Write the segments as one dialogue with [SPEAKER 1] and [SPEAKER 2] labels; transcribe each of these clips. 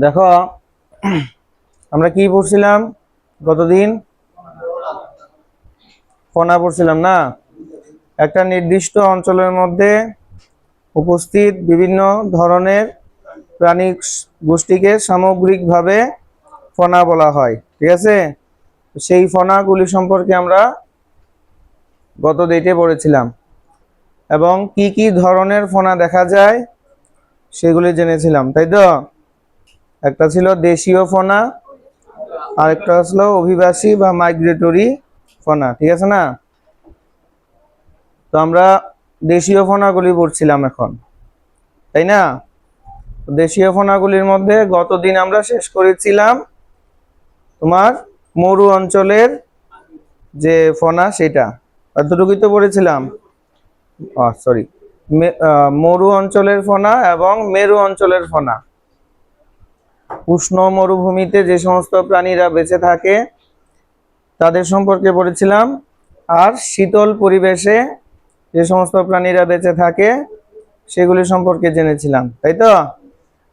[SPEAKER 1] দেখো, আমরা কি পড়ছিলাম গতদিন? ফনা পড়ছিলাম না? একটা নির্দিষ্ট অঞ্চলের মধ্যে উপস্থিত বিভিন্ন ধরনের প্রাণী গোষ্ঠীকে সামগ্রিকভাবে ফনা বলা হয়। ঠিক আছে, সেই ফনাগুলি সম্পর্কে আমরা গত ডেটে পড়েছিলাম এবং কি কি ধরনের ফনা দেখা যায় সেগুলি জেনেছিলাম, তাই তো? একটা ছিল দেশীয় ফনা, আর একটা ছিল অভিবাসী বা মাইগ্রেটরি ফনা। ঠিক আছে না? তো আমরা দেশীয় ফনাগুলি পড়ছিলাম এখন, তাই না? দেশীয় ফনাগুলির মধ্যে গতদিন আমরা শেষ করেছিলাম তোমার মরু অঞ্চলের যে ফনা, সেটা এতটুকুই তো পড়েছিলাম। সরি, মরু অঞ্চলের ফনা এবং মেরু অঞ্চলের ফনা। উষ্ণ মরুভূমিতে যে সমস্ত প্রাণীরা বেঁচে থাকে তাদের সম্পর্কে পড়েছিলাম, আর শীতল পরিবেশে যে সমস্ত প্রাণীরা বেঁচে থাকে সেগুলি সম্পর্কে জেনেছিলাম, তাই তো?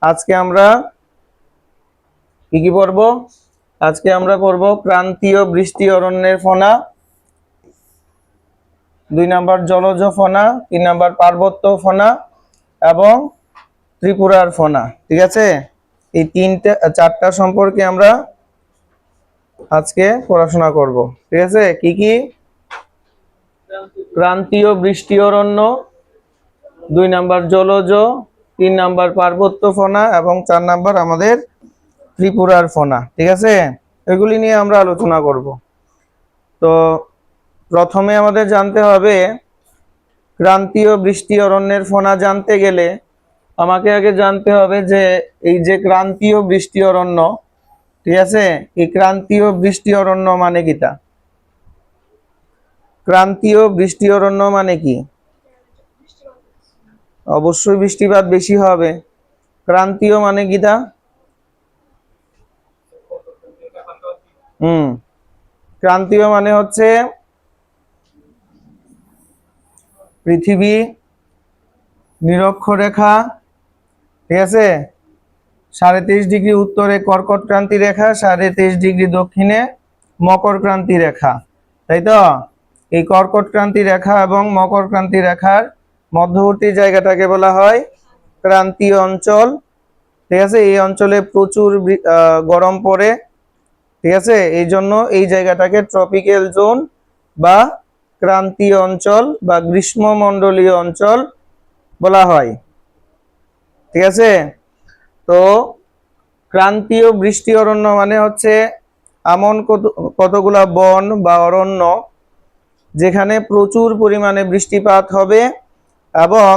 [SPEAKER 1] আজকে আমরা কি কি পড়ব? আজকে আমরা পড়ব ক্রান্তীয় বৃষ্টি অরণ্যের ফনা, 2 নাম্বার জলজ ফনা, 3 নাম্বার পার্বত্য ফনা এবং ত্রিপুরার ফনা। ঠিক আছে, এই চারটা সম্পর্কে আমরা আজকে পড়াশোনা করব। ঠিক আছে, কি কি? ক্রান্তীয় বৃষ্টি অরণ্য, 2 নাম্বার জলজ, 3 নাম্বার পার্বত্য ফনা এবং 4 নাম্বার আমাদের ত্রিপুরার ফনা। ঠিক আছে, এগুলি নিয়ে আমরা আলোচনা করব। তো প্রথমে আমাদের জানতে হবে ক্রান্তীয় বৃষ্টি অরণ্যের ফনা জানতে গেলে আমাকে আগে জানতে হবে যে এই যে ক্রান্তীয় বৃষ্টি অরণ্য, ঠিক আছে, এই ক্রান্তীয় বৃষ্টি অরণ্য মানে কিটা? ক্রান্তীয় বৃষ্টি অরণ্য মানে কি? অবশ্যই বৃষ্টিপাত বেশি হবে। ক্রান্তীয় মানে কিটা? ক্রান্তীয় মানে হচ্ছে পৃথিবী নিরক্ষরেখা, ঠিক আছে, 23.5 ডিগ্রি উত্তরে কর্কট ক্রান্তি রেখা, 23.5 ডিগ্রি দক্ষিণে মকর ক্রান্তি রেখা, তাই তো? এই কর্কট ক্রান্তি রেখা এবং মকর ক্রান্তি রেখার মধ্যবর্তী জায়গাটাকে বলা হয় ক্রান্তীয় অঞ্চল। ঠিক আছে, এই অঞ্চলে প্রচুর গরম পড়ে। ঠিক আছে, এই জন্য এই জায়গাটাকে ট্রপিক্যাল জোন বা ক্রান্তীয় অঞ্চল বা গ্রীষ্মমণ্ডলীয় অঞ্চল বলা হয়। ঠিক আছে, তো ক্রান্তীয় বৃষ্টি অরণ্য মানে হচ্ছে এমন কতগুলা বন বা অরণ্য যেখানে প্রচুর পরিমাণে বৃষ্টিপাত হবে এবং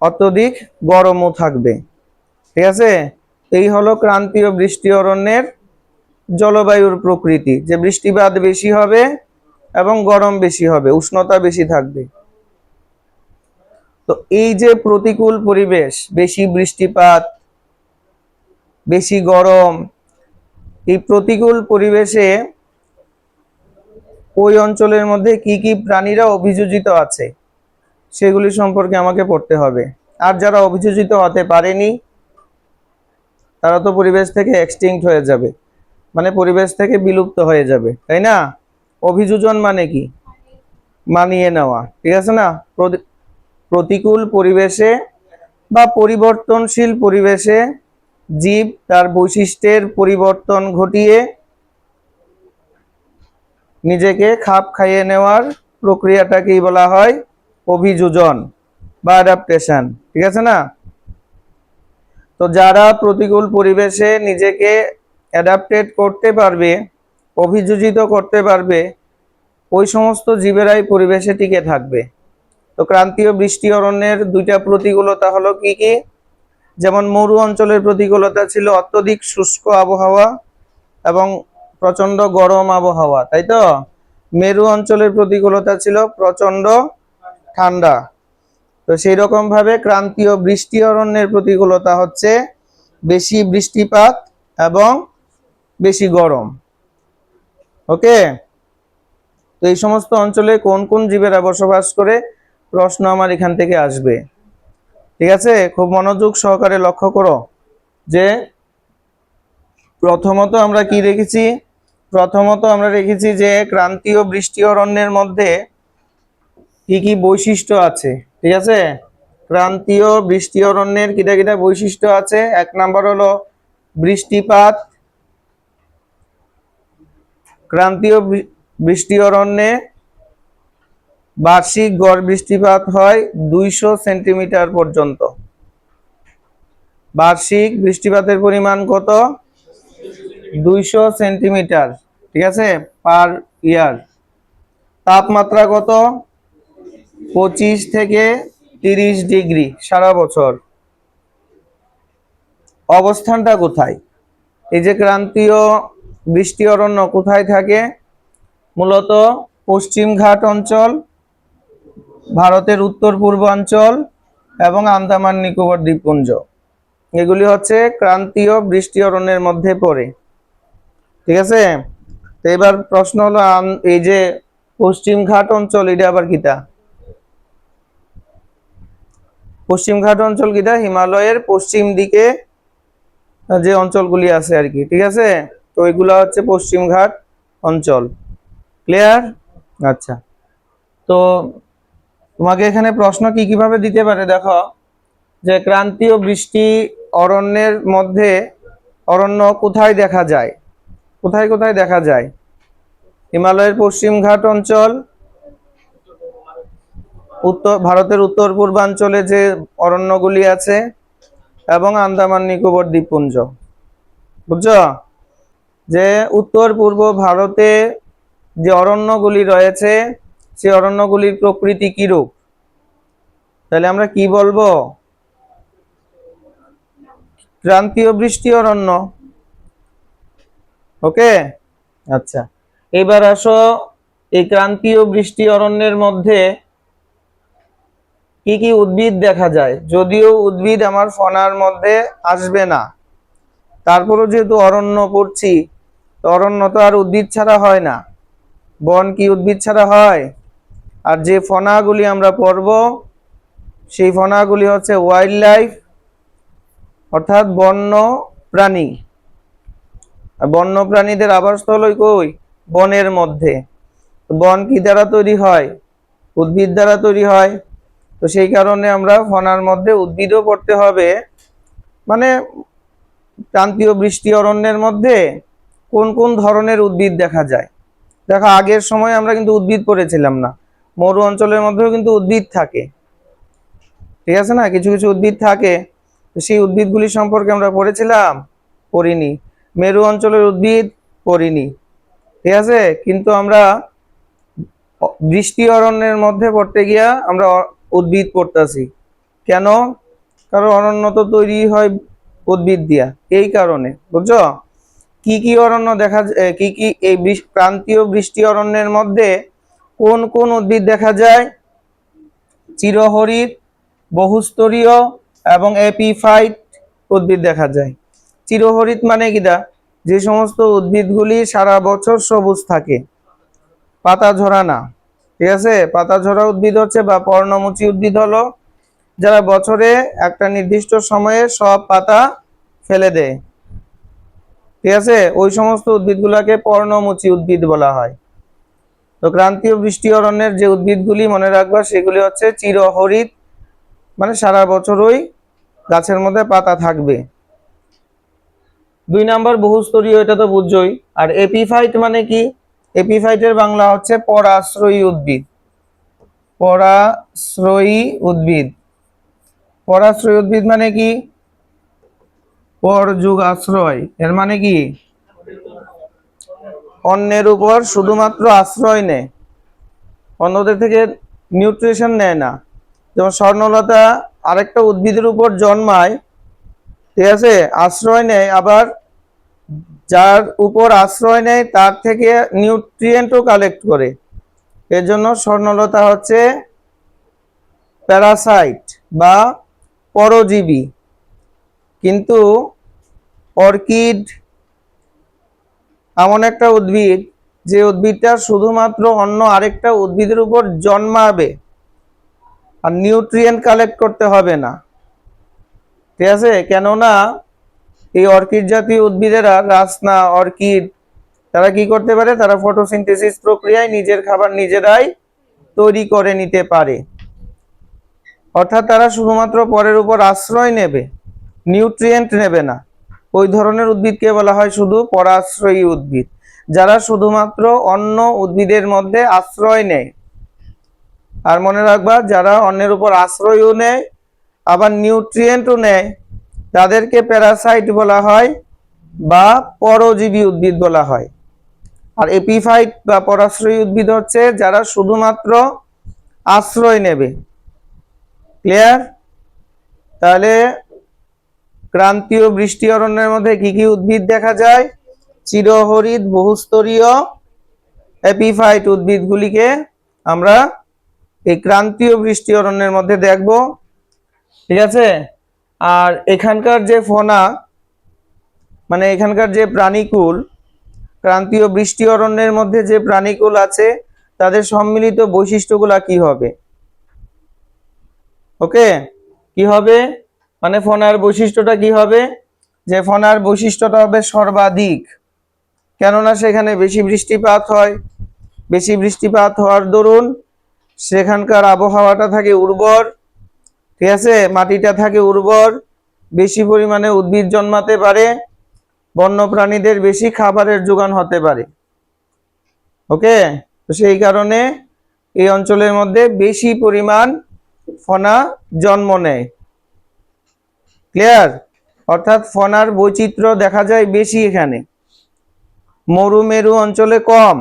[SPEAKER 1] অত্যধিক গরমও থাকবে। ঠিক আছে, এই হলো ক্রান্তীয় বৃষ্টি অরণ্যের জলবায়ুর প্রকৃতি, যে বৃষ্টিপাত বেশি হবে এবং গরম বেশি হবে, উষ্ণতা বেশি থাকবে। তো এই যে প্রতিকূল পরিবেশ, বেশি বৃষ্টিপাত, বেশি গরম, এই প্রতিকূল পরিবেশে ওই অঞ্চলের মধ্যে কি কি প্রাণীরা অভিযোজিত আছে সেগুলি সম্পর্কে আমাকে পড়তে হবে। আর যারা অভিযোজিত হতে পারেনি তারা তো পরিবেশ থেকে এক্সটিংক্ট হয়ে যাবে, মানে পরিবেশ থেকে বিলুপ্ত হয়ে যাবে, তাই না? অভিযোজন মানে কি? মানিয়ে নেওয়া। ঠিক আছে না? প্রতিকূল পরিবেশে বা পরিবর্তনশীল পরিবেশে জীব তার বৈশিষ্ট্যের পরিবর্তন ঘটিয়ে নিজেকে খাপ খাইয়ে নেওয়ার প্রক্রিয়াটাকেই বলা হয় অভিযোজন বা অ্যাডাপ্টেশন। ঠিক আছে না? তো যারা প্রতিকূল পরিবেশে নিজেকে অ্যাডাপ্টেড করতে পারবে, অভিযোজিত করতে পারবে, ওই সমস্ত জীবেরাই পরিবেশে টিকে থাকবে। তো ক্রান্তীয় বৃষ্টি অরণ্যের 2টা প্রতিকূলতা হলো কি কি? যেমন মরু অঞ্চলের প্রতিকূলতা ছিল অত্যধিক শুষ্ক আবহাওয়া এবং প্রচন্ড গরম আবহাওয়া, তাই তো? মেরু অঞ্চলের প্রতিকূলতা ছিল প্রচন্ড ঠান্ডা। তো সেই রকম ভাবে ক্রান্তীয় বৃষ্টি অরণ্যের প্রতিকূলতা হচ্ছে বেশি বৃষ্টিপাত এবং বেশি গরম। ওকে, তো এই সমস্ত অঞ্চলে কোন কোন জীবেরা বসবাস করে প্রশ্ন আমার এখান থেকে আসবে। ঠিক আছে, খুব মনোযোগ সহকারে লক্ষ্য করো। যে প্রথমত আমরা কি রেখেছি, যে ক্রান্তীয় বৃষ্টি অরণ্যের মধ্যে কি কি বৈশিষ্ট্য আছে। ঠিক আছে, ক্রান্তীয় বৃষ্টি অরণ্যের কিটা কিটা বৈশিষ্ট্য আছে। এক নাম্বার হলো বৃষ্টিপাত। ক্রান্তীয় বৃষ্টি অরণ্যে বার্ষিক গড় বৃষ্টিপাত হয় 200 সেন্টিমিটার পর্যন্ত। বার্ষিক বৃষ্টিপাতের পরিমাণ কত? 200 সেন্টিমিটার। ঠিক আছে, পার ইয়ার। তাপমাত্রা কত? 25 থেকে 30 ডিগ্রি সারা বছর। অবস্থানটা কোথায়? এই যে ক্রান্তীয় বৃষ্টি অরণ্য কোথায় থাকে? মূলত পশ্চিম ঘাট অঞ্চল, ভারতের উত্তর পূর্বাঞ্চল এবং আন্দামান নিকোবর দ্বীপপুঞ্জ, এগুলি হচ্ছে ক্রান্তীয় বৃষ্টি অরণ্যের মধ্যে পড়ে। ঠিক আছে, তো এবার প্রশ্ন হলো এই যে পশ্চিম ঘাট অঞ্চল, এটা আবার কিটা? পশ্চিম ঘাট অঞ্চল কিটা? হিমালয়ের পশ্চিম দিকে যে অঞ্চলগুলি আছে আর কি। ঠিক আছে, তো এগুলা হচ্ছে পশ্চিম ঘাট অঞ্চল। ক্লিয়ার? আচ্ছা, তো তোমাকে এখানে প্রশ্ন কি কিভাবে দিতে পারে দেখো, যে ক্রান্তীয় বৃষ্টি অরণ্যের মধ্যে অরণ্য কোথায় দেখা যায়? কোথায় কোথায় দেখা যায়? হিমালয়ের পশ্চিম ঘাট অঞ্চল, ভারতের উত্তর পূর্বাঞ্চলে যে অরণ্যগুলি আছে, এবং আন্দামান নিকোবর দ্বীপপুঞ্জ। বুঝছো? যে উত্তর পূর্ব ভারতে যে অরণ্যগুলি রয়েছে, সেই অরণ্যগুলির প্রকৃতি কিরূপ? তাহলে আমরা কি বলবো? ক্রান্তীয় বৃষ্টি অরণ্য। ওকে, আচ্ছা, এবার আসো এই ক্রান্তীয় বৃষ্টি অরণ্যের মধ্যে কি কি উদ্ভিদ দেখা যায়। যদিও উদ্ভিদ আমার ফনার মধ্যে আসবে না, তারপরও যেহেতু অরণ্য পড়ছি, তো অরণ্য তো আর উদ্ভিদ ছাড়া হয় না। বন কি উদ্ভিদ ছাড়া হয়? আর যে ফনাগুলি আমরা পড়ব, সেই ফনাগুলি হচ্ছে ওয়াইল্ড লাইফ, অর্থাৎ বন্য প্রাণী। বন্য প্রাণীদের আবাসস্থল কই? বনের মধ্যে। বন কি দ্বারা তৈরি হয়? উদ্ভিদ দ্বারা তৈরি হয়। তো সেই কারণে আমরা ফনার মধ্যে উদ্ভিদও পড়তে হবে। মানে ক্রান্তীয় বৃষ্টি অরণ্যের মধ্যে কোন কোন ধরনের উদ্ভিদ দেখা যায়। দেখো, আগের সময় আমরা কিন্তু উদ্ভিদ পড়েছিলাম না। মরু অঞ্চলের মধ্যেও কিন্তু উদ্ভিদ থাকে। ঠিক আছে না, কিছু কিছু উদ্ভিদ থাকে, সেই উদ্ভিদগুলি সম্পর্কে আমরা পড়েছিলাম? পড়িনি। মেরু অঞ্চলের উদ্ভিদ পড়িনি। ঠিক আছে, কিন্তু আমরা বৃষ্টি অরণ্যের মধ্যে পড়তে গিয়া আমরা উদ্ভিদ পড়তেছি। কেন? কারণ অরণ্য তো তৈরি হয় উদ্ভিদ দিয়া, এই কারণে। বুঝছো? কি কি অরণ্য দেখা যায়, কি কি এই ক্রান্তীয় বৃষ্টি অরণ্যের মধ্যে কোন কোন উদ্ভিদ দেখা যায়? চিরহরিৎ, বহুস্তরীয় এবং এপিফাইট উদ্ভিদ দেখা যায়। চিরহরিৎ মানে কিটা? যে সমস্ত উদ্ভিদগুলি সারা বছর সবুজ থাকে, পাতা ঝরা না। ঠিক আছে, পাতা ঝরা উদ্ভিদ হচ্ছে বা পর্ণমোচী উদ্ভিদ হলো যারা বছরে একটা নির্দিষ্ট সময়ে সব পাতা ফেলে দেয়। ঠিক আছে, ওই সমস্ত উদ্ভিদগুলোকে পর্ণমোচী উদ্ভিদ বলা হয়। তো ক্রান্তীয় বৃষ্টি অরণ্যের যে উদ্ভিদগুলি মনে রাখবা, সেগুলি হচ্ছে চিরহরিৎ, মানে সারা বছরই গাছের মধ্যে পাতা থাকবে। 2 নাম্বার বহুস্তরীয়, এটা তো বুঝছোই। আর এপিফাইট মানে কি? এপিফাইটের বাংলা হচ্ছে পরাশ্রয়ী উদ্ভিদ। পরাশ্রয়ী উদ্ভিদ। পরাশ্রয়ী উদ্ভিদ মানে কি? পর যুগ আশ্রয়, এর মানে কি? অন্যের উপর শুধুমাত্র আশ্রয় নেয়, অন্যদের থেকে নিউট্রিশন নেয় না। যেমন স্বর্ণলতা আরেকটা উদ্ভিদের উপর জন্মায়, ঠিক আছে, আশ্রয় নেয়, আবার যার উপর আশ্রয় নেয় তার থেকে নিউট্রিয়েন্টও কালেক্ট করে। এর জন্য স্বর্ণলতা হচ্ছে প্যারাসাইট বা পরজীবী। কিন্তু অর্কিড এমন একটা উদ্ভিদ, যে উদ্ভিদটা শুধুমাত্র অন্য আরেকটা উদ্ভিদের উপর জন্মাবে, আর নিউট্রিয়েন্ট কালেক্ট করতে হবে না। ঠিক আছে, কেননা এই অর্কিড জাতীয় উদ্ভিদেরা, রাসনা, অর্কিড, তারা কি করতে পারে? তারা ফটোসিনথেসিস প্রক্রিয়ায় নিজের খাবার নিজেরাই তৈরি করে নিতে পারে। অর্থাৎ তারা শুধুমাত্র পরের উপর আশ্রয় নেবে, নিউট্রিয়েন্ট নেবে না। ওই ধরনের উদ্ভিদকে বলা হয় শুধু পরাশ্রয়ী উদ্ভিদ, যারা শুধুমাত্র অন্য উদ্ভিদের মধ্যে আশ্রয় নেয়। আর মনে রাখবা, যারা অন্যের উপর আশ্রয়ও নেয় আবার নিউট্রিয়েন্টও নেয়, তাদেরকে প্যারাসাইট বলা হয় বা পরজীবী উদ্ভিদ বলা হয়। আর এপিফাইট বা পরাশ্রয়ী উদ্ভিদ হচ্ছে যারা শুধুমাত্র আশ্রয় নেবে। ক্লিয়ার? তাহলে ক্রান্তীয় বৃষ্টি অরণ্যের মধ্যে কি কি উদ্ভিদ দেখা যায়? চিরহরিৎ বহুস্তরীয় এপিফাইট উদ্ভিদগুলিকে আমরা এই ক্রান্তীয় বৃষ্টি অরণ্যের মধ্যে দেখব। ঠিক আছে? আর এখানকার যে ফনা, মানে এখানকার যে প্রাণীকুল, ক্রান্তীয় বৃষ্টি অরণ্যের মধ্যে যে প্রাণীকুল আছে তাদের সম্মিলিত বৈশিষ্ট্যগুলা কি হবে? ওকে, কি হবে? মানে ফনার বৈশিষ্ট্যটা কি হবে? যে ফনার বৈশিষ্ট্যটা হবে সর্বাধিক, কেননা সেখানে বেশি বৃষ্টিপাত হয়। বেশি বৃষ্টিপাত হওয়ার দরুন সেখানকার আবহাওয়াটা থাকে উর্বর। ঠিক আছে? মাটিটা থাকে উর্বর, বেশি পরিমাণে উদ্ভিদ জন্মাতে পারে, বন্যপ্রাণীদের বেশি খাবারের যোগান হতে পারে। ওকে, তো সেই কারণে এই অঞ্চলের মধ্যে বেশি পরিমাণ ফনা জন্ম নেয়। ক্লিয়ার? অর্থাৎ ফনার বৈচিত্র্য দেখা যায় বেশি এখানে। মরুমেরু অঞ্চলে কম,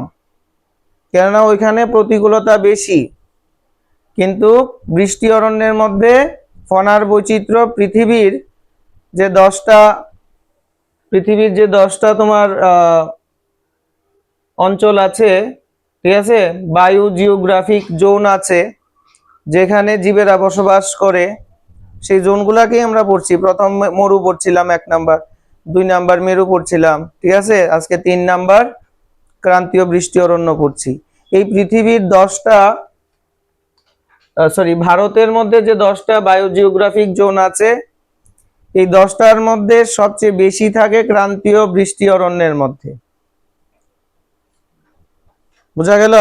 [SPEAKER 1] কেননা ওইখানে প্রতিকূলতা বেশি। কিন্তু বৃষ্টি অরণ্যের মধ্যে ফনার বৈচিত্র্য পৃথিবীর যে 10টা তোমার অঞ্চল আছে, ঠিক আছে, বায়ু জিওগ্রাফিক জোন আছে যেখানে জীবেরা বসবাস করে, সেই জোনগুলাকেই আমরা পড়ছি। প্রথম মরু পড়ছিলাম 1 নাম্বার, 2 নাম্বার মেরু পড়ছিলাম, ঠিক আছে, আজকে 3 নাম্বার ক্রান্তীয় বৃষ্টি অরণ্য পড়ছি। এই পৃথিবীর ভারতের মধ্যে যে 10টা বায়ু জিওগ্রাফিক জোন আছে, এই 10টার মধ্যে সবচেয়ে বেশি থাকে ক্রান্তীয় বৃষ্টি অরণ্যের মধ্যে। বুঝা গেল?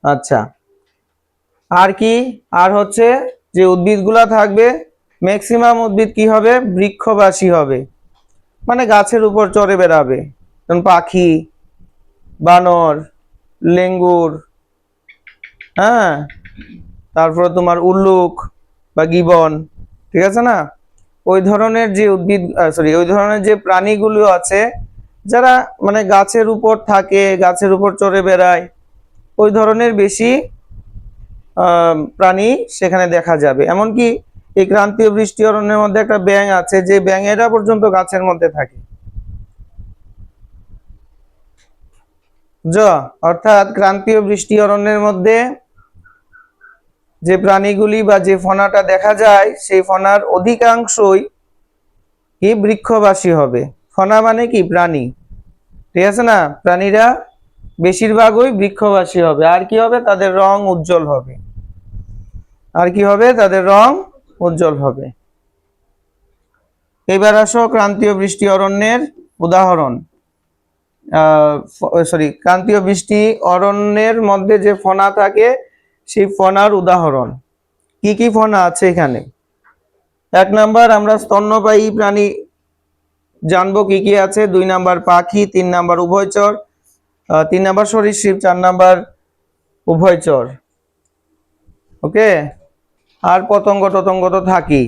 [SPEAKER 1] আচ্ছা, আর কি? আর হচ্ছে যে উদ্ভিদগুলা থাকবে, ম্যাক্সিমাম উদ্ভিদ কি হবে? বৃক্ষবাসী হবে, মানে গাছের উপর চড়ে বেড়াবে। যেমন পাখি, বানর, লেঙ্গুর, হ্যাঁ, তারপরে তোমার উল্লুক বা গিবন, ঠিক আছে না? ওই ধরনের যে উদ্ভিদ, ওই ধরনের যে প্রাণীগুলো আছে যারা মানে গাছের উপর থাকে, গাছের উপর চড়ে বেড়ায়, ওই ধরনের বেশি প্রাণী সেখানে দেখা যাবে। এমনকি এই ক্রান্তীয় বৃষ্টি অরণ্যের মধ্যে একটা ব্যাঙ আছে, যে ব্যাঙেরা পর্যন্ত গাছের মধ্যে থাকে। অর্থাৎ ক্রান্তীয় বৃষ্টি অরণ্যের মধ্যে যে প্রাণীগুলি বা যে ফনাটা দেখা যায়, সেই ফনার অধিকাংশই কি বৃক্ষবাসী হবে। ফনা মানে কি? প্রাণী, ঠিক আছে না? প্রাণীরা বেশিরভাগই বৃক্ষবাসী হবে। আর কি হবে? তাদের রং উজ্জ্বল হবে। আর কি হবে? তাদের রং উজ্জ্বল হবে। এবার আসো ক্রান্তীয় বৃষ্টি অরণ্যের উদাহরণ। ক্রান্তীয় বৃষ্টি অরণ্যের মধ্যে যে ফনা থাকে, সেই ফনার উদাহরণ কি কি ফনা আছে এখানে? 1 নাম্বার আমরা স্তন্যপায়ী প্রাণী জানবো কি কি আছে। 2 নাম্বার পাখি, 3 নাম্বার উভয়চর, 3 নাম্বার সরীসৃপ, 4 নাম্বার উভয়চর। ওকে, আর পতঙ্গ টতঙ্গ তো থাকি।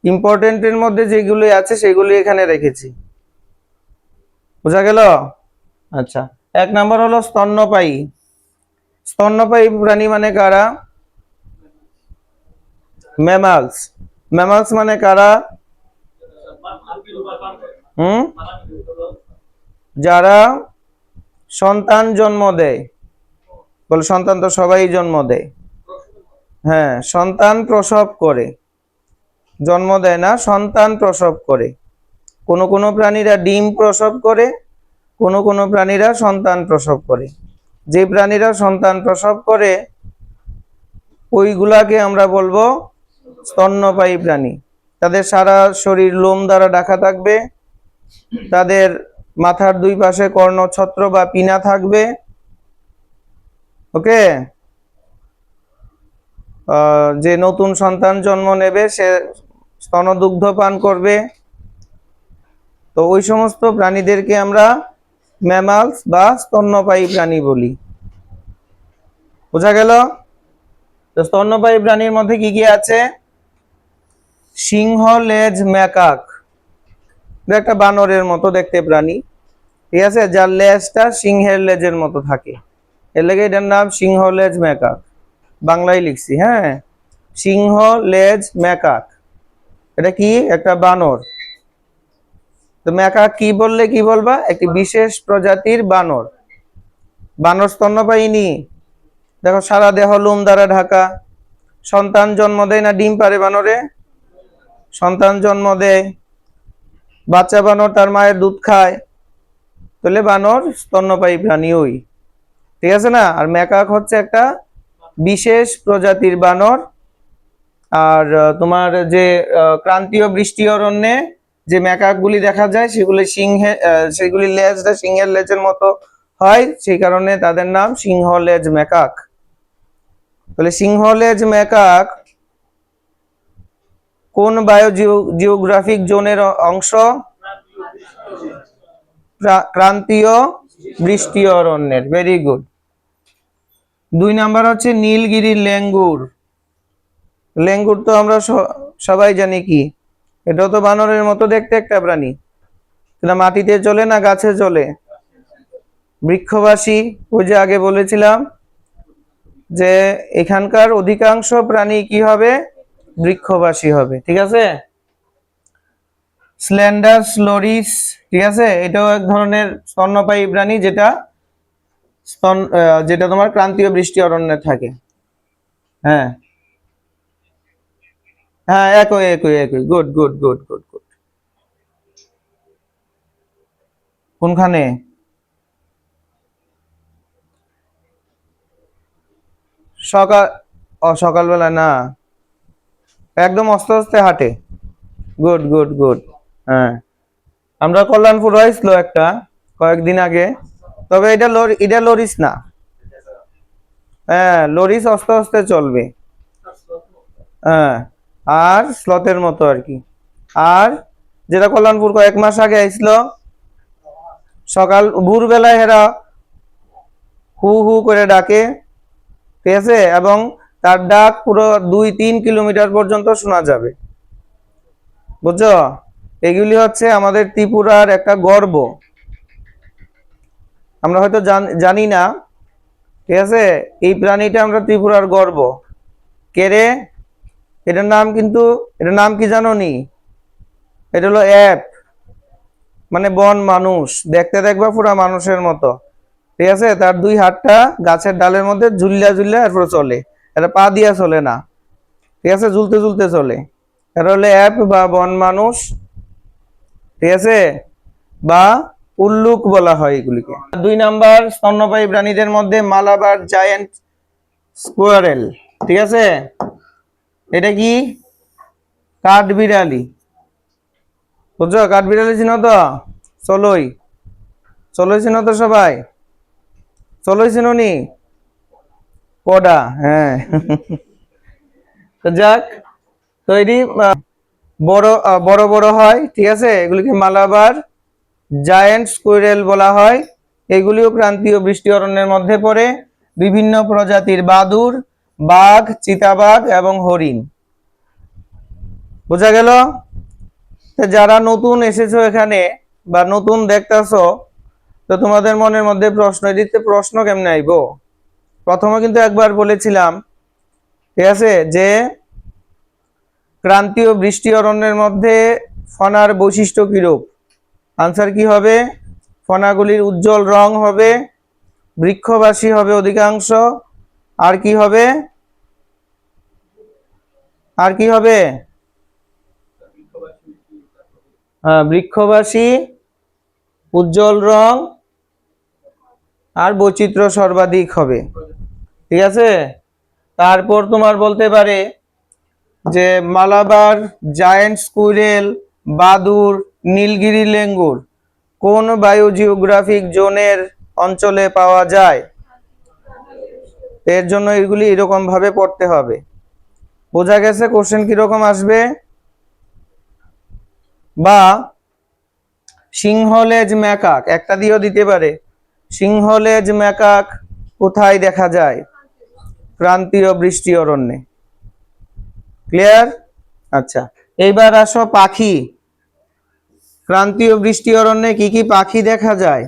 [SPEAKER 1] ইম্পর্টেন্টের মধ্যে যেগুলি আছে সেগুলি এখানে রেখেছি। বুঝা গেল? আচ্ছা, 1 নাম্বার হলো স্তন্যপায়ী। স্তন্যপায়ী প্রাণী মানে কারা? ম্যামালস। ম্যামালস মানে কারা? যারা সন্তান জন্ম দেয়। বলে সন্তান তো সবাই জন্ম দেয়, হ্যাঁ, সন্তান প্রসব করে, জন্ম দেয় না, সন্তান প্রসব করে। কোন কোন প্রাণীরা ডিম প্রসব করে, কোন কোন প্রাণীরা সন্তান প্রসব করে। যে প্রাণীরা সন্তান প্রসব করে ওইগুলাকে আমরা বলবো স্তন্যপায়ী প্রাণী। তাদের সারা শরীর লোম দ্বারা ঢাকা থাকবে, তাদের মাথার দুই পাশে কর্ণছত্র বা পিনা থাকবে। ওকে, যে নতুন সন্তান জন্ম নেবে সে স্তনদুগ্ধ পান করবে। তো ওই সমস্ত প্রাণীদেরকে আমরা ম্যামালস বা স্তন্যপায়ী প্রাণী বলি। বোঝা গেল? তো স্তন্যপায়ী প্রাণীর মধ্যে কি কি আছে? সিংহ লেজ ম্যাকাক, এটা একটা বানরের মতো দেখতে প্রাণী, ঠিক আছে, যার লেজটা সিংহের লেজের মতো থাকে, এর লেগে এটার নাম সিংহ লেজ ম্যাকাক। বাংলায় লিখছি, হ্যাঁ, সিংহ লেজ ম্যাকাক। এটা কি? একটা বানর। তো ম্যাকাক কি বললে কি বলবা? একটি বিশেষ প্রজাতির বানর। বানর স্তন্যপায়ী। দেখো সারা দেহ লোম দ্বারা ঢাকা। সন্তান জন্ম দেয় না ডিম পারে বানরে? সন্তান জন্ম দেয়। বাচ্চা বানর তার মায়ের দুধ খায়। তাহলে বানর স্তন্যপায়ী প্রাণী ওই, ঠিক আছে না? আর ম্যাকাক হচ্ছে একটা বিশেষ প্রজাতির বানর। আর তোমার যে ক্রান্তীয় বৃষ্টি অরণ্যে যে ম্যাকাকগুলি দেখা যায় সেগুলি লেজটা সিংহের লেজের মতো হয়, সেই কারণে তাদের নাম সিংহ লেজ ম্যাকাক। তাহলে সিংহ লেজ ম্যাকাক কোন জিওগ্রাফিক জোনের অংশ? ক্রান্তীয় বৃষ্টি অরণ্যের। Very good. 2 নাম্বার হচ্ছে নীলগিরির লেঙ্গুর। লেঙ্গুর তো আমরা সবাই জানি কি, এটাও তো বানরের মতো দেখতে একটা প্রাণী। এটা মাটিতে চলে না গাছে চলে? বৃক্ষবাসী। ওই যে আগে বলেছিলাম যে এখানকার অধিকাংশ প্রাণী কি হবে? বৃক্ষবাসী হবে, ঠিক আছে। স্লেন্ডার লরিস, ঠিক আছে, এটাও এক ধরনের স্তন্যপায়ী প্রাণী, যেটা তোমার ক্রান্তীয় বৃষ্টি অরণ্যে থাকে। হ্যাঁ হ্যাঁ, একই একই একই। Good good good good good. কোনখানে? সকাল সকালবেলা না, একদম আস্তে আস্তে হাঁটে। Good good good. হ্যাঁ, আমরা কল্যাণপুর হয়েছিল একটা কয়েকদিন আগে, তবে এটা লরিস না। হ্যাঁ, লরিস আস্তে আস্তে চলবে। হ্যাঁ, আর স্লথের মতো আর কি। আর যেটা কল্যাণপুর কয়েক মাস আগে আইছিল, সকাল ভোরবেলায় হেরা হু হু করে ডাকে, ঠিক আছে, এবং তার ডাক পুরো 2-3 কিলোমিটার পর্যন্ত শোনা যাবে। বুঝছো? এগুলি হচ্ছে আমাদের ত্রিপুরার একটা গর্ব। আমরা হয়তো জানি না, ঠিক আছে, এই প্রাণীটা আমরা ত্রিপুরার গর্ব। কে রে? এটার নাম কি জানো নি? এটা হলো অ্যাপ, মানে বন মানুষ। দেখতে দেখবা পুরা মানুষের মতো, ঠিক আছে। তার 2 হাতটা গাছের ডালের মধ্যে ঝুলিয়া ঝুলিয়া এরপর চলে। এটা পা দিয়া চলে না, ঠিক আছে, ঝুলতে ঝুলতে চলে। এটা হলো অ্যাপ বা বন মানুষ, ঠিক আছে, বা উল্লুক বলা হয় এগুলিকে। 2 নাম্বার স্তন্যপায়ী প্রাণীদের মধ্যে মালাবার জায়ান্ট স্কোয়ারেল, ঠিক আছে। এটা কি? কাঠবিড়ালি। বুঝছো? কাঠবিড়ালি চিনো তো? চলোই চলোই চিনো তো সবাই? চলোই চিনো নি? কডা, হ্যাঁ। তো যাক, তো এটি বড় বড় বড় হয়, ঠিক আছে, এগুলিকে মালাবার জায়ান্ট স্কুইরেল বলা হয়। এগুলিও ক্রান্তীয় বৃষ্টি অরণ্যের মধ্যে পড়ে। বিভিন্ন প্রজাতির বাদুড়, বাঘ, চিতাবাঘ এবং হরিণ। বোঝা গেল? যারা নতুন এসেছো এখানে বা নতুন দেখতেছো, তো তোমাদের মনের মধ্যে প্রশ্ন, এদিকে প্রশ্ন কেমনে আইবো? প্রথমে কিন্তু একবার বলেছিলাম, ঠিক আছে, যে ক্রান্তীয় বৃষ্টি অরণ্যের মধ্যে ফনার বৈশিষ্ট্য কিরূপ? আনসার কি হবে? ফনাগুলির উজ্জ্বল রং হবে, বৃক্ষবাসী হবে অধিকাংশ, আর কি হবে? আর কি হবে? বৃক্ষবাসী, উজ্জ্বল রং, আর বৈচিত্র্য সর্বাধিক হবে, ঠিক আছে। তারপর তোমার বলতে পারে যে মালাবার জায়ান্ট স্কুইরেল, বাদুড়, নীলগিরি লেঙ্গুর কোন বায়োজিওগ্রাফিক জোনের অঞ্চলে পাওয়া যায়? এর জন্য এগুলি এরকম ভাবে পড়তে হবে। বোঝা গেছে কোশ্চেন কিরকম আসবে? বা সিংহলেজ ম্যাকাক একটা দিয়েও দিতে পারে। সিংহলেজ ম্যাকাক কোথায় দেখা যায়? ক্রান্তীয় বৃষ্টি অরণ্যে। ক্লিয়ার? আচ্ছা, এইবার আসো পাখি। ক্রান্তীয় বৃষ্টি অরণ্যে কি কি পাখি দেখা যায়?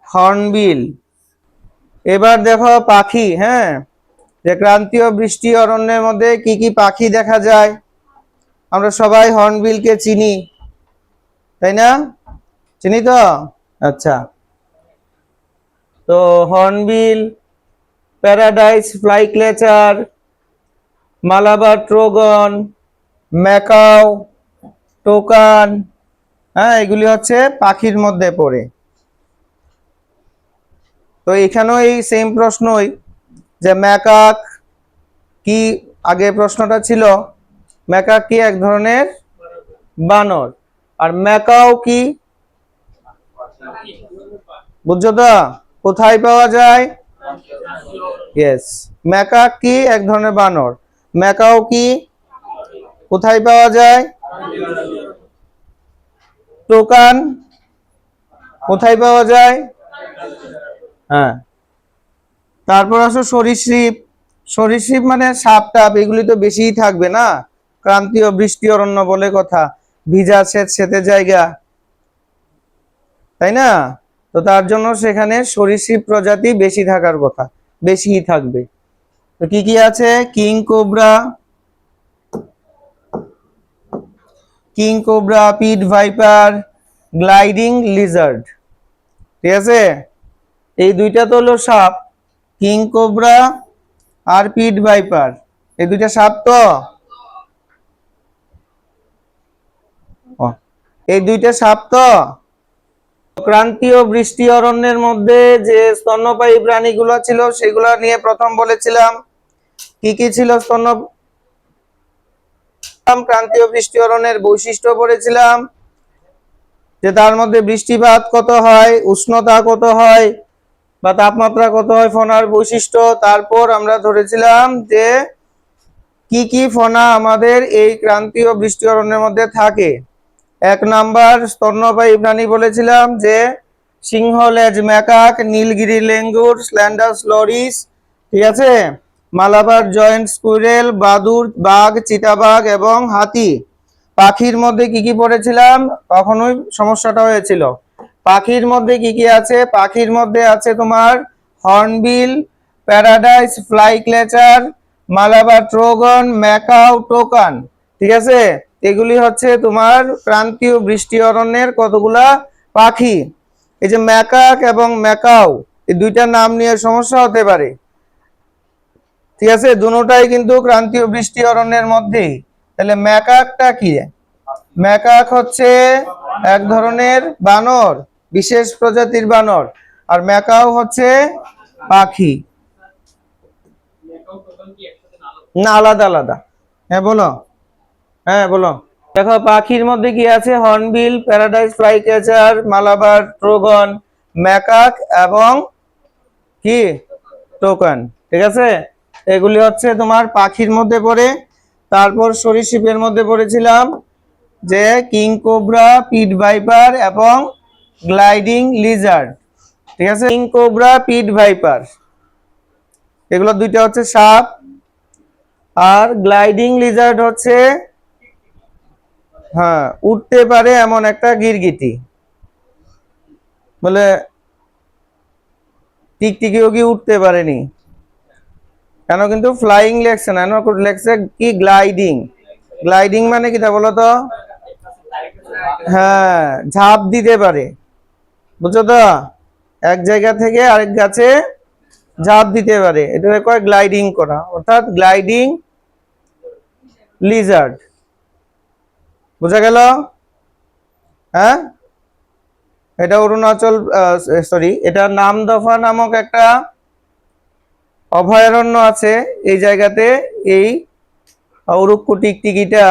[SPEAKER 1] হর্নবিল। এবার দেখো পাখি, হ্যাঁ, যে ক্রান্তীয় বৃষ্টি অরণ্যের মধ্যে কি কি পাখি দেখা যায়? আমরা সবাই হর্নবিলকে চিনি, তাই না? চিনি তো? আচ্ছা, তো hornbill, paradise flycatcher, Malabar trogon, macaw, toucan, হ্যাঁ, এগুলি হচ্ছে পাখির মধ্যে পড়ে। তো এখানেও এই সেম প্রশ্নই, যে ম্যাকাক কি, আগে প্রশ্নটা ছিল ম্যাকাক কি এক ধরনের বানর, আর ম্যাকাও কি, বুঝছো তো? কোথায় পাওয়া যায়? ইয়েস, ম্যাকাক কি এক ধরনের বানর, ম্যাকাও কি কোথায় পাওয়া যায়? টোকান কোথায় পাওয়া যায়? হ্যাঁ। তারপর আসো সরীসৃপ। সরীসৃপ মানে সাপ টাপ, এগুলি তো বেশিই থাকবে না, ক্রান্তীয় বৃষ্টি অরণ্য বলে কথা, ভিজা সেতে জায়গা, তাই না? তো তার জন্য সেখানে সরীসৃপ প্রজাতি বেশি থাকার কথা, বেশিই থাকবে। তো কি কি আছে? King cobra, king cobra, pit viper, gliding Lizaad. ঠিক আছে, এই দুইটা তো হলো সাপ, কিং কোবরা আর পিট ভাইপার, এই দুইটা সাপ তো। এই দুইটা সাপ তো। ক্রান্তীয় বৃষ্টি অরণ্যের মধ্যে যে স্তন্যপায়ী প্রাণীগুলো ছিল সেগুলো নিয়ে প্রথম বলেছিলাম। কি কি ছিল স্তন্য, ক্রান্তীয় বৃষ্টি অরণ্যের বৈশিষ্ট্য পড়েছিলাম, যে তার মধ্যে বৃষ্টিপাত কত হয়, উষ্ণতা কত হয় বা তাপমাত্রা কত হয়, ফনার বৈশিষ্ট্য। তারপর আমরা ধরেছিলাম যে কি কি ফনা আমাদের এই ক্রান্তীয় বৃষ্টি অরণ্যের মধ্যে থাকে। এক নাম্বার স্তন্যপায়ী প্রাণী বলেছিলাম যে সিংহলেজ ম্যাকাক, নীলগিরি লেঙ্গুর, স্ল্যান্ডাস লরিস, ঠিক আছে, মালাবার জয়েন্ট স্কুইরেল, বাদুড়, বাঘ, চিতাবাঘ এবং হাতি। পাখির মধ্যে কি কি পড়েছিলাম? তখনই সমস্যাটা হয়েছিল। পাখির মধ্যে কি কি আছে? পাখির মধ্যে আছে তোমার hornbill, paradise flycatcher, Malabar trogon, macaw, toucan. ঠিক আছে, এগুলি হচ্ছে তোমার ক্রান্তীয় বৃষ্টি অরণ্যের কতগুলা পাখি। এই যে ম্যাকাক এবং ম্যাকাও, এই দুইটা নাম নিয়ে সমস্যা হতে পারে। ঠিক আছে, দুটোটাই কিন্তু ক্রান্তীয় বৃষ্টি অরণ্যের মধ্যেই। তাহলে ম্যাকাকটা কি? ম্যাকাক হচ্ছে এক ধরনের বানর, বিশেষ প্রজাতির বানর, আর ম্যাকাও হচ্ছে পাখি। না, আলাদা আলাদা। হ্যাঁ বলো, হ্যাঁ বলো। দেখো পাখির মধ্যে কি আছে? Hornbill, paradise flycatcher, Malabar trogon, macaque এবং কি টোকান। ঠিক আছে, এগুলি হচ্ছে তোমার পাখির মধ্যে পড়ে। তারপর সরীসৃপের মধ্যে পড়েছিলাম যে কিং কোবরা, পিট ভাইপার এবং গ্লাইডিং লিজার্ড। ঠিক আছে, কিং কোবরা, পিট ভাইপার, এগুলো দুইটা হচ্ছে সাপ, আর গ্লাইডিং লিজার্ড হচ্ছে, হ্যাঁ, উঠতে পারে এমন একটা গিরগিটি, বলে টিকটিকিও কি উঠতে পারেনি, কেন কিন্তু ফ্লাইং লেখছে না, লেখছে কি গ্লাইডিং। গ্লাইডিং মানে কি তা বলো তো? হ্যাঁ, ঝাঁপ দিতে পারে, বুঝছো তো? এক জায়গা থেকে আরেক গাছে ঝাঁপ দিতে পারে, এটা কয় গ্লাইডিং করা, অর্থাৎ গ্লাইডিং লিজার্ড। বোঝা গেল? হ্যাঁ, এটা অরুণাচল, সরি, এটা নামদফা নামক একটা অভয়ারণ্য আছে, এই জায়গাতে এই উড়ুক্কু টিকটিকিটা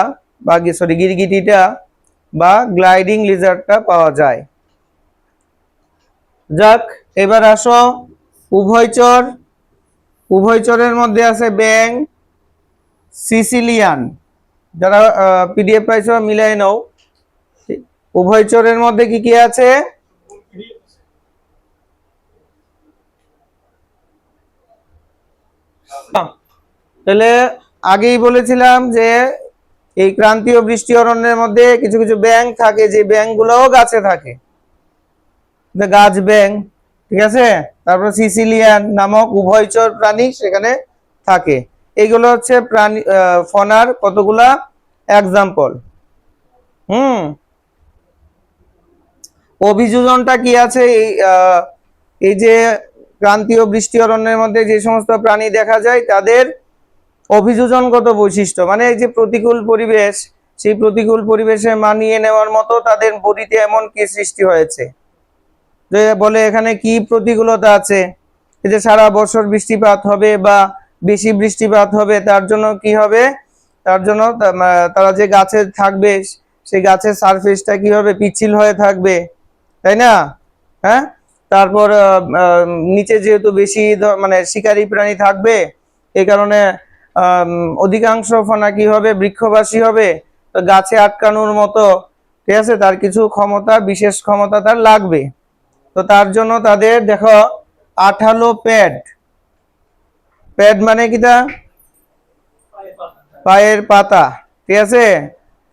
[SPEAKER 1] বা গিরগিটিটা বা গ্লাইডিং লিজার্ডটা পাওয়া যায়। যাক, এবার আসো উভয়চর। উভয়চরের মধ্যে আছে ব্যাং, সিসিলিয়ান। যারা পিডিএফ পাইছো মিলাই নাও। উভয়চরের মধ্যে কি কি আছে? তাহলে আগেই বলেছিলাম যে এই ক্রান্তীয় বৃষ্টি অরণ্যের মধ্যে কিছু কিছু ব্যাঙ থাকে, যে ব্যাঙগুলোও গাছে থাকে, গাছ ব্যাঙ, ঠিক আছে। তারপর সিসিলিয়ান নামক উভয়চর প্রাণী সেখানে থাকে। এইগুলো হচ্ছে প্রাণী ফনার কতগুলা এক্সাম্পল। অভিযোজনটা কি আছে? এই যে ক্রান্তীয় বৃষ্টি অরণ্যের মধ্যে যে সমস্ত প্রাণী দেখা যায় তাদের অভিযোজনগত বৈশিষ্ট্য, মানে এই যে প্রতিকূল পরিবেশ, সেই প্রতিকূল পরিবেশে মানিয়ে নেওয়ার মতো তাদের বডিতে এমন কি সৃষ্টি হয়েছে, যে বলে এখানে কি প্রতিকূলতা আছে। এই যে সারা বছর বৃষ্টিপাত হবে বা বেশি বৃষ্টিপাত হবে, তার জন্য কি হবে? তার জন্য তারা যে গাছে থাকবে সেই গাছের সারফেসটা কি হবে? পিচ্ছিল হয়ে থাকবে, তাই না? হ্যাঁ, তারপর নিচে যেহেতু বেশি মানে শিকারী প্রাণী থাকবে, এই কারণে অধিকাংশ ফনা কি হবে? বৃক্ষবাসী হবে। তো গাছে আটকানোর মতো, ঠিক আছে, তার কিছু ক্ষমতা, বিশেষ ক্ষমতা তার লাগবে। তো তার জন্য তাদের দেখো আঠালো প্যাড। প্যাড মানে কিটা? পায়ের পাতা, ঠিক আছে।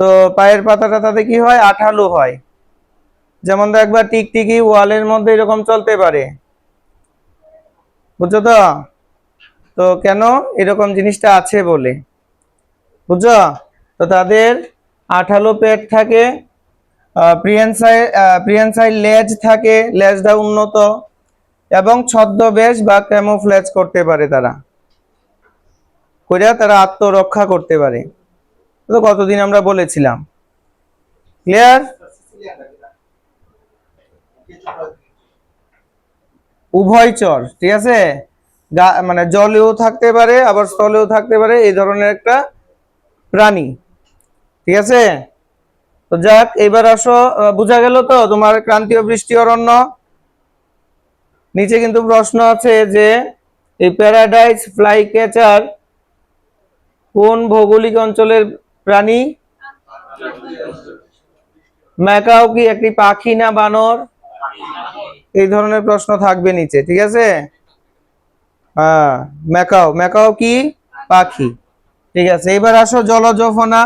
[SPEAKER 1] তো পায়ের পাতাটা তাতে কি হয়? আঠালো হয়। যেমন একবার টিকটিকি ওয়ালের মধ্যে এরকম চলতে পারে, বুঝছো তো? তো কেন এরকম জিনিসটা আছে বলে, বুঝছো? তো তাদের আঠালো পেট থাকে, প্রিহেনসাইল লেজ থাকে, লেজটা উন্নত, এবং ছদ্মবেশ বা ক্যামোফ্লেজ করতে পারে তারা, তারা আত্মরক্ষা করতে পারে। তো কতদিন আমরা বলেছিলাম, ক্লিয়ার? উভয়চর, ঠিক আছে, মানে জলেও থাকতে পারে আবার স্থলেও থাকতে পারে, এই ধরনের একটা প্রাণী, ঠিক আছে। তো যাক, এবার আসো, বোঝা গেল তো তোমার ক্রান্তীয় বৃষ্টি অরণ্য। নিচে কিন্তু প্রশ্ন আছে যে এই প্যারাডাইস ফ্লাই ক্যাচার কোন ভৌগোলিক অঞ্চলের প্রাণী? ম্যাকাও কি একটি পাখি না বানর? এই ধরনের প্রশ্ন থাকবে নিচে, ঠিক আছে। হ্যাঁ, ম্যাকাও, ম্যাকাও কি পাখি, ঠিক আছে। এবার আসো জলজ ফনা।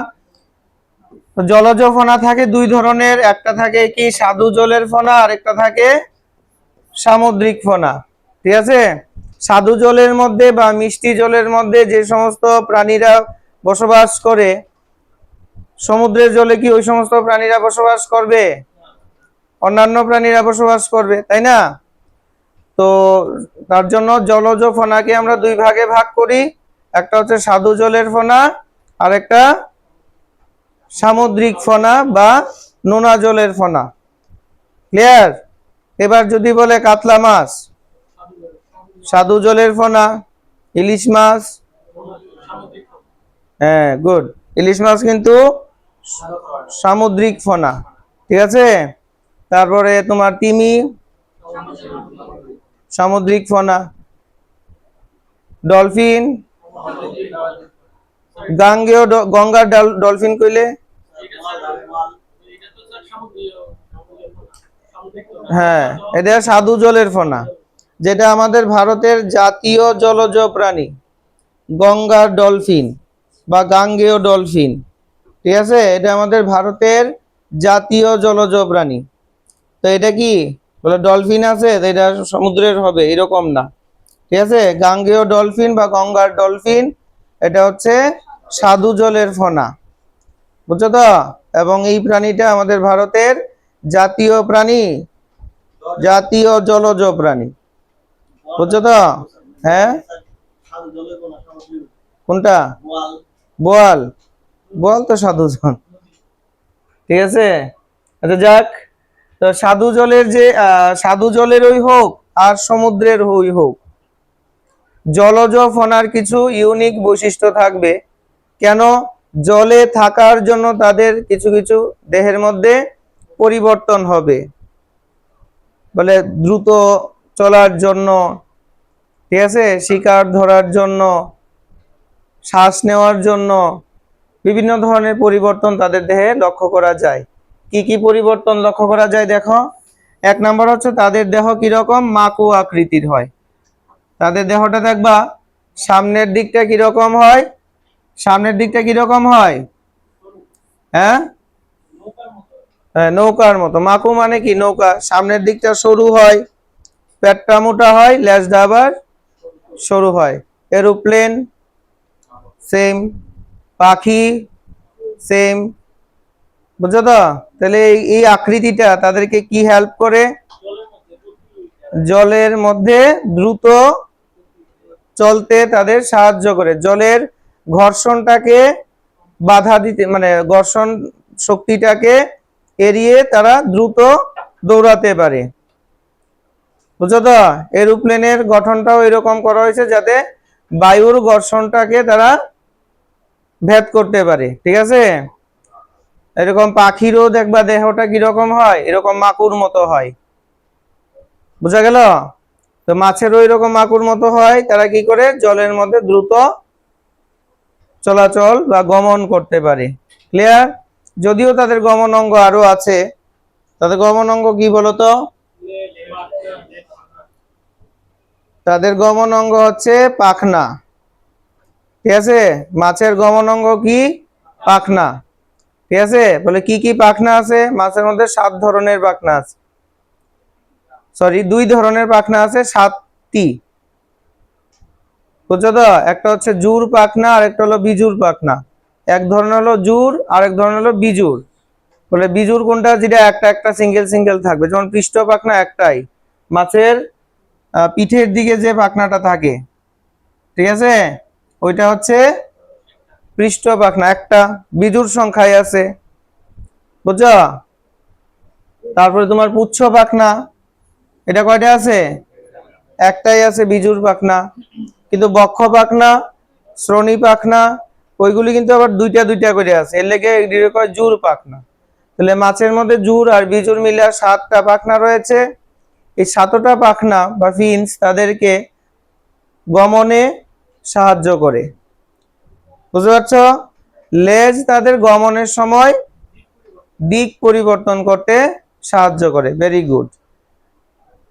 [SPEAKER 1] জলজ ফনা থাকে দুই ধরনের, একটা থাকে কি স্বাদু জলের ফনা, আর একটা থাকে সামুদ্রিক ফনা, ঠিক আছে। স্বাদু জলের মধ্যে বা মিষ্টি জলের মধ্যে যে সমস্ত প্রাণীরা বসবাস করে, সমুদ্রের জলে কি ওই সমস্ত প্রাণীরা বসবাস করবে? অন্যান্য প্রাণীরা বসবাস করবে, তাই না? তো তার জন্য জলজ ফনাকে আমরা দুই ভাগে ভাগ করি, একটা হচ্ছে স্বাদু জলের ফনা, আর একটা সামুদ্রিক ফনা বা নোনা জলের ফনা, ক্লিয়ার? এবার যদি বলে কাতলা মাছ, স্বাদু জলের ফনা। ইলিশ মাছ, হ্যাঁ গুড, ইলিশ মাছ কিন্তু সামুদ্রিক ফনা, ঠিক আছে। তারপরে তোমার তিমি, সামুদ্রিক ফনা। ডলফিন, গাঙ্গেয় গঙ্গার ডলফিন কইলে, হ্যাঁ, এটা স্বাদু জলের ফনা, যেটা আমাদের ভারতের জাতীয় জলজ প্রাণী, গঙ্গার ডলফিন বা গাঙ্গেয় ডলফিন, ঠিক আছে। এটা আমাদের ভারতের জাতীয় জলজ প্রাণী। তো এটা কি বলে? ডলফিন আছে, এটা সমুদ্রের হবে এরকম না, ঠিক আছে। গাঙ্গেয় ডলফিন বা গঙ্গার ডলফিন এটা হচ্ছে স্বাদু জলের ফনা, বুঝছো তো? এবং এই প্রাণীটা আমাদের ভারতের জাতীয় প্রাণী, জাতীয় জলজ প্রাণী, বুঝছো তো? হ্যাঁ, কোনটা? বোয়াল, বোয়াল তো সাধু জল, ঠিক আছে। আচ্ছা যাক, তো সাধু জলের যে সাধু জলেরই হোক আর সমুদ্রের হোক, জলজ ফনার কিছু ইউনিক বৈশিষ্ট্য থাকবে, কেন? জলে থাকার জন্য তাদের কিছু কিছু দেহের মধ্যে পরিবর্তন হবে, বলে দ্রুত চলার জন্য, ঠিক আছে, শিকার ধরার জন্য, শ্বাস নেওয়ার জন্য বিভিন্ন ধরনের পরিবর্তন তাদের দেহে লক্ষ্য করা যায়। কি কি পরিবর্তন লক্ষ্য করা যায় দেখো। এক নম্বর হচ্ছে তাদের দেহ কিরকম, মাকু আকৃতির হয়। তাদের দেহটা দেখবা সামনের দিকটা কিরকম হয়, সামনের দিকটা কিরকম হয়, হ্যাঁ, নৌকার মতো। মাকু মানে কি, নৌকা। সামনের দিকটা সরু হয়, পেটটা মোটা হয়, লেজটা আবার সরু হয়। এরোপ্লেন সেম, পাখি সেম, বুঝছো তো? তাহলে এই আকৃতিটা তাদেরকে কি হেল্প করে, জলের মধ্যে দ্রুত চলতে তাদের সাহায্য করে, জলের ঘর্ষণটাকে বাধা দিতে, মানে ঘর্ষণ শক্তিটাকে এড়িয়ে তারা দ্রুত দৌড়াতে পারে, বুঝছো তো? এরোপ্লেনের গঠনটাও এরকম করা হয়েছে যাতে বায়ুর ঘর্ষণটাকে তারা ভেদ করতে পারে, ঠিক আছে। এরকম পাখিরও দেখবা দেহটা কিরকম হয়, এরকম মাকুর মতো হয়, বুঝা গেল? তো মাছেরও এরকম মাকুর মতো হয়, তারা কি করে জলের মধ্যে দ্রুত চলাচল বা গমন করতে পারে। ক্লিয়ার? যদিও তাদের গমন অঙ্গ আরো আছে, তাদের গমন অঙ্গ কি বলতো? তাদের গমন অঙ্গ হচ্ছে পাখনা, ঠিক আছে। মাছের গমন অঙ্গ কি? পাখনা, ঠিক আছে। বলে কি কি পাখনা আছে মাছের মধ্যে? 7 ধরনের পাখনা আছে, সরি 2 ধরনের পাখনা আছে, 7টি, বুঝছো তো? একটা হচ্ছে জুর পাখনা আর একটা হলো বিজুর পাখনা। এক ধরনের হলো জুর আর এক ধরনের হলো বিজুর। বলে বিজুর কোনটা? যেটা একটা একটা সিঙ্গেল সিঙ্গেল থাকবে, যেমন পৃষ্ঠ পাখনা একটাই, মাছের পিঠের দিকে যে পাখনাটা থাকে, ঠিক আছে, ওইটা হচ্ছে পৃষ্ঠ পাখনা একটা, বিজুর সংখ্যায় আছে, বুঝছো? তারপরে তোমার পুচ্ছ পাখনা, এটা কয়টা আছে? একটাই আছে, বিজুর পাখনা। কিন্তু বক্ষ পাখনা, শ্রোণী পাখনা, ওইগুলি কিন্তু আবার দুইটা দুইটা করে আছে, এর লেগে এগুলিকে কয় জুর পাখনা। তাহলে মাছের মধ্যে জুর আর বিজুর মিলে 7টা পাখনা রয়েছে। এই 7টা পাখনা বা ফিন্স তাদেরকে গমনে সাহায্য করে, বুঝতে পারছো? লেজ তাদের গমনের সময় দিক পরিবর্তন করতে সাহায্য করে, ভেরি গুড।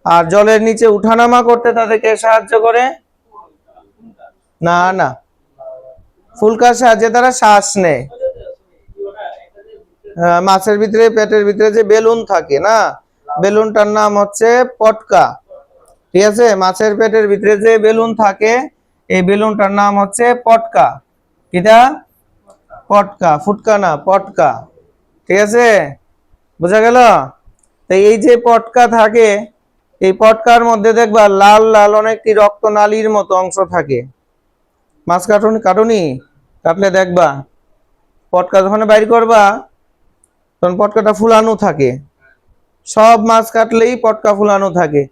[SPEAKER 1] আর জলের নিচে উঠানামা করতে তাদেরকে সাহায্য করে, না না, ফুলকার সাহায্যে তারা শ্বাস নেয়। মাছের ভিতরে, পেটের ভিতরে যে বেলুন থাকে না, বেলুনটার নাম হচ্ছে পটকা, ঠিক আছে। মাছের পেটের ভিতরে যে বেলুন থাকে, এই বেলুনটার নাম হচ্ছে পটকা। কিটা? পটকা, ফুটকা না, পটকা, ঠিক আছে, বোঝা গেল? তো এই যে পটকা থাকে, এই পটকার মধ্যে দেখবা লাল লাল অনেকটি রক্তনালীর মতো অংশ থাকে। মাছ কাটুনি, কাটলে দেখবা পটকা যখন বাইর করবা তখন পটকাটা ফুলানো থাকে। সব মাছ কাটলেই পটকা ফুলানো থাকে।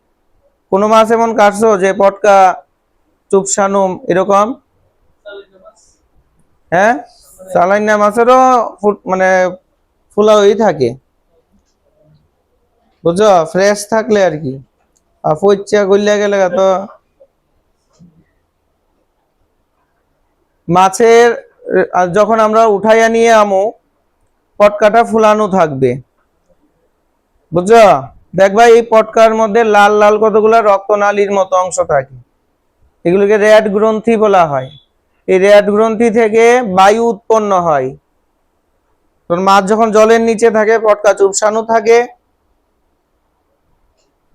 [SPEAKER 1] কোনো মাছ এমন কাটছো যে পটকা চুপসানো এরকম? হ্যাঁ, চালাইনা মাছেরও মানে ফুলাওই থাকে, বুঝছো, ফ্রেশ থাকলে আর কি। আর পইচা গলিয়া গেলে তো মাছের যখন আমরা উঠাইয়া নিয়ে আমো, পটকাটা ফুলানো থাকবে, বুঝছো? দেখবা এই পটকার মধ্যে লাল লাল কতগুলা রক্তনালীর মতো অংশ থাকে, এগুলোকে রেড গ্রন্থি বলা হয়। এই রেড গ্রন্থি থেকে বায়ু উৎপন্ন হয়। তোর মাছ যখন জলের নিচে থাকে, পটকা চুপসানো থাকে,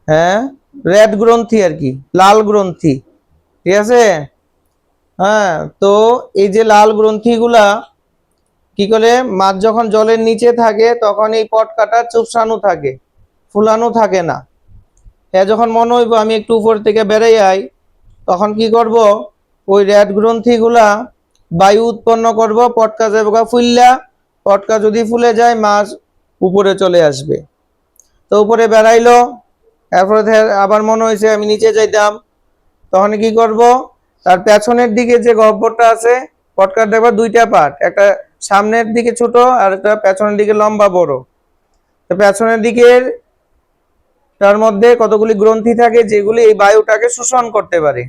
[SPEAKER 1] হ্যাঁ, রেড গ্রন্থি আর কি, লাল গ্রন্থি, ঠিক আছে। হ্যাঁ, তো এই যে লাল গ্রন্থিগুলা কি করে, মাছ যখন জলের নিচে থাকে তখন এই পটকাটা চুপসানো থাকে, ফুলানো থাকে না। হ্যাঁ, যখন মনে হইব আমি একটু উপর থেকে বেড়ে যাই, তখন কি করব, ওই রেড গ্রন্থিগুলা বায়ু উৎপন্ন করব, পটকা যাবে ফুললা, পটকা যদি ফুলে যায় মাছ উপরে চলে আসবে। তো উপরে বেড়াইলো, এরপরে আবার মনে হয়েছে আমি নিচে যাইতাম, তখন কি করব, তার পেছনের দিকে যে গহ্বরটা আছে পটকার দেখবা দুইটা পার্ট, একটা সামনের দিকে ছোট আর একটা পেছনের দিকে লম্বা বড়। তো পেছনের দিকের তার মধ্যে কতগুলি গ্রন্থি থাকে যেগুলি এই বায়ুটাকে শোষণ করতে পারে।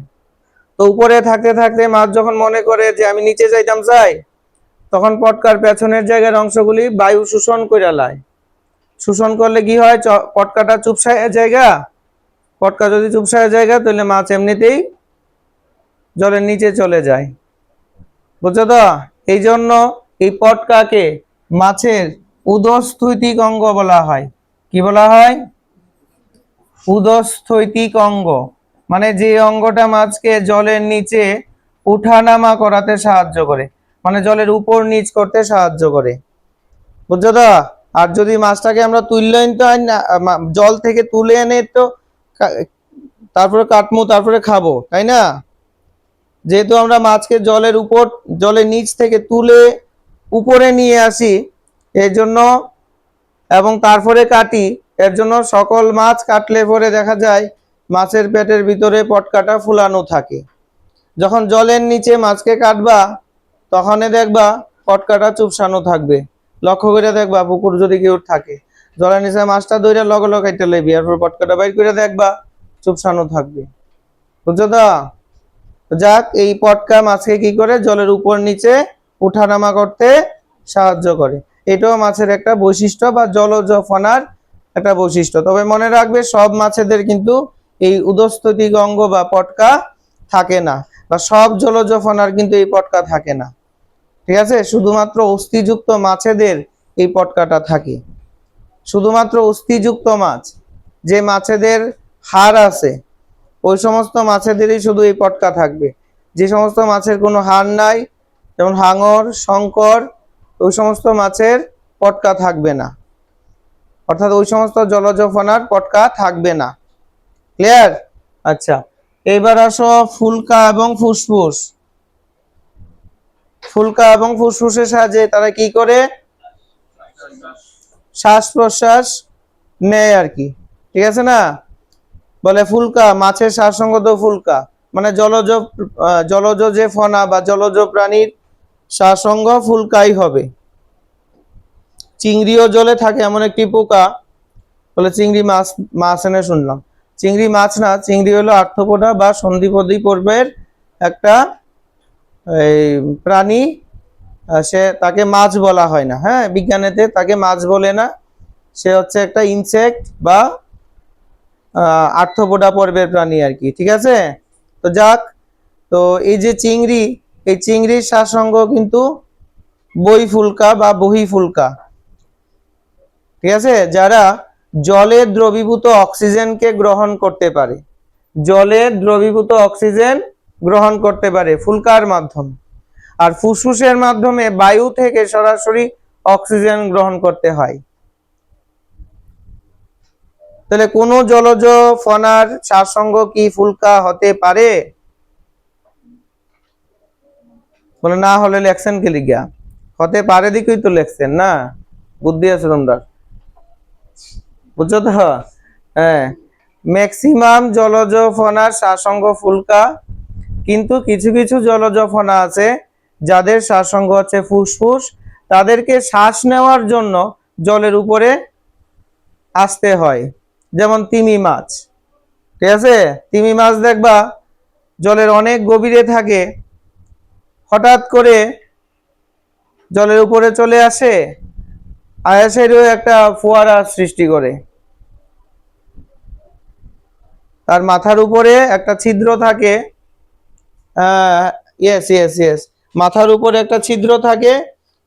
[SPEAKER 1] তো উপরে থাকতে থাকতে মাছ যখন মনে করে যে আমি নিচে যাইতাম চাই, তখন পটকার পেছনের জায়গার অংশগুলি বায়ু শোষণ করে লায়। শোষণ করলে কি হয়, পটকাটা চুপসায় জায়গা, পটকা যদি চুপসায় জায়গা তাহলে মাছ এমনিতেই জলের নিচে চলে যায়। বুঝছো তো? এই জন্য এই পটকাকে মাছের উদস্থৈতিক অঙ্গ বলা হয়। কি বলা হয়? উদস্থৈতিক অঙ্গ। মানে যে অঙ্গটা মাছকে জলের নিচে উঠানামা করাতে সাহায্য করে, মানে জলের উপর নিচ করতে সাহায্য করে। বুঝছো তো? আর যদি মাছটাকে আমরা তুললে তো জল থেকে তুলে এনে তো তারপরে কাটমু, তারপরে খাবো, তাই না? যেহেতু আমরা মাছকে জলের উপর, জলের নিচ থেকে তুলে উপরে নিয়ে আসি এর জন্য, এবং তারপরে কাটি, এর জন্য সকল মাছ কাটলে পরে দেখা যায় মাছের পেটের ভিতরে পটকাটা ফুলানো থাকে। যখন জলের নিচে মাছকে কাটবা তখনই দেখবা পটকাটা চুপসানো থাকবে। লক্ষ্য করে দেখবা পুকুর যদি কেউ থাকে, জলের নিচে মাছটা ধরে লগে লগে কাটতে লইবি, এরপর পটকাটা বাইর করে দেখবা চুপসানো থাকবে। বুঝছো তো? যাক, এই পটকা মাছকে কি করে জলের উপর নিচে উঠানামা করতে সাহায্য করে। এটাও মাছের একটা বৈশিষ্ট্য বা জলজ ফনার একটা বৈশিষ্ট্য। তবে মনে রাখবে সব মাছেদের কিন্তু এই উদস্থৈতিক অঙ্গ বা পটকা থাকে না, বা সব জলজ ফনার কিন্তু এই পটকা থাকে না। ঠিক আছে? শুধুমাত্র অস্থিযুক্ত মাছেদের এই পটকাটা থাকে। শুধুমাত্র অস্থিযুক্ত মাছ, যে মাছেদের হাড় আছে, ওই সমস্ত মাছেদেরই শুধু এই পটকা থাকবে। যে সমস্ত মাছের কোনো হাড় নাই, যেমন হাঙর, শঙ্কর, ওই সমস্ত মাছের পটকা থাকবে না, অর্থাৎ ওই সমস্ত জলজ ফনার পটকা থাকবে না। ক্লিয়ার? আচ্ছা, এইবার আসো ফুলকা এবং ফুসফুস। ফুলকা এবং ফুসফুসের সাহায্যে তারা কি করে? শ্বাস প্রশ্বাস নেয় আর কি। ঠিক আছে না? বলে ফুলকা, মাছের শ্বাসঙ্গত ফুলকা, মানে জলজ যে ফনা বা জলজ প্রাণীর শ্বাসঙ্গ ফুলকাই হবে। চিংড়িও জলে থাকে এমন একটি পোকা, বলে চিংড়ি মাছ, মাছ এনে শুনলাম, চিংড়ি মাছ না, চিংড়ি হলো আর্থ্রোপোডা বা সন্ধিপদী পর্বের একটা এই প্রাণী। সে, তাকে মাছ বলা হয় না, হ্যাঁ, বিজ্ঞানেতে তাকে মাছ বলে না, সে হচ্ছে একটা ইনসেক্ট বা আর্থ্রোপোডা পর্বের প্রাণী আর কি। ঠিক আছে? তো যাক, তো এই যে চিংড়ি, এই চিংড়ির শ্বাসঙ্গ কিন্তু বই ফুলকা বা বহি ফুলকা। ঠিক আছে? যারা জলে দ্রবীভূত অক্সিজেনকে গ্রহণ করতে পারে, জলে দ্রবীভূত অক্সিজেন গ্রহণ করতে পারে ফুলকার মাধ্যমে। আর ফুসফুসের মাধ্যমে বায়ু থেকে সরাসরি অক্সিজেন গ্রহণ করতে হয়। তাহলে কোন জলজ ফনার শ্বাসঙ্গ কি ফুলকা হতে পারে? বলে না হলে লেখছেন কি লিগা? হতে পারে দিকেই তো লেখছেন না, বুদ্ধি আছে তোমরা, বুঝছো তো? হ্যাঁ, ম্যাক্সিমাম জলজ ফনার শ্বাসঙ্গ ফুলকা, কিন্তু কিছু কিছু জলজ ফনা আছে যাদের শ্বাসঙ্গ হচ্ছে ফুসফুস, তাদেরকে শ্বাস নেওয়ার জন্য জলের উপরে আসতে হয়। যেমন তিমি মাছ। ঠিক আছে? তিমি মাছ দেখবা জলের অনেক গভীরে থাকে, হঠাৎ করে জলের উপরে চলে আসে, আয়াসেরও একটা ফোয়ারা সৃষ্টি করে। তার মাথার উপরে একটা ছিদ্র থাকে, ইয়েস ইয়েস ইয়েস, মাথার উপরে একটা ছিদ্র থাকে,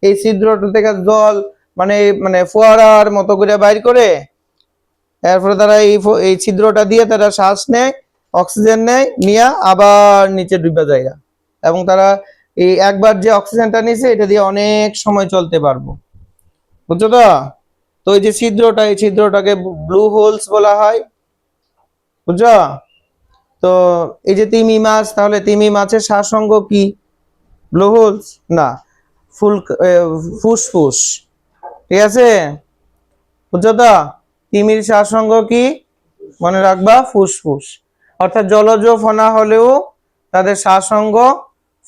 [SPEAKER 1] এই ছিদ্রটা থেকে জল মানে মানে ফোয়ারার মতো করে বাইর করে, এরপরে তারা এই ছিদ্রটা দিয়ে তারা শ্বাস নেয়, অক্সিজেন নেয়, নিয়ে আবার নিচে ডুবে যায়, এবং তারা এই একবার যে অক্সিজেনটা নিছে এটা দিয়ে অনেক সময় চলতে পারবো। বুঝছো তো? তো এই যে ছিদ্রটা, এই ছিদ্রটাকে ব্লু হোলস বলা হয়। বুঝছো? তো এই যে তিমি মাছ, তাহলে তিমি মাছের শ্বাসঙ্গ কি ব্লু হোলস না, ফুসফুস। ঠিক আছে? বুঝছো তো? তিমির শ্বাসঙ্গ কি মনে রাখবা? ফুসফুস। অর্থাৎ জলজ ফনা হলেও তাদের শ্বাসঙ্গ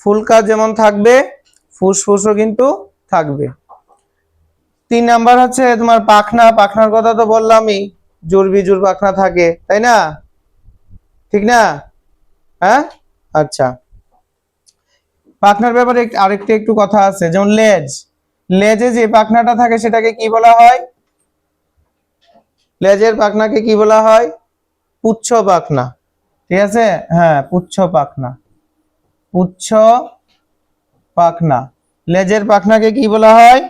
[SPEAKER 1] ফুলকা যেমন থাকবে, ফুসফুসও কিন্তু থাকবে। 3 নাম্বার হচ্ছে তোমার পাখনা। পাখনার কথা তো বললামই, জুড়বিজুড় পাখনা থাকে, তাই না? ঠিক না? হ্যাঁ, আচ্ছা। পাখনার ব্যাপারে আরেকটা একটু কথা আছে, যেমন লেজ। লেজে যে পাখনাটা থাকে সেটাকে কি বলা হয়? লেজের পাখনাকে কি বলা হয়? পুচ্ছ পাখনা। ঠিক আছে, হ্যাঁ, পুচ্ছ পাখনা। পুচ্ছ পাখনা। লেজের পাখনাকে কি বলা হয়?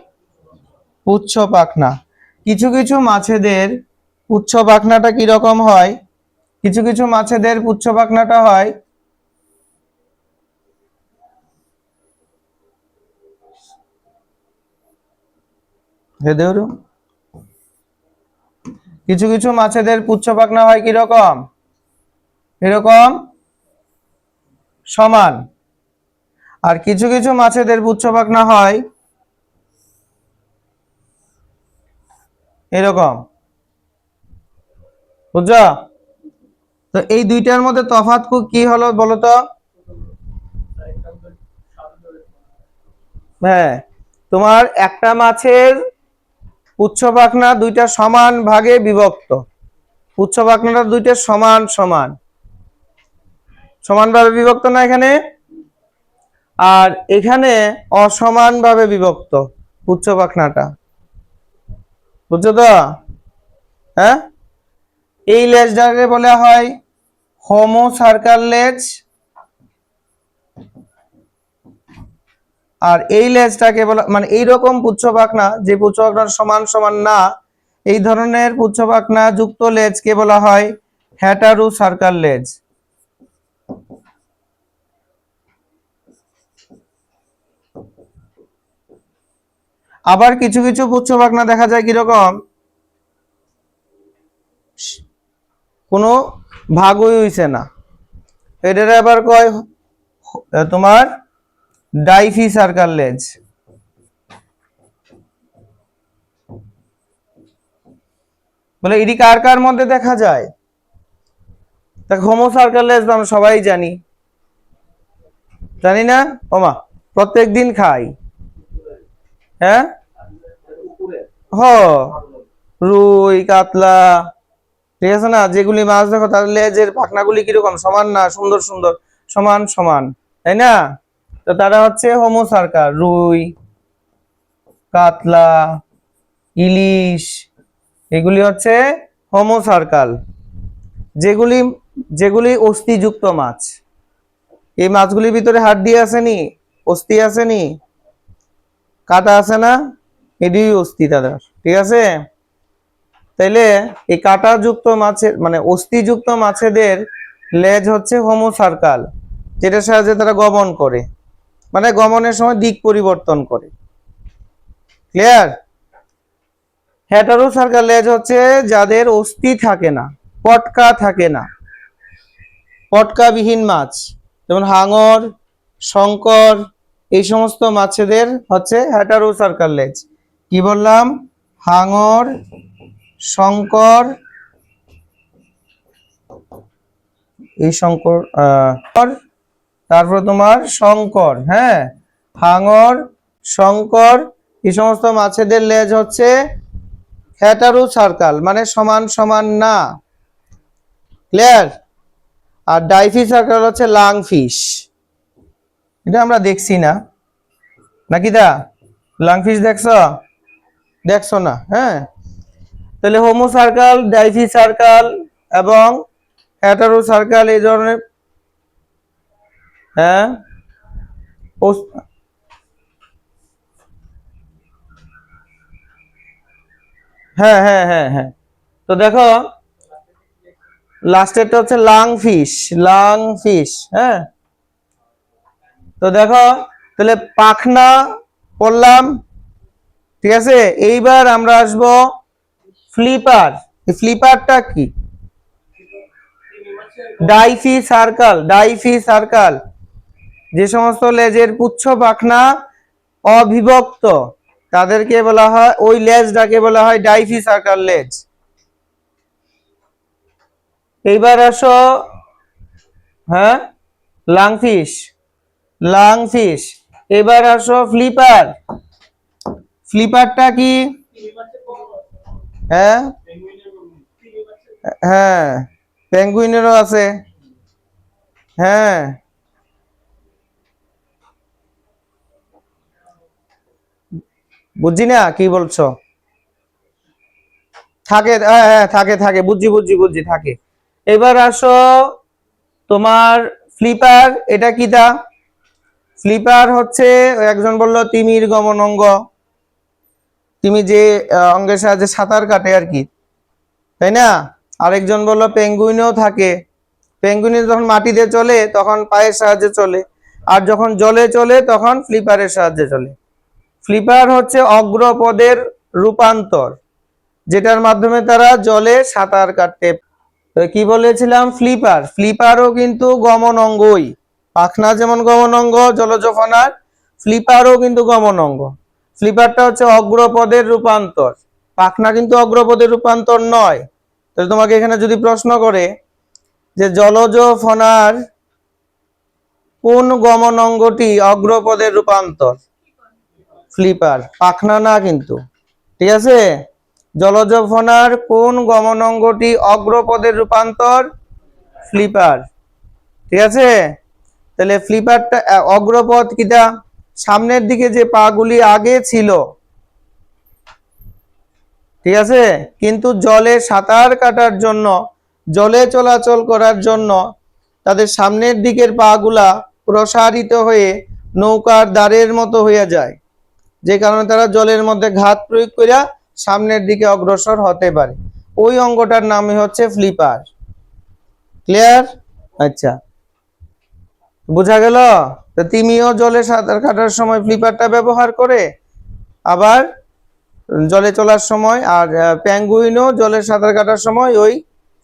[SPEAKER 1] পুচ্ছ পাখনা। কিছু কিছু মাছেদের পুচ্ছ পাখনাটা কি রকম হয়? কিছু কিছু মাছেদের পুচ্ছ পাখনাটা হয় কিছু কিছু মাছেদের পুচ্ছ পাখনা হয় কি রকম? এরকম সমান। আর কিছু কিছু মাছেদের পুচ্ছ পাখনা হয় এরকম। বুঝছো? তো এই দুইটার মধ্যে তফাৎ কি হলো বলো তো? হ্যাঁ, তোমার একটা মাছের পুচ্ছ পাখনা দুইটা সমান ভাগে বিভক্ত। পুচ্ছ পাখনাটা দুইটা সমান সমান সমানভাবে বিভক্ত না এখানে? আর এখানে অসমানভাবে বিভক্ত পুচ্ছ পাখনাটা। বুঝছো তো? হ্যাঁ, এই লেজটাকে বলা হয় হোমো সার্কাল লেজ। আর এই লেজটাকে বলা মানে এইরকম পুচ্ছ পাখনা যে পুচ্ছ পাখনার সমান সমান না, এই ধরনের পুচ্ছ পাখনা যুক্ত লেজকে বলা হয় হ্যাটারু সার্কাল লেজ। আবার কিছু কিছু পুচ্ছ পাখনা দেখা যায় কিরকম, কোনো ভাগই হইছে না, এটারে আবার কয় তোমার ডাইফি সার্কাল লেজ। বলে এটি কার কার মধ্যে দেখা যায়? দেখ, হোমো সার্কাল লেজ তো আমরা সবাই জানি, জানি না ওমা? প্রত্যেক দিন খাই। হ্যাঁ, হ, রুই কাতলা, ঠিক আছে না? যেগুলি মাছ দেখো তার লেজের পাখনাগুলি কিরকম, সমান না? সুন্দর সুন্দর সমান সমান, তাই না? তো তারা হচ্ছে হোমো সার্কাল। রুই, কাতলা, ইলিশ, এগুলি হচ্ছে হোমো সার্কাল। যেগুলি যেগুলি অস্থিযুক্ত মাছ। এই মাছগুলির ভিতরে হাড্ডি আসেনি, অস্থি আসেনি, কাটা আছে না? এটি অস্থি তাদের, ঠিক আছে? তাইলে এই কাঁটাযুক্ত মাছের মানে অস্থিযুক্ত মাছেদের লেজ হচ্ছে হোমো সার্কাল, যেটার সাহায্যে তারা গমন করে, মানে গমনের সময় দিক পরিবর্তন করে। ক্লিয়ার? হ্যাটারো সার্কাল লেজ হচ্ছে যাদের অস্থি থাকে না, পটকা থাকে না, পটকাবিহীন মাছ, যেমন হাঙর, শঙ্কর, এই সমস্ত মাছেদের হচ্ছে হ্যাটারো সার্কাল লেজ। কি বললাম? হাঙর, শঙ্কর, এই শঙ্কর, তারপর তোমার শঙ্কর, হ্যাঁ, হাঙর, শঙ্কর, এই সমস্ত মাছেদের লেজ হচ্ছে হ্যাটারু সার্কাল, মানে সমান সমান না। ক্লিয়ার? আর ডাইফি সার্কাল হচ্ছে লাং ফিশ। এটা আমরা দেখছি না, নাকি দা? লাং ফিশ দেখছো? দেখছো না? হ্যাঁ, তাহলে হোমো সার্কাল, ডাইফি সার্কাল এবং হ্যাটারু সার্কাল এই ধরনের, হ্যাঁ, হ্যাঁ হ্যাঁ হ্যাঁ হ্যাঁ। তো দেখো লাস্টেরটা হচ্ছে লাং ফিশ, লাং ফিশ, হ্যাঁ। তো দেখো, তাহলে পাখনা পড়লাম, ঠিক আছে? এইবার আমরা আসব ফ্লিপার। এই ফ্লিপারটা কি? ডাইফি সার্কাল, ডাইফি সার্কাল, যে সমস্ত লেজের পুচ্ছ পাখনা অবিভক্ত তাদেরকে বলা হয়, ওই লেজটাকে বলা হয় ডাইফি সার্কাল লেজ। এইবার আসো, হ্যাঁ, লাংফিশ। লাংফিশ এবার আসো ফ্লিপার। ফ্লিপারটা কি? হ্যাঁ হ্যাঁ, পেঙ্গুইনেরও আছে। হ্যাঁ, বুঝছি না কি বলছো। থাকে, হ্যাঁ হ্যাঁ, থাকে থাকে, বুঝছি বুঝছি বুঝছি, থাকে। এবার আসো তোমার ফ্লিপার, এটা কি তা? ফ্লিপার হচ্ছে, একজন বললো তিমির গমন অঙ্গ, তিমি যে অঙ্গের সাহায্যে সাঁতার কাটে আর কি, তাই না? আরেকজন বললো পেঙ্গুইনও থাকে, পেঙ্গুইন যখন মাটিতে চলে তখন পায়ের সাহায্যে চলে, আর যখন জলে চলে তখন ফ্লিপারের সাহায্যে চলে। ফ্লিপার হচ্ছে অগ্রপদের রূপান্তর, যেটার মাধ্যমে তারা জলে সাঁতার কাটতে। তো কি বলেছিলাম, ফ্লিপার, ফ্লিপারও কিন্তু গমন অঙ্গই। পাখনা যেমন গমন অঙ্গ জলজ ফনার, ফ্লিপারও কিন্তু গমন অঙ্গ। ফ্লিপারটা হচ্ছে অগ্রপদের রূপান্তর, পাখনা কিন্তু অগ্রপদের রূপান্তর নয়। তাহলে তোমাকে এখানে যদি প্রশ্ন করে যে জলজ ফনার কোন গমন অঙ্গটি অগ্রপদের রূপান্তর, ফ্লিপার, পাখনা না কিন্তু। ঠিক আছে, জলজ ফনার কোন গমন অঙ্গটি অগ্রপদের রূপান্তর, ফ্লিপার। ঠিক আছে, তাহলে ফ্লিপারটা অগ্রপদ কিটা, সামনের দিকে যে পা গুলি আগে ছিল, ঠিক আছে, কিন্তু জলে সাঁতার কাটার জন্য, জলে চলাচল করার জন্য তাদের সামনের দিকের পা গুলা প্রসারিত হয়ে নৌকার দ্বারের মতো হয়ে যায়, যে কারণে তারা জলের মধ্যে ঘাত প্রয়োগ করে সামনের দিকে অগ্রসর হতে পারে। ওই অঙ্গটার নামই হচ্ছে ফ্লিপার। ক্লিয়ার? আচ্ছা, বোঝা গেল? তো তিমিও জলে সাঁতার কাটার সময় ফ্লিপারটা ব্যবহার করে, আবার জলে চলার সময়, আর পেঙ্গুইনও জলে সাঁতার কাটার সময় ওই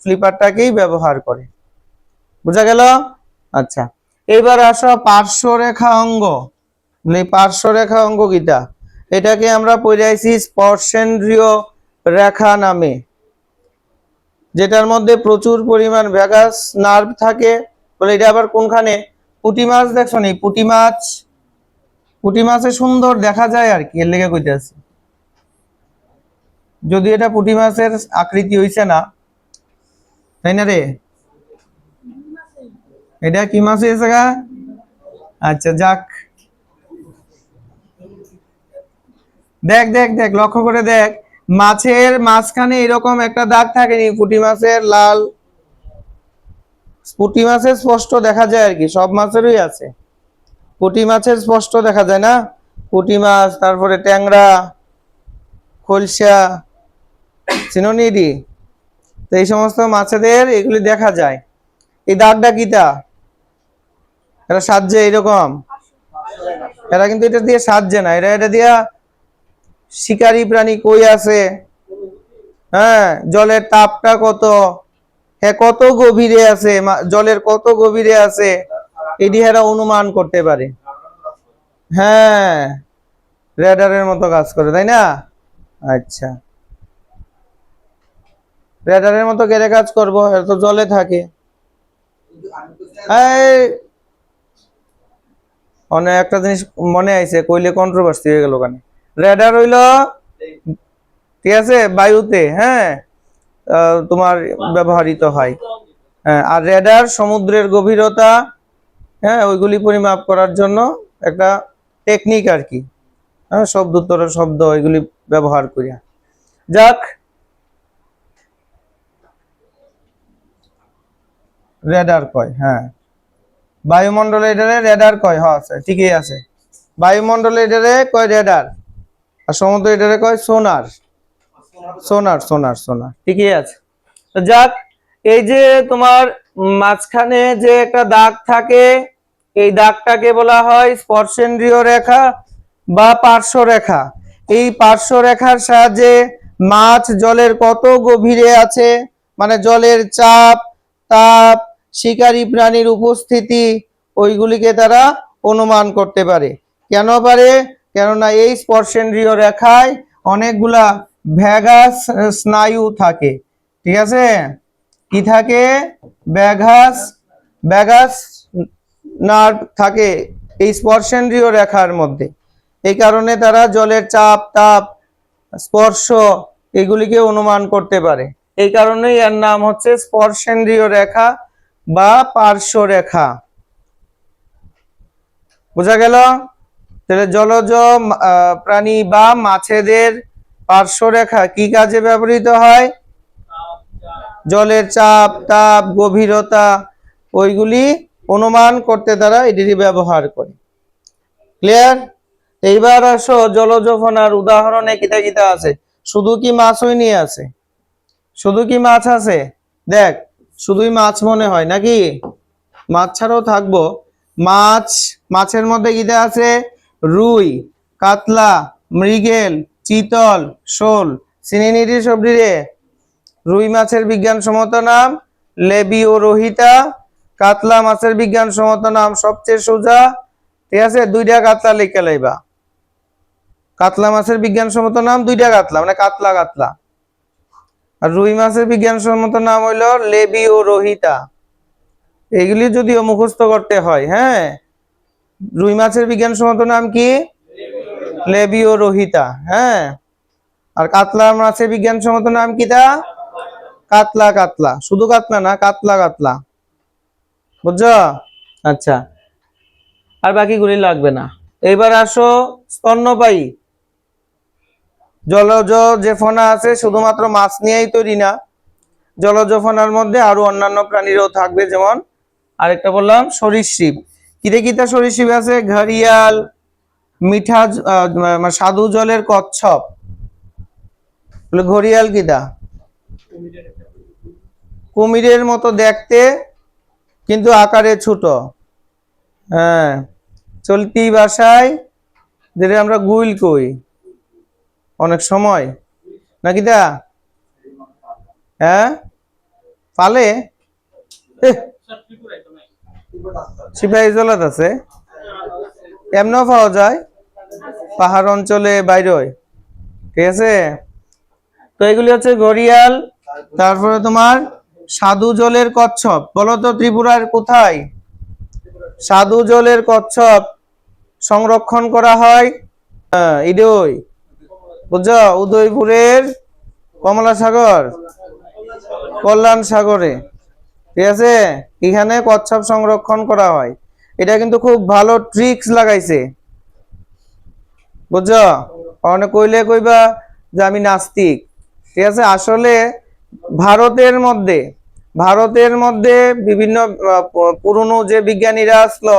[SPEAKER 1] ফ্লিপারটাকেই ব্যবহার করে। বোঝা গেল? আচ্ছা, এবার আসো পার্শ্বরেখা অঙ্গ। পার্শ্বরেখা অঙ্গ কিটা? এটাকে আমরা পড়াইছি স্পর্শেন্দ্রিয় রেখা নামে, যেটার মধ্যে প্রচুর পরিমাণ ভ্যাগাস নার্ভ থাকে। বলে এটা আবার কোনখানে? পুঁটি মাছ দেখছো নি? পুঁটি মাছ, পুঁটি মাছে সুন্দর দেখা যায় আর কি, এর লেগে কইতেছি। যদি এটা পুঁটি মাছের আকৃতি হইছে না, তাই না রে? এটা কি মাছ হয়েছে গা? আচ্ছা যাক, দেখ দেখ দেখ, লক্ষ্য করে দেখ, মাছের মাঝখানে এরকম একটা দাগ থাকেনি পুঁটি মাছের, লাল? পুঁটি মাছের স্পষ্ট দেখা যায় আর কি, সব মাছেরই আছে। পুঁটি মাছের স্পষ্ট দেখা যায় না? পুঁটি মাছ, তারপরে ট্যাংরা, খলসা, চিনোনিডি, তো এই সমস্ত মাছেদের এগুলি দেখা যায়। এই দাগটা কিটা? এরা সাজছে এরকম, এরা কিন্তু এটা দিয়ে সাজছে না, এরা এটা দিয়া শিকারী প্রাণী কই আছে, হ্যাঁ, জলের তাপটা কত, হ্যাঁ কত গভীরে আছে, জলের কত গভীরে আছে, এটি এরা অনুমান করতে পারে। হ্যাঁ, রেডারের মতো কাজ করে, তাই না? আচ্ছা, রেডারের মতো কেড়ে কাজ করবো, এরা তো জলে থাকে। এই অনেক একটা জিনিস মনে আইছে, কইলে কন্ট্রোভার্সি হয়ে গেল কেন। রেডার হইল, ঠিক আছে, বায়ুতে, হ্যাঁ, তোমার ব্যবহৃত হয়। হ্যাঁ, আর রেডার সমুদ্রের গভীরতা, হ্যাঁ, ওইগুলি পরিমাপ করার জন্য একটা টেকনিক আর কি। হ্যাঁ, শব্দ উত্তরের শব্দ এগুলি ব্যবহার করিয়া। যাক, রেডার কয়, হ্যাঁ, বায়ুমণ্ডলে এটারে রেডার কয়, হ্যাঁ ঠিকই আছে। বায়ুমণ্ডলে এটারে কয় রেডার, আর সমুদ্র এটারে কয় সোনার। সোনার সোনার সোনার, ঠিকই আছে। তো যাক, এই যে তোমার মাঝখানে যে একটা দাগ থাকে, এই দাগটাকে বলা হয় স্পর্শেন্দ্রিয় রেখা বা পার্শ্বরেখা। এই পার্শ্বরেখার সাহায্যে মাছ জলের কত গভীরে আছে, মানে জলের চাপ, তাপ, শিকারী প্রাণীর উপস্থিতি, ওইগুলিকে তারা অনুমান করতে পারে। কেন পারে? কেননা এই স্পর্শেন্দ্রিয় রেখায় অনেকগুলা ভ্যাগাস স্নায়ু থাকে। ঠিক আছে, কি থাকে? ভ্যাগাস, ভ্যাগাস নার্ভ থাকে, এই স্পর্শেন্দ্রিয় রেখার মধ্যে। এই কারণে তারা জলের চাপ, তাপ, স্পর্শ এগুলিকে অনুমান করতে পারে। এই কারণেই এর নাম হচ্ছে স্পর্শেন্দ্রিয় রেখা বা পার্শ্ব রেখা। বোঝা গেল? তাহলে জলজ প্রাণী বা মাছেদের পার্শ্ব রেখা কি কাজে ব্যবহৃত হয়? জলের চাপ, তাপ, গভীরতা ওইগুলি অনুমান করতে তারা এটির ব্যবহার করে। ক্লিয়ার? এইবার আসো জলজ ফনার উদাহরণে কিতা কিতা আছে। শুধু কি মাছই নিয়ে আছে? শুধু কি মাছ আছে? দেখ, শুধুই মাছ মনে হয় নাকি? মাছ ছাড়াও থাকবো। মাছের মধ্যে কিতা আছে? রুই, কাতলা, মৃগেল, চিতল, শোল। চিনি সবজি রে। রুই মাছের বিজ্ঞানসম্মত নাম লেবিওরোহিতা। কাতলা মাছের বিজ্ঞানসম্মত নাম সবচেয়ে সোজা। ঠিক আছে, দুইটা কাতলা লিখে লাইবা। কাতলা মাছের বিজ্ঞানসম্মত নাম দুইটা কাতলা, মানে কাতলা কাতলা। আর রুই মাছের বিজ্ঞানসম্মত নাম হইলো লেবিওরোহিতা। এগুলি যদিও মুখস্থ করতে হয়। হ্যাঁ, রুই মাছের বিজ্ঞানসম্মত নাম কি? লেবিওরোহিতা। হ্যাঁ, আর কাতলা মাছের বিজ্ঞানসম্মত নাম কিটা? কাতলা কাতলা। শুধু কাতলা না, কাতলা কাতলা। বুঝছো? আচ্ছা, আর বাকিগুলি লাগবে না। এবার আসো স্তন্যপায়ী। জলজ যে ফনা আছে শুধুমাত্র মাছ নিয়েই তৈরি না, জলজ ফনার মধ্যে আরো অন্যান্য প্রাণীরাও থাকবে। যেমন আরেকটা বললাম সরীসৃপ। কিরে কিতা সরীসৃপ আছে? ঘড়িয়াল, মিঠা স্বাদু জলের কচ্ছপ। ঘড়িয়াল কিতা? কুমিরের মতো দেখতে কিন্তু আকারে ছোট। হ্যাঁ, চলতি ভাষায় যেটা আমরা গুইল কই অনেক সময়, নাকি দা? হ্যাঁ, পালে সিপাহী জলাত আছে, এমনও পাওয়া যায় পাহাড় অঞ্চলে বাইরে। ঠিক আছে, তো এগুলি হচ্ছে ঘড়িয়াল। তারপরে তোমার সাধু জলের কচ্ছপ। বলো তো ত্রিপুরার কোথায় সাধু জলের কচ্ছপ সংরক্ষণ করা হয়? ইডই, বুঝছো? উদয়পুরের কমলা সাগর, কল্যাণ সাগরে। ঠিক আছে, এখানে কচ্ছপ সংরক্ষণ করা হয়। এটা কিন্তু খুব ভালো ট্রিক্স লাগাইছে, বুঝছো? অনেক কইলে কইবা যে আমি নাস্তিক। ঠিক আছে, আসলে ভারতের মধ্যে বিভিন্ন পুরনো যে বিজ্ঞানীরা আসলো,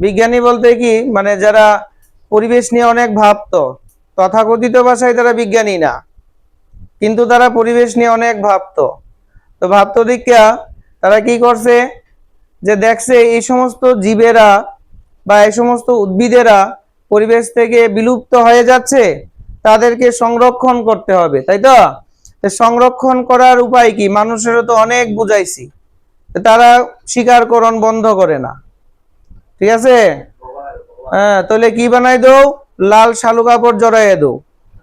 [SPEAKER 1] বিজ্ঞানী বলতে কি মানে যারা পরিবেশ নিয়ে অনেক ভাবতো, তথাকথিত ভাষায় তারা বিজ্ঞানী না, কিন্তু তারা পরিবেশ নিয়ে অনেক ভাবতো। তো ভাবতো দিকা তারা কি করছে, যে দেখছে এই সমস্ত জীবেরা বা এই সমস্ত উদ্ভিদেরা পরিবেশ থেকে বিলুপ্ত হয়ে যাচ্ছে, তাদেরকে সংরক্ষণ করতে হবে, তাই তো? সংরক্ষণ করার উপায় কি? মানুষেরও তো অনেক বুঝাইছি, তারা স্বীকারকরণ বন্ধ করে না। ঠিক আছে, হ্যাঁ, তাহলে কি বানাই দো? লাল শালু কাপড় জড়াইয়া দো।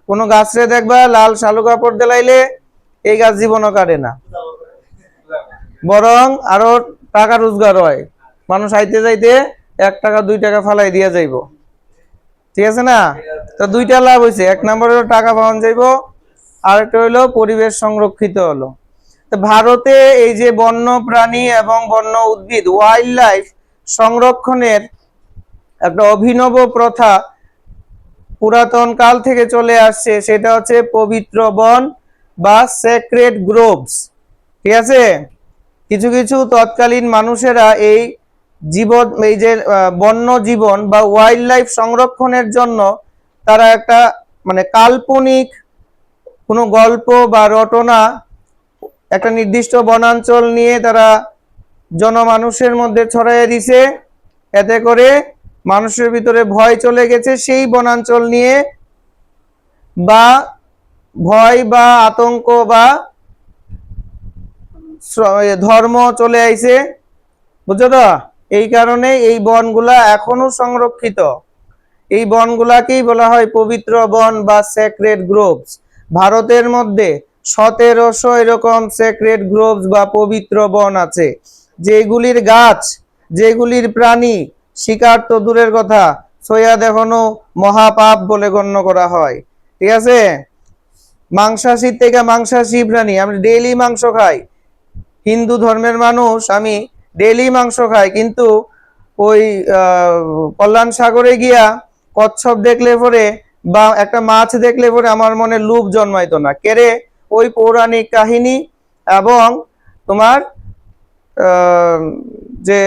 [SPEAKER 1] কোনো গাছরে দেখবা লাল শালু কাপড় দিলাইলে এই গাছ জীবনও কাটে না, বরং আরো টাকা রোজগার হয়। মানুষ আইতে যাইতে 1 টাকা 2 টাকা ফালাই দিয়া যাইব। ঠিক আছে না? তো দুইটা লাভ হয়েছে। 1 নম্বর হলো টাকা পাওয়া যাইব, আর একটা হইলো পরিবেশ সংরক্ষিত হলো। তো ভারতে এই যে বন্য প্রাণী এবং বন্য উদ্ভিদ ওয়াইল্ড লাইফ সংরক্ষণের একটা অভিনব প্রথা পুরাতন কাল থেকে চলে আসছে, সেটা হচ্ছে পবিত্র বন বা সেক্রেড গ্রোভস। ঠিক আছে, কিছু কিছু তৎকালীন মানুষেরা এই যে বন্য জীবন বা ওয়াইল্ড লাইফ সংরক্ষণের জন্য তারা একটা মানে কাল্পনিক কোনো গল্প বা রটনা, একটা নির্দিষ্ট বনাঞ্চল নিয়ে তারা জনমানুষের মধ্যে ছড়াইয়ে দিছে। এতে করে মানুষের ভিতরে ভয় চলে গেছে সেই বনাঞ্চল নিয়ে, বা ভয় বা আতঙ্ক বা ধর্ম চলে আইছে, বুঝছো তো? এই কারণে এই বনগুলা এখনো সংরক্ষিত। এই বনগুলাকেই বলা হয় পবিত্র বন বা সেক্রেড গ্রোভস। ভারতের মধ্যে 1700 এরকম সেক্রেড গ্রোভস বা পবিত্র বন আছে, যেগুলির গাছ, যেগুলির প্রাণী শিকার তো দূরের কথা, সৈয়াদ এখনো মহাপাপ বলে গণ্য করা হয়। ঠিক আছে, মাংসাশী থেকে মাংসাশী প্রাণী, আমরা ডেইলি মাংস খাই, হিন্দু ধর্মের মানুষ, আমি ডেইলি মাংস খাই, কিন্তু ওই কল্যাণ সাগরে গিয়া কচ্ছপ দেখলে পরে বা একটা মাছ দেখলে পরে আমার মনে লোভ জন্মাইতো না। কেরে ওই পৌরাণিক কাহিনী এবং তোমার যে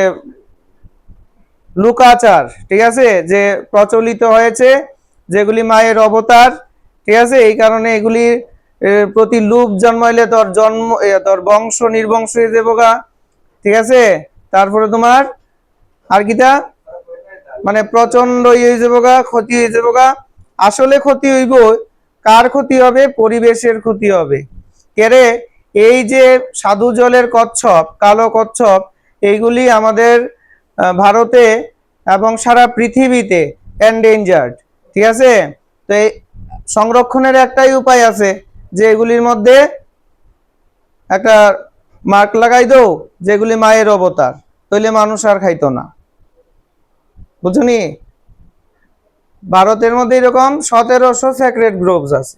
[SPEAKER 1] লুকাচার, ঠিক আছে, যে প্রচলিত হয়েছে, যেগুলি মায়ের অবতার, ঠিক আছে, এই কারণে এগুলির প্রতি লোভ জন্মাইলে তোর জন্ম তোর বংশ নির্বংশ হয়ে যাবো গা। ঠিক আছে, তারপরে তোমার আর কিটা মানে প্রচন্ড ইয়ে হয়ে যাবো গা, ক্ষতি হয়ে যাবো গা। আসলে ক্ষতি হইব কার? ক্ষতি হবে, পরিবেশের ক্ষতি হবে। কেরে এই যে সাধু জলের কচ্ছপ, কালো কচ্ছপ, এইগুলি আমাদের ভারতে এবং সারা পৃথিবীতে এন্ডেঞ্জার্ড। ঠিক আছে, তো এই সংরক্ষণের একটাই উপায় আছে, যে এগুলির মধ্যে একটা মার্ক লাগাই দাও যেগুলি মায়ের অবতার, তাইলে মানুষ আর খাইতো না। বুঝনি? ভারতের মধ্যে এরকম 1700 স্যাক্রেড গ্রোভস আছে,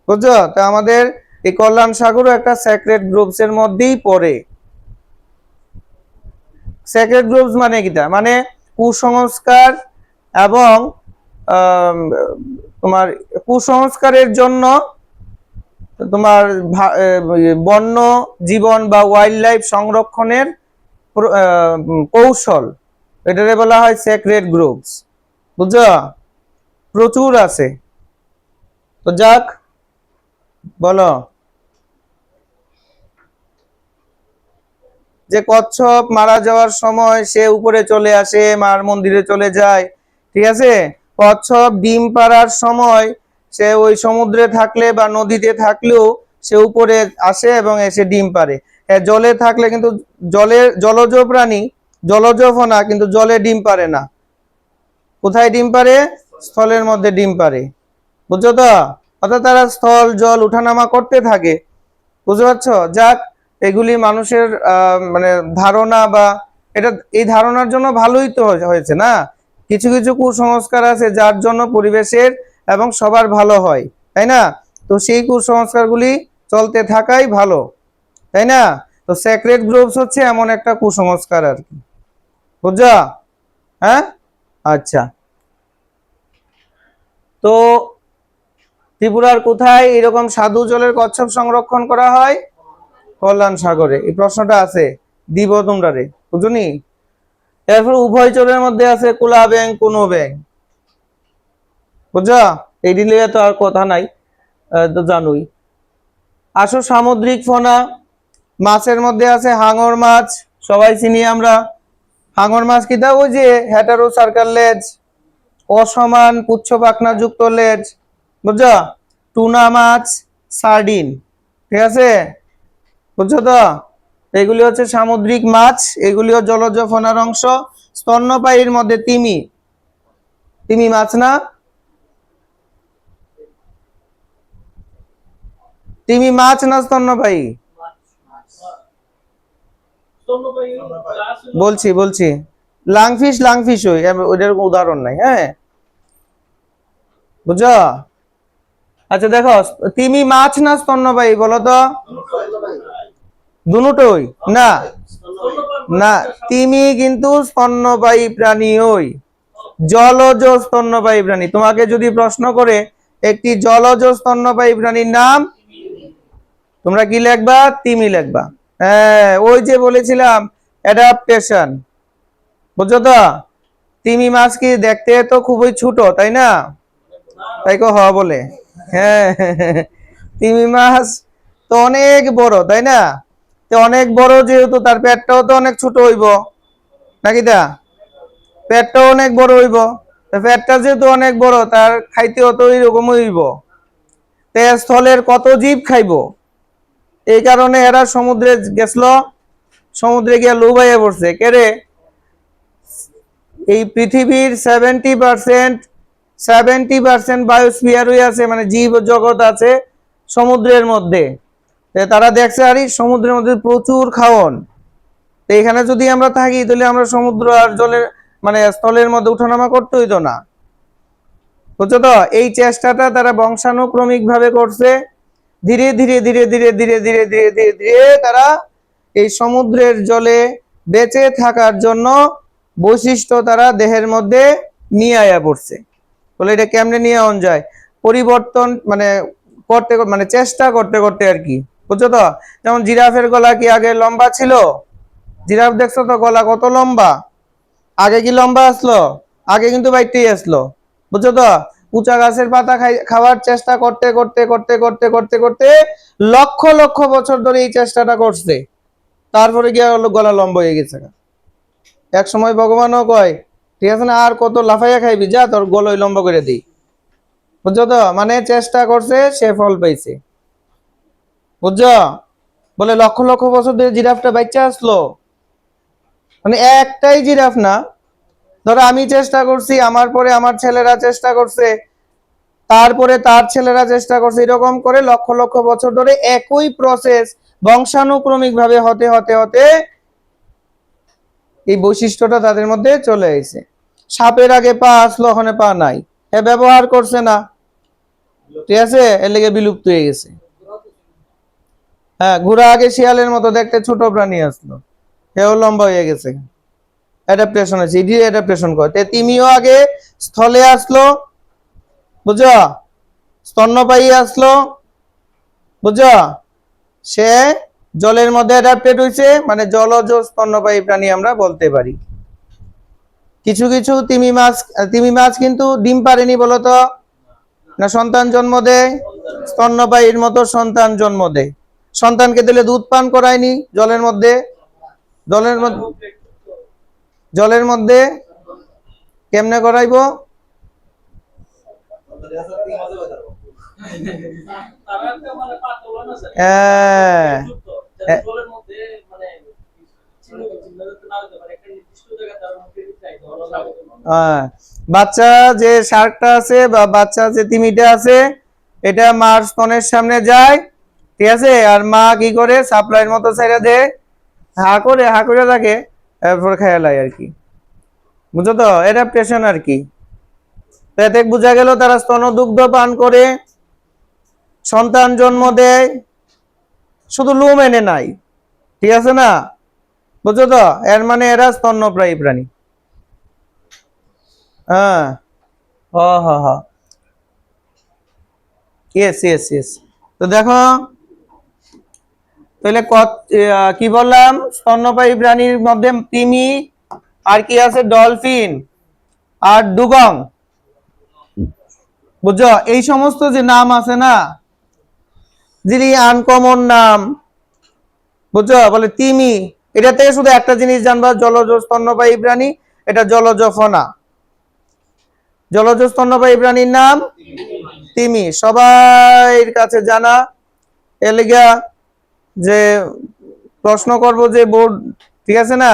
[SPEAKER 1] বুঝছো? তো আমাদের এই কল্যাণ সাগরও একটা স্যাক্রেড গ্রোভস এর মধ্যেই পড়ে। স্যাক্রেড গ্রোভস মানে কিটা? মানে কুসংস্কার এবং তোমার কুসংস্কারের জন্য তোমার বন্য জীবন বা ওয়াইল্ড লাইফ সংরক্ষণের কৌশল, এটারে বলা হয় স্যাক্রেড গ্রোভস। বুঝছো? প্রচুর আছে। তো যাক, বলো। যে কচ্ছপ মারা যাওয়ার সময় সে উপরে চলে আসে, মার মন্দিরে চলে যায়। ঠিক আছে, কচ্ছপ ডিম পাড়ার সময় সে ওই সমুদ্রে থাকলে বা নদীতে থাকলেও সে উপরে আসে এবং এসে ডিম পাড়ে। জলে থাকলে কিন্তু জলজ প্রাণী, জলজ ফনা, কিন্তু জলে ডিম পারে না। কোথায় ডিম পারে? স্থলের মধ্যে ডিম পারে। বুঝছো তো? অর্থাৎ তারা স্থল জল উঠানামা করতে থাকে। বুঝতে পারছো? যাক, এগুলি মানুষের মানে ধারণা, বা এটা এই ধারণার জন্য ভালোই তো হয়েছে না। কিছু কিছু কুসংস্কার আছে যার জন্য পরিবেশের এবং সবার ভালো হয়, তাই না? তো সেই কুসংস্কারগুলি চলতে থাকাই ভালো, তাই না? তো স্যাক্রেড গ্রোভস হচ্ছে এমন একটা কুসংস্কার আর কি। বুঝছো? হ্যাঁ, আচ্ছা। তো ত্রিপুরার কোথায় এরকম সাধু জলের কচ্ছপ সংরক্ষণ করা হয়? কল্যাণ সাগরে। এই প্রশ্নটা আছে, দিব তোমরা রে, বুঝুনি? এরপর উভয়চরের মধ্যে আছে কুলা ব্যাং, কোনো ব্যাং। বুঝছো? এই দিলে তো আর কথা নাই, তো জানুই। আসো সামুদ্রিক ফনা, মাছের মধ্যে আছে হাঙর মাছ, সবাই চিনি আমরা। হাঙর মাছ কিটা? ওই যে হ্যাটারো সার্কাল লেজ, অসমান পুচ্ছ পাখনা যুক্ত লেজ। বুঝছো? টুনা মাছ, সার্ডিন। ঠিক আছে, বুঝছো তো? এগুলি হচ্ছে সামুদ্রিক মাছ, এগুলিও জলজ ফনার অংশ। স্তন্যপায়ীর মধ্যে তিমি, তিমি মাছ না? তিমি মাছ না স্তন্যপায়ী? বলছি বলছি, লাংফিশ, লাংফিশ ওইটার উদাহরণ নাই। হ্যাঁ, বুঝছো? আচ্ছা দেখো, তিমি মাছ না স্তন্যপায়ী বলো তো? দুটোই না, না, তিমি কিন্তু স্তন্যপায়ী প্রাণী, ওই জলজ স্তন্যপায়ী প্রাণী। তোমাকে যদি প্রশ্ন করে একটি জলজ স্তন্যপায়ী প্রাণীর নাম, তোমরা কি লিখবা? তিমি লিখবা। হ্যাঁ, ওই যে বলেছিলাম অ্যাডাপ্টেশন। বুঝছো তো? তিমি মাছ কি দেখতে তো খুবই ছোট, তাই না? তাই কো হওয়া বলে। হ্যাঁ, তিমি মাছ তো অনেক বড়, তাই না? তো অনেক বড় যেহেতু তার পেটটাও তো অনেক ছোট হইব, নাকি? তা পেটটাও অনেক বড় হইব। পেটটা যেহেতু অনেক বড়, তার খাইতেও তো এরকম হইব। স্থলের কত জীব খাইব, এই কারণে এরা সমুদ্রে গেছিল, সমুদ্রে গিয়ে লুবাইয়া পড়ছে। কেরে এই পৃথিবীর 70% বায়োস্ফিয়ার আছে, মানে জীব জগৎ আছে সমুদ্রের মধ্যে। তারা দেখছে আরে সমুদ্রের মধ্যে প্রচুর খাওয়ন, তো এখানে যদি আমরা থাকি তাহলে আমরা সমুদ্র আর জলের মানে স্থলের মধ্যে উঠানামা করতে হইতো না, বুঝছো তো? এই চেষ্টাটা তারা বংশানুক্রমিক ভাবে করছে। ধীরে ধীরে ধীরে ধীরে ধীরে ধীরে ধীরে ধীরে ধীরে তারা এই সমুদ্রের জলে বেঁচে থাকার জন্য বৈশিষ্ট্য তারা দেহের মধ্যে নিয়ে আয়া পড়ছে। বলে এটা কেমনে নিয়ে আন যায়? পরিবর্তন মানে করতে মানে চেষ্টা করতে করতে আর কি, বুঝছো তো? যেমন জিরাফের গলা কি আগে লম্বা ছিল? জিরাফ দেখছো তো গলা কত লম্বা? আগে কি লম্বা আসলো? আগে কিন্তু বাইটেই আসলো, বুঝছো তো? উঁচা গাছের পাতা খাওয়ার চেষ্টা করতে করতে করতে করতে করতে করতে লক্ষ লক্ষ বছর ধরে এই চেষ্টাটা করছে, তারপরে গিয়ে গলা লম্বা হয়ে গেছে। এক সময় ভগবানও কয়, ঠিক আছে না, আর কত লাফাইয়া খাইবি, যা তোর গলায় লম্বা করে দিই, বুঝছো তো? মানে চেষ্টা করছে, সে ফল পাইছে, বুঝছো? বলে লক্ষ লক্ষ বছর ধরে জিরাফটা বাচ্চা আসলো, মানে একটাই জিরাফ না। ধরো আমি চেষ্টা করছি, আমার পরে আমার ছেলেরা চেষ্টা করছে, তারপরে তার ছেলেরা চেষ্টা করছে, এরকম করে লক্ষ লক্ষ বছর ধরে একই প্রসেস বংশানুক্রমিক ভাবে হতে হতে হতে এই বৈশিষ্ট্যটা তাদের মধ্যে চলে এসেছে। সাপের আগে পা আসলো, ওখানে পা নাই, এ ব্যবহার করছে না, ঠিক আছে, এর লেগে বিলুপ্ত হয়ে গেছে। হ্যাঁ, ঘোড়া আগে শিয়ালের মতো দেখতে ছোট প্রাণী আসলো, এও লম্বা হয়ে গেছে, অ্যাডাপ্টেশন আছে, ইডি অ্যাডাপ্টেশন করে। তিমিও আগে স্থলে আসলো, বুঝছো, স্তন্যপায়ী আসলো, বুঝছো, সে জলের মধ্যে অ্যাডাপ্টেড হয়েছে, মানে জলজ স্তন্যপায়ী প্রাণী আমরা বলতে পারি। কিছু কিছু তিমি মাছ কিন্তু ডিম পারেনি বলতো, না সন্তান জন্ম দেয়, স্তন্যপায়ীর মতো সন্তান জন্ম দেয়। সন্তানকে দিলে দুধ পান করায়নি জলের মধ্যে, জলের মধ্যে জলের মধ্যে কেমনে করাইবো? বাচ্চা যে শার্কটা আছে বা বাচ্চা যে তিমিটা আছে, এটা মার স্তনের সামনে যায়, ঠিক আছে, আর মা কি করে সাপ্লাইয়ের মতো ছেড়ে দেয়, হা করে রাখে, এরপর খেয়ালাই আর কি, বুঝছো তো? অ্যাডাপ্টেশন আর কি। এতে বোঝা গেল তারা স্তনদুগ্ধ পান করে সন্তান জন্ম দেয়, শুধু লোম এনে নাই, ঠিক আছে না, বুঝছো তো? এর মানে এরা স্তন্যপ্রায়ী প্রাণী। হ্যাঁ, হ্যাঁ, ইয়েস ইয়েস ইয়েস। তো দেখো, তাহলে কি বললাম? স্তন্যপায়ী প্রাণীর মধ্যে তিমি, আর কি আছে? ডলফিন আর ডুগং, বুঝছো? এই সমস্ত যে নাম আছে না, যিনি আনকমন নাম, বুঝছো? বলে তিমি, এটা থেকে শুধু একটা জিনিস জানবা, জলজ স্তন্যপায়ী প্রাণী, এটা জলজ ফনা। জলজ স্তন্যপায়ী প্রাণীর নাম তিমি, সবার কাছে জানা। এলিগা যে প্রশ্ন করব যে বোর্ড, ঠিক আছে না,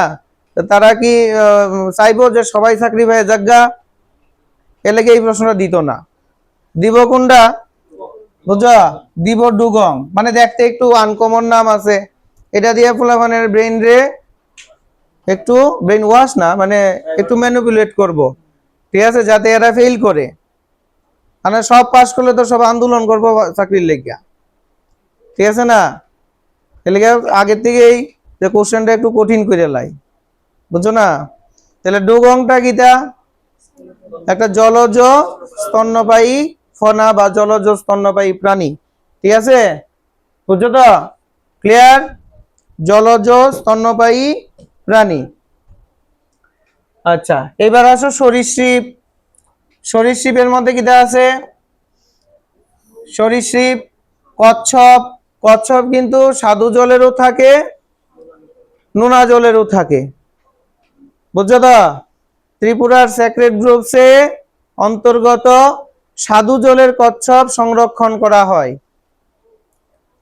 [SPEAKER 1] তারা কি চাইবো যে সবাই চাকরি পায় জায়গা, এলেগে এই প্রশ্নটা দিত না, দিব কোনটা? বুঝছো? দিব ডুগং, মানে দেখতে একটু আনকমন নাম আছে, এটা দিয়ে ফুলাফানের ব্রেন রে একটু ব্রেন ওয়াশ না, মানে একটু ম্যানিপুলেট করব, ঠিক আছে, যাতে এরা ফেল করে। মানে সব পাস করলে তো সব আন্দোলন করবো চাকরির লেগা, ঠিক আছে না, এলাকা আগের থেকেই যে কোশ্চেনটা একটু কঠিন করে লাই, বুঝছো না? তাহলে ডুগংটা কিটা? একটা জলজ স্তন্যপায়ী ফনা বা জলজ স্তন্যপায়ী প্রাণী, ঠিক আছে, বুঝছো তো? ক্লিয়ার? জলজ স্তন্যপায়ী প্রাণী। আচ্ছা, এবার আসো সরীসৃপ। সরীসৃপের মধ্যে কিটা আছে? সরীসৃপ কচ্ছপ। কচ্ছপ কিন্তু স্বাদু জলেরও থাকে, নোনা জলেরও থাকে, বুঝছো তো? ত্রিপুরার সেক্রেট গ্রুপসে অন্তর্গত স্বাদু জলের কচ্ছপ সংরক্ষণ করা হয়,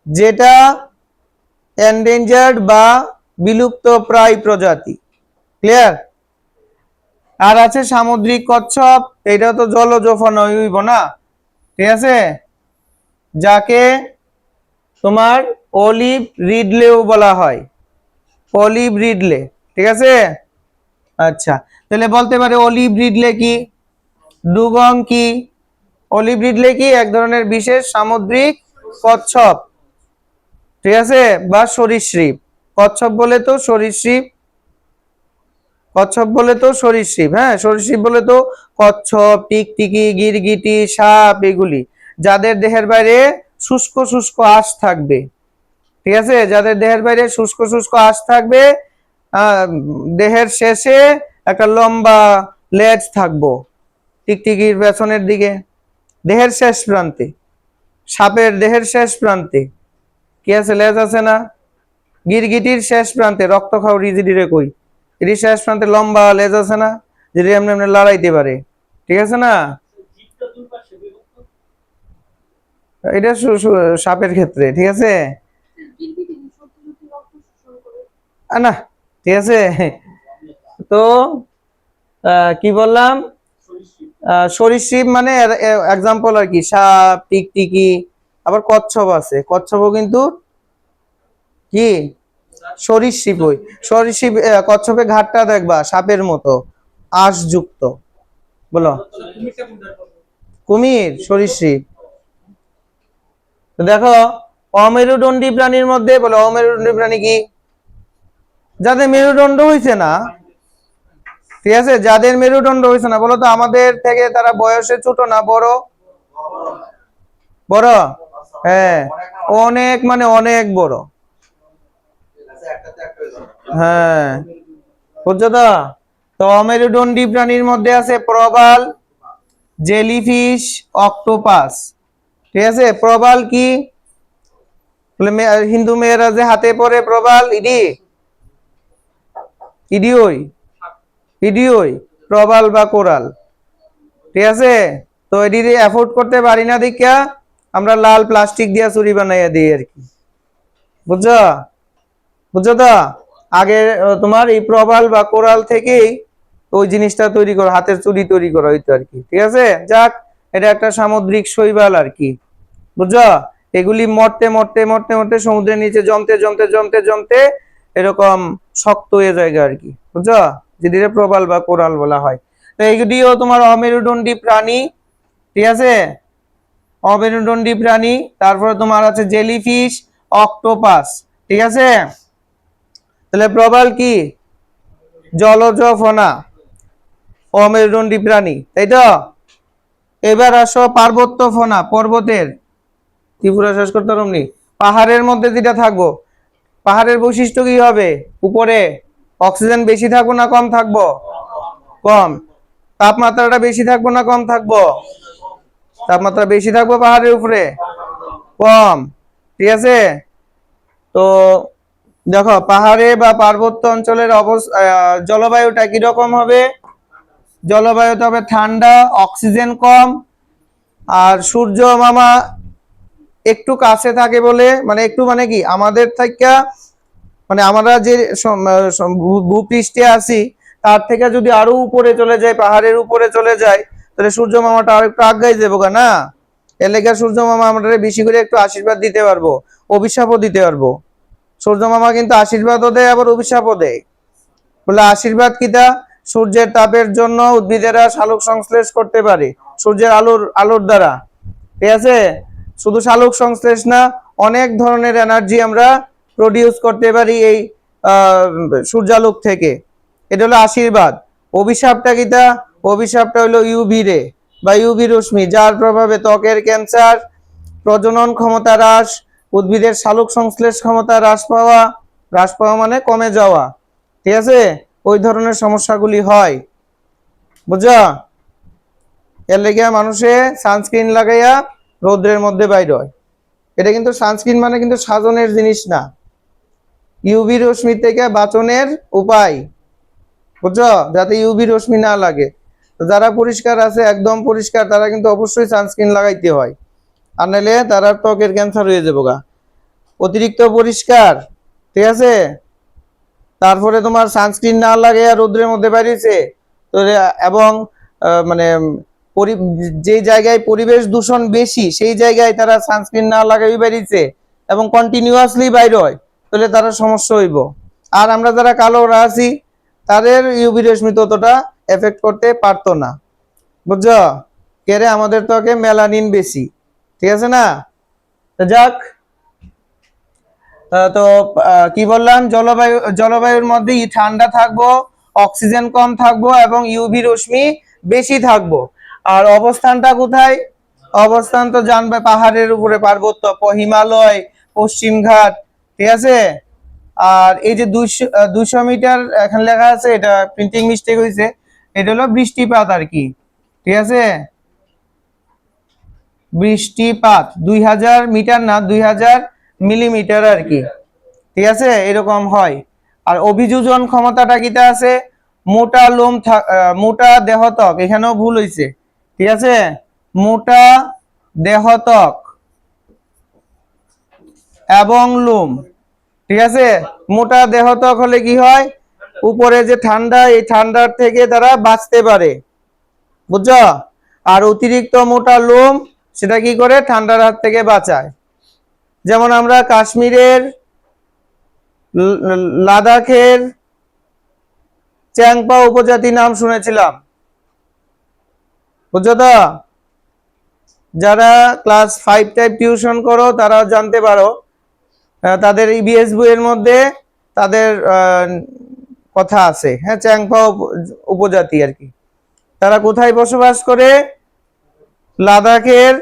[SPEAKER 1] যেটা এন্ডেঞ্জার্ড বা বিলুপ্ত প্রায় প্রজাতি। ক্লিয়ার? আর আছে সামুদ্রিক কচ্ছপ, এটা তো জলজ ফনা হইব না, ঠিক আছে, যাকে তোমার অলিভ রিডলেও বলা হয়, অলিভ রিডলে, ঠিক আছে। আচ্ছা, তাহলে বলতে পারে অলিভ রিডলে কি? ডুগং কি? অলিভ রিডলে কি? এক ধরনের বিশেষ সামুদ্রিক কচ্ছপ, ঠিক আছে, বা সরীসৃপ। কচ্ছপ বলে তো সরীসৃপ, কচ্ছপ বলে তো সরীসৃপ, হ্যাঁ, সরীসৃপ বলে তো কচ্ছপ, টিকটিকি, গিরগিটি, সাপ, এগুলি যাদের দেহের বাইরে শুষ্ক শুষ্ক আঁশ থাকবে, ঠিক আছে, যাদের দেহের বাইরে শুষ্ক শুষ্ক আঁশ থাকবে, দেহের শেষে একটা লম্বা লেজ থাকবো, টিকটিকির পেছনের দিকে, দেহের শেষ প্রান্তে, সাপের দেহের শেষ প্রান্তে কি আছে? লেজ আছে না? গিরগিটির শেষ প্রান্তে, রক্ত খাও রিজিডিরে কই, এটির শেষ প্রান্তে লম্বা লেজ আছে না, যেটি এমনি এমনি লড়াইতে পারে, ঠিক আছে না? এটা সাপের ক্ষেত্রে, ঠিক আছে না, ঠিক আছে। তো কি বললাম, সরীসৃপ মানে এক্সাম্পল আর কি, সাপ, টিকটিকি, আবার কচ্ছপ আছে, কচ্ছপও কিন্তু কি সরীসৃপ। ওই সরীসৃপ, কচ্ছপে ঘাটটা দেখবা সাপের মতো আঁশযুক্ত, বলো। কুমির সরীসৃপ। তো দেখো, অমেরুদণ্ডী প্রাণীর মধ্যে বলো, অমেরুদণ্ডী প্রাণী কি? যাদের মেরুদণ্ড হয়েছে না, ঠিক আছে, যাদের মেরুদণ্ড হয়েছে না, বলো তো আমাদের থেকে তারা বয়সে ছোট না বড়? বড়, হ্যাঁ, অনেক মানে অনেক বড়, হ্যাঁ, বুঝছো তো? তো অমেরুদণ্ডী প্রাণীর মধ্যে আছে প্রবাল, জেলিফিশ, অক্টোপাস, ঠিক আছে। প্রবাল কি? হিন্দু মেয়েরা যে হাতে পরে প্রবাল, ইডি ইডিওই ইডিওই প্রবাল বা কোরাল, ঠিক আছে। তো এটি অ্যাফোর্ড করতে পারি না দেখিয়া আমরা লাল প্লাস্টিক দিয়া চুরি বানাইয়া দিই আর কি, বুঝছো? বুঝছো তো? আগে তোমার এই প্রবাল বা কোরাল থেকেই ওই জিনিসটা তৈরি করো, হাতের চুড়ি তৈরি করা হইতো আর কি, ঠিক আছে। যাক, এটা একটা সামুদ্রিক শৈবাল আর কি, বুঝছো? এগুলি মরতে মরতে মরতে মরতে সমুদ্রের নিচে জমতে জমতে জমতে জমতে এরকম শক্ত হয়ে যায় আর কি, বুঝছো, যেটিকে প্রবাল বা কোরাল বলা হয়। তো এইগুলিও তোমার অমেরুদণ্ডী প্রাণী, ঠিক আছে, অমেরুদণ্ডী প্রাণী। তারপরে তোমার আছে জেলিফিশ, অক্টোপাস, ঠিক আছে। তাহলে প্রবাল কি? জলজ ফনা, অমেরুদণ্ডী প্রাণী, তাই তো। এবার আসো পার্বত্য ফনা, পর্বতের, ত্রিপুরা শেষ করতে পারোনি, পাহাড়ের মধ্যে যেটা থাকবো, পাহাড়ের বৈশিষ্ট্য কি হবে? উপরে অক্সিজেন বেশি থাকবো না কম থাকবো? কম। তাপমাত্রাটা বেশি থাকবো না কম থাকবো? তাপমাত্রা বেশি থাকবো পাহাড়ের উপরে, কম, ঠিক আছে। তো দেখো, পাহাড়ে বা পার্বত্য অঞ্চলের জলবায়ুটা কিরকম হবে? জলবায়ুতে হবে ঠান্ডা, অক্সিজেন কম, আর সূর্য মামা একটু কাছে থাকে বলে, মানে একটু মানে কি আমাদের থেকে, মানে আমরা যে ভূপৃষ্ঠে আছি তার থেকে যদি আরো উপরে চলে যায়, পাহাড়ের উপরে চলে যায়, তাহলে সূর্য মামাটা আর একটু আগায় যাবো না। এর লেগে সূর্য মামা আমরা বেশি করে একটু আশীর্বাদ দিতে পারবো, অভিশাপও দিতে পারবো। সূর্য মামা কিন্তু আশীর্বাদও দেয় আবার অভিশাপও দেয়। বলে আশীর্বাদ কিটা? সূর্যের তাপের জন্য উদ্ভিদেরা শালুক সংশ্লেষ করতে পারে সূর্যের আলোর দ্বারা, ঠিক আছে। শুধু শালুক সংশ্লেষ না, অনেক ধরনের এনার্জি আমরা প্রডিউস করতে পারি এই সূর্যালোক থেকে, এটা হলো আশীর্বাদ। অভিশাপটা কিটা? অভিশাপটা হলো ইউভি রে বা ইউভি রশ্মি, যার প্রভাবে ত্বকের ক্যান্সার, প্রজনন ক্ষমতা হ্রাস, উদ্ভিদের শালুক সংশ্লেষ ক্ষমতা হ্রাস পাওয়া, হ্রাস পাওয়া মানে কমে যাওয়া, ঠিক আছে, ওই ধরনের সমস্যাগুলি হয়, বুঝছো? এর লেগে মানুষে সানস্ক্রিন লাগাইয়া রোদ্রের মধ্যে বাইর হয়। এটা কিন্তু সানস্ক্রিন মানে কিন্তু সাজনের জিনিস না, ইউভি রশ্মি থেকে বাঁচনের উপায়, বুঝছো, যাতে ইউভি রশ্মি না লাগে। তো যারা পরিষ্কার আছে, একদম পরিষ্কার, তারা কিন্তু অবশ্যই সানস্ক্রিন লাগাইতে হয়, আর নাহলে তারা ত্বকের ক্যান্সার হয়ে যাবো গা। অতিরিক্ত পরিষ্কার, ঠিক আছে, তারপরে তোমার সানস্ক্রিন না লাগে রোদ্রের মধ্যে বাইরেছে, তো এবং মানে যে জায়গায় পরিবেশ দূষণ বেশি সেই জায়গায় তারা সানস্ক্রিন না লাগাই বেরিয়েছে এবং কন্টিনিউয়াসলি বাইর হয়, তাহলে তারা সমস্যা হইব। আর আমরা যারা কালোরা আছি, তাদের ইউভি রশ্মি ততটা এফেক্ট করতে পারতো না, বুঝছো? কেরে আমাদের ত্বকে মেলানিন বেশি, ঠিক আছে না? তো যাক, তো কি বললাম, জলবায়ুর মধ্যে ঠান্ডা থাকবো, অক্সিজেন কম থাকবো এবং ইউভি রশ্মি বেশি থাকবো। আর অবস্থানটা কোথায়? অবস্থান তো জানবে পাহাড়ের উপরে, পার্বত্য, হিমালয়, পশ্চিমঘাট, ঠিক আছে। আর এই যে 200 মিটার এখানে লেখা আছে, এটা প্রিন্টিং মিস্টেক হয়েছে, এটা হলো বৃষ্টিপাত আর কি, ঠিক আছে। বৃষ্টিপাত 2000 মিটার না, 2000 মিলিমিটার আর কি, ঠিক আছে, এরকম হয়। আর অভিযোজন ক্ষমতাটা কিটা আছে? মোটা লোম মোটা দেহত্বক, এখানেও ভুল হয়েছে, ঠিক আছে। মোটা দেহত্বক এবং লোম, ঠিক আছে। মোটা দেহত্বক হলে কি হয়? উপরে যে ঠান্ডা, এই ঠান্ডার থেকে তারা বাঁচতে পারে, বুঝছো? আর অতিরিক্ত মোটা লোম সেটা কি করে? ঠান্ডার হাত থেকে বাঁচায়। যেমন আমরা কাশ্মীরের, লাদাখের চ্যাংপা উপজাতি নাম শুনেছিলাম, বুঝছো তো? যারা ক্লাস 5 টাইপ টিউশন করো তারা জানতে পারো, তাদের ইবিএস বইয়ের মধ্যে তাদের কথা আছে, হ্যাঁ, চ্যাংপা উপজাতি আর কি। তারা কোথায় বসবাস করে? লাদাখের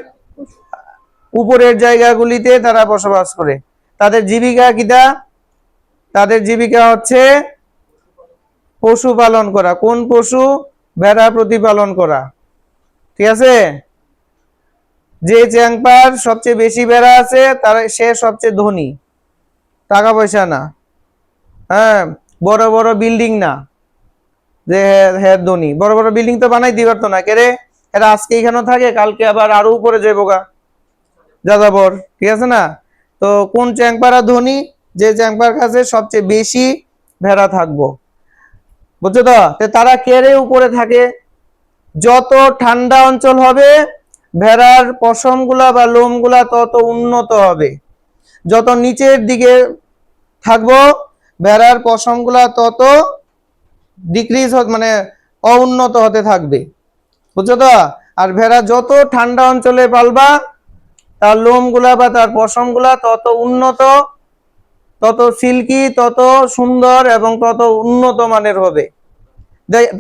[SPEAKER 1] উপরের জায়গাগুলিতে তারা বসবাস করে। তাদের জীবিকা কিটা? তাদের জীবিকা হচ্ছে পশুপালন করা। কোন পশু? ভেড়া প্রতিপালন করা, ঠিক আছে। যে চ্যাংপার সবচেয়ে বেশি ভেড়া আছে তার, সে সবচেয়ে ধনী, টাকা পয়সা না, হ্যাঁ, বড় বড় বিল্ডিং না যে হ্যাঁ ধনী। বড় বড় বিল্ডিং তো বানাই দিবার তো না, কেরে এরা আজকে এখানে থাকে, কালকে আবার আরো উপরে যাবো গা, যাযাবর, ঠিক আছে না? তো কোন চ্যাংপারা ধনী? যে চ্যাংপার কাছে সবচেয়ে বেশি ভেড়া থাকবো, বুঝছো তো? তারা কেড়ে উপরে থাকে। যত ঠান্ডা অঞ্চল হবে ভেড়ার পশম গুলা বা লোম গুলা তত উন্নত হবে। যত নিচের দিকে থাকবো ভেড়ার পশম গুলা তত ডিক্রিজ মানে অউন্নত হতে থাকবে, বুঝছো তো? আর ভেড়া যত ঠান্ডা অঞ্চলে পালবা তার লোম গুলা বা তার পশম গুলা তত উন্নত, তত সিল্কি, তত সুন্দর এবং তত উন্নত মানের হবে।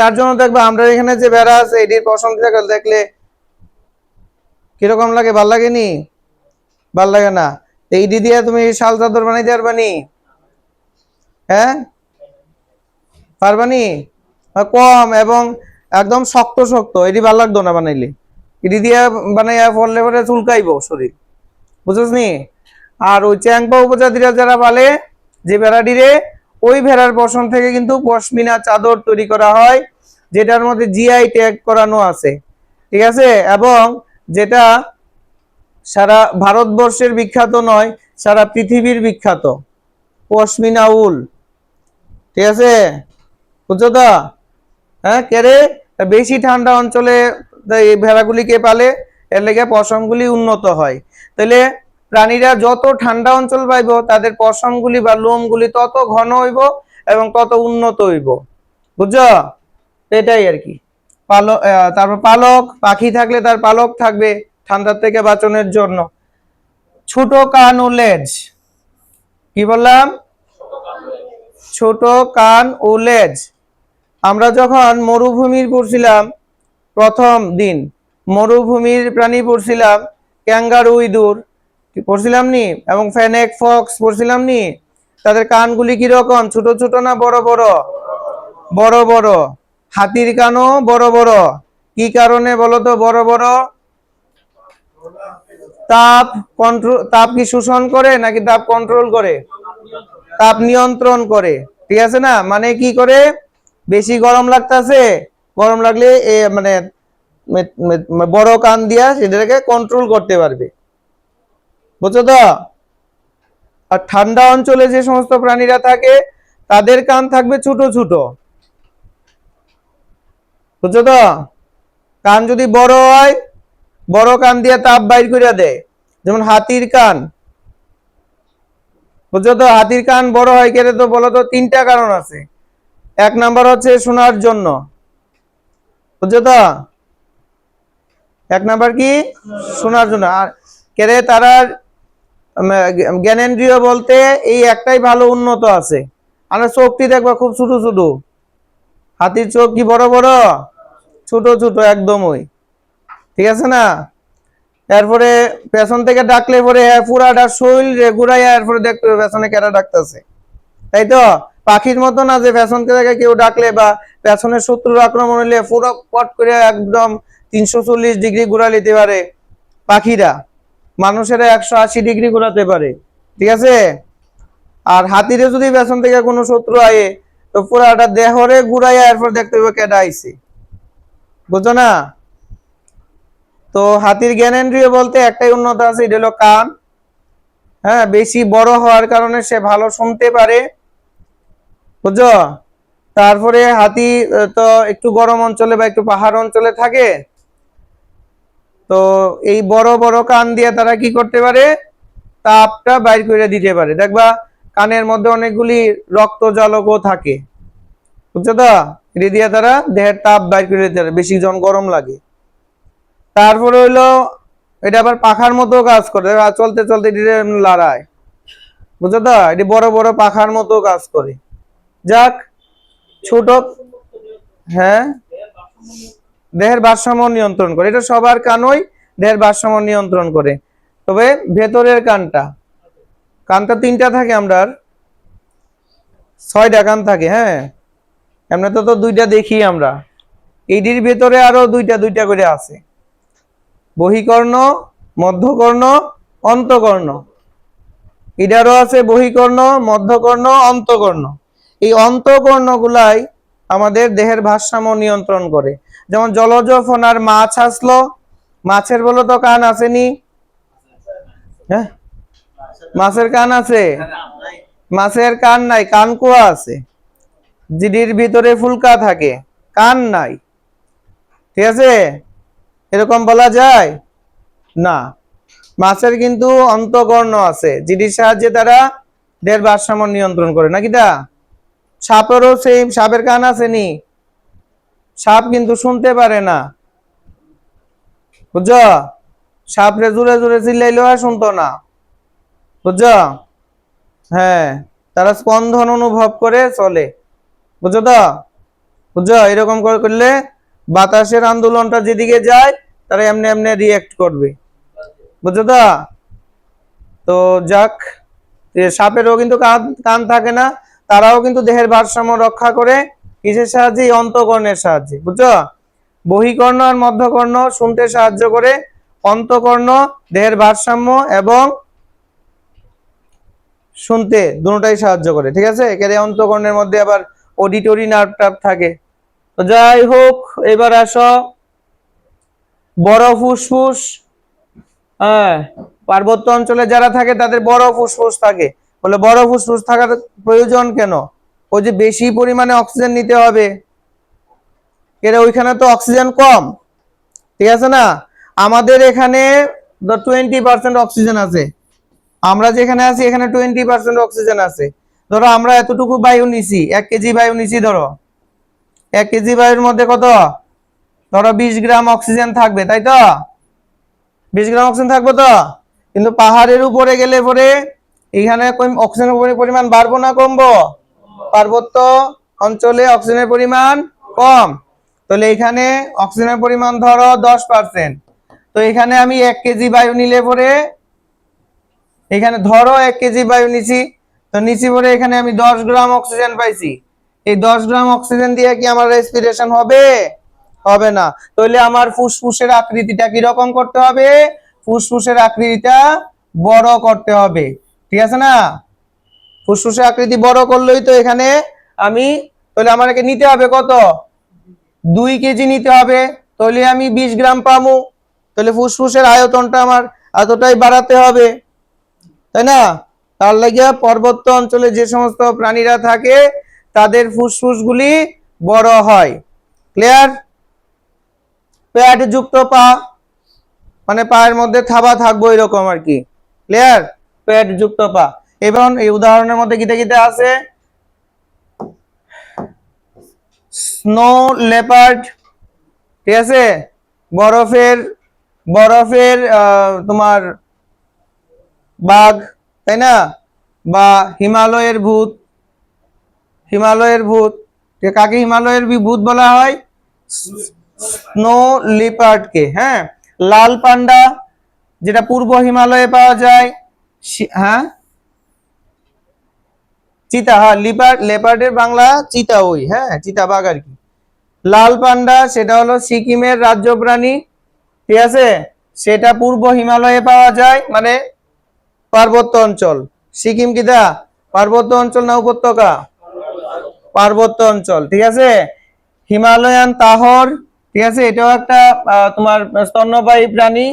[SPEAKER 1] তার জন্য দেখবে আমরা এখানে যে ভেড়া আছে এটির পশম দেখলে কিরকম লাগে? ভাল লাগেনি? ভাল লাগে না? এইটি দিয়ে তুমি শাল চাদর বানাইতে পারবানি? হ্যাঁ, পারবানি? কম এবং একদম শক্ত শক্ত, এটি ভাল লাগতো না বানাইলে। এটি দিয়ে বানাইয়া পড়লে পরে চুলকাইবো শরীর, বুঝছিস নি? আর ওই চ্যাংপা উপজাতিরা যারা পালে যে ভেড়াটিরে, ওই ভেড়ার পশম থেকে কিন্তু পশমিনা চাদর তৈরি করা হয়, যেটার মধ্যে জিআই ট্যাগ করানো আছে, ঠিক আছে। এবং যেটা সারা ভারতবর্ষের বিখ্যাত নয়, সারা পৃথিবীর বিখ্যাত পশমিনা উল, ঠিক আছে, বুঝছো তো? হ্যাঁ, কেরে বেশি ঠান্ডা অঞ্চলে এই ভেড়াগুলিকে পালে, এর লেগে পশমগুলি উন্নত হয়। তাহলে প্রাণীরা যত ঠান্ডা অঞ্চল পাইব তাদের পশমগুলি বা লোমগুলি তত ঘন হইব এবং তত উন্নত হইব, বুঝছো? এটাই আর কি। পালক, তারপর পালক, পাখি থাকলে তার পালক থাকবে ঠান্ডার থেকে বাঁচানোর জন্য। ছোট কান ও লেজ, কি বললাম? ছোট কান ও লেজ। আমরা যখন মরুভূমির পড়ছিলাম প্রথম দিন, মরুভূমির প্রাণী পড়ছিলাম, ক্যাঙ্গারু ইঁদুর পড়ছিলাম নি, এবং ফেনেক ফক্স পড়ছিলাম নি। তাদের কানগুলি কিরকম? ছোট ছোট না বড় বড়? বড় বড়। হাতির কানও বড় বড়। কি কারণে বলো তো বড় বড়? তাপ কন্ট্রোল, তাপ কি শোষণ করে নাকি তাপ কন্ট্রোল করে? তাপ নিয়ন্ত্রণ করে, ঠিক আছে না? মানে কি করে? বেশি গরম লাগতেছে, গরম লাগলে মানে বড় কান দিয়া সেটাকে কন্ট্রোল করতে পারবে, বুঝছো তো? আর ঠান্ডা অঞ্চলে যে সমস্ত প্রাণীরা থাকে তাদের কান থাকবে ছোট ছোট, বুঝছো তো? কান যদি বড় হয়, বড় কান দিয়ে তাপ বাইর করে দেয়, যেমন হাতির কান, বুঝছো তো? হাতির কান বড় হয় কেন তো বলো তো? তিনটা কারণ আছে। এক নাম্বার হচ্ছে শোনার জন্য, বুঝছো তো? এক নাম্বার কি? শোনার জন্য। আর কেরে তারা জ্ঞানেন্দ্রিয় বলতে এই একটাই ভালো উন্নত আছে। আমরা চোখটি দেখবা খুব ছোট ছোট, হাতির চোখ কি বড় বড়? ছোট ছোট একদমই, ঠিক আছে না? এরপরে পেছন থেকে ডাকলে পরে পুরাটা শরীর ঘুরাইয়া এরপরে দেখতে হবে পেছনে কেটা ডাকতেছে, তাই তো? পাখির মতো না যে পেছন থেকে কেউ ডাকলে বা পেছনে শত্রুর আক্রমণ হইলে পুরো পট করে একদম 340 ডিগ্রি ঘুরা নিতে পারে পাখিরা, মানুষেরা 180 ডিগ্রি ঘোরাতে পারে, ঠিক আছে? আর হাতিরে যদি পেছন থেকে কোনো শত্রু আয়ে তো পুরাটা দেহরে ঘুরাইয়া এরপর দেখতে হবে কেডা আইছে, বুঝছো না? তো হাতির জ্ঞানেন্দ্রিয় বলতে একটাই উন্নত আছে, এটা হলো কান। হ্যাঁ, বেশি বড় হওয়ার কারণে সে ভালো শুনতে পারে, বুঝছো? তারপরে হাতি তো একটু গরম অঞ্চলে বা একটু পাহাড় অঞ্চলে থাকে, তো এই বড় বড় কান দিয়ে তারা কি করতে পারে? তাপটা বাইর করে দিতে পারে। দেখবা কানের মধ্যে অনেকগুলি রক্ত জলকও থাকে, বুঝছো তো? এটা দিয়ে তারা দেহের তাপ বাইর করে দিতে পারে বেশি যখন গরম লাগে। তারপরে হইলো এটা আবার পাখার মতো কাজ করে, চলতে চলতে লড়ায়, বুঝছো তো? এটি বড় বড় পাখার মতো কাজ করে। যাক, ছোট, হ্যাঁ, দেহের ভারসাম্য নিয়ন্ত্রণ করে। এটা সবার কানই দেহের ভারসাম্য নিয়ন্ত্রণ করে, তবে ভেতরের কানটা, কানটা তিনটা থাকে, আমরা 6টা কান থাকে। হ্যাঁ, এমনি তো দুইটা দেখি আমরা, এইটির ভেতরে আরো দুইটা দুইটা করে আছে, বহিকর্ণ, মধ্যকর্ণ, অন্তকর্ণ। এটারও আছে বহিকর্ণ, মধ্যকর্ণ, অন্তকর্ণ। এই অন্তকর্ণ গুলাই আমাদের দেহের ভারসাম্য নিয়ন্ত্রণ করে। যেমন জলজ ফনার মাছ আসলো, মাছের বলো তো কান আসেনি? হ্যাঁ, মাছের কান আছে? মাছের কান নাই, কান কোয়া আছে, জিডির ভিতরে ফুলকা থাকে, কান নাই, ঠিক আছে? এরকম বলা যায় না। মাছের কিন্তু অন্তকর্ণ আছে, জিডির সাহায্যে তারা দেহের ভারসাম্য নিয়ন্ত্রণ করে, নাকি তা? সাপেরও সেম, সাপের কান আছে নি? সাপ কিন্তু শুনতে পারে না, বুঝছো? সাপরে জোরে জোরে চিল্লাইলেও আর শুনতো না, বুঝছো? হ্যাঁ, তারা স্পন্দন অনুভব করে চলে, বুঝছো তো? বুঝছো? এরকম করে করলে বাতাসের আন্দোলনটা যেদিকে যায় তারা এমনি এমনি রিয়েক্ট করবে, বুঝছো তো? তো যাক, সাপেরও কিন্তু কান থাকে না, তারাও কিন্তু দেহের ভারসাম্য রক্ষা করে কিসের সাহায্যে? অন্তকর্ণের সাহায্যে, বুঝছো? বহিকর্ণ আর মধ্যকর্ণ শুনতে সাহায্য করে, অন্তকর্ণ দেহের ভারসাম্য এবং শুনতে দুটোটাই সাহায্য করে, ঠিক আছে? এখানে অন্তকর্ণের মধ্যে আবার অডিটরি নার্ভ টার্ভ থাকে। তো যাই হোক, এবার আসো বড় ফুসফুস। হ্যাঁ, পার্বত্য অঞ্চলে যারা থাকে তাদের বড় ফুসফুস থাকে। বলে বড় ফুসফুস থাকার প্রয়োজন কেন? ওই যে বেশি পরিমাণে অক্সিজেন নিতে হবে, এর ওইখানে তো অক্সিজেন কম, ঠিক আছে না? আমাদের এখানে 20% অক্সিজেন আছে, আমরা যেখানে আছি এখানে 20% অক্সিজেন আছে। ধরো আমরা এতটুকু বায়ু নিছি, 1 কেজি বায়ু নিছি, ধরো 1 কেজি বায়ুর মধ্যে কত? ধরো 20 গ্রাম অক্সিজেন থাকবে, তাই তো? 20 গ্রাম অক্সিজেন থাকবে তো? কিন্তু পাহাড়ের উপরে গেলে পরে এখানে অক্সিজেনের পরিমাণ বাড়বো না কমবো? পার্বত্য অঞ্চলে অক্সিজেনের পরিমাণ কম, তাহলে এখানে অক্সিজেনের পরিমাণ ধরো 10%। তো এখানে আমি 1 কেজি বায়ু নিলে পরে, এখানে ধরো 1 কেজি বায়ু নিছি, তো নিচি পরে এখানে আমি 10 গ্রাম অক্সিজেন পাইছি। এই 10 গ্রাম অক্সিজেন দিয়ে কি আমার রেসপিরেশন হবে? হবে না। তাহলে আমার ফুসফুসের আকৃতিটা কিরকম করতে হবে? ফুসফুসের আকৃতিটা বড় করতে হবে, ঠিক আছে না? ফুসফুসের আকৃতি বড় করলেই তো এখানে আমি, তাহলে আমাকে নিতে হবে কত? 2 কেজি নিতে হবে, তাহলে আমি 20 গ্রাম পাবো। তাহলে ফুসফুসের আয়তনটা আমার এতটাই বাড়াতে হবে, তাই না? তার লাগিয়া পার্বত্য অঞ্চলে যে সমস্ত প্রাণীরা থাকে তাদের ফুসফুসগুলি বড় হয়। ক্লিয়ার? প্যাড যুক্ত পা, মানে পায়ের মধ্যে থাবা থাকবো এরকম আর কি। ক্লিয়ার? প্যাড যুক্ত পা। এবং এই উদাহরণের মধ্যে গিতে গিতে আছে স্নো লেপার্ড, ঠিক আছে, বরফের বরফের তোমার বাঘ, তাই না, বা হিমালয়ের ভূত, হিমালয়ের ভূত, কাকে হিমালয়ের ভূত বলা হয়? স্নো লিপার্ডকে। হ্যাঁ, লাল পান্ডা যেটা পূর্ব হিমালয়ে পাওয়া যায়। হ্যাঁ, চিতা, হ্যাঁ, লেপার্ডের বাংলা চিতা, ওই হ্যাঁ চিতাবাঘ আর কি। লাল পান্ডা সেটা হলো সিকিমের রাজ্য প্রাণী, ঠিক আছে, সেটা পূর্ব হিমালয়ে পাওয়া যায়, মানে পার্বত্য অঞ্চল। সিকিম কিটা পার্বত্য অঞ্চল না উপত্যকা? পার্বত্য অঞ্চল, ঠিক আছে। হিমালয়ান তাহর, ঠিক আছে, এটাও একটা তোমার স্তন্যপায়ী প্রাণী।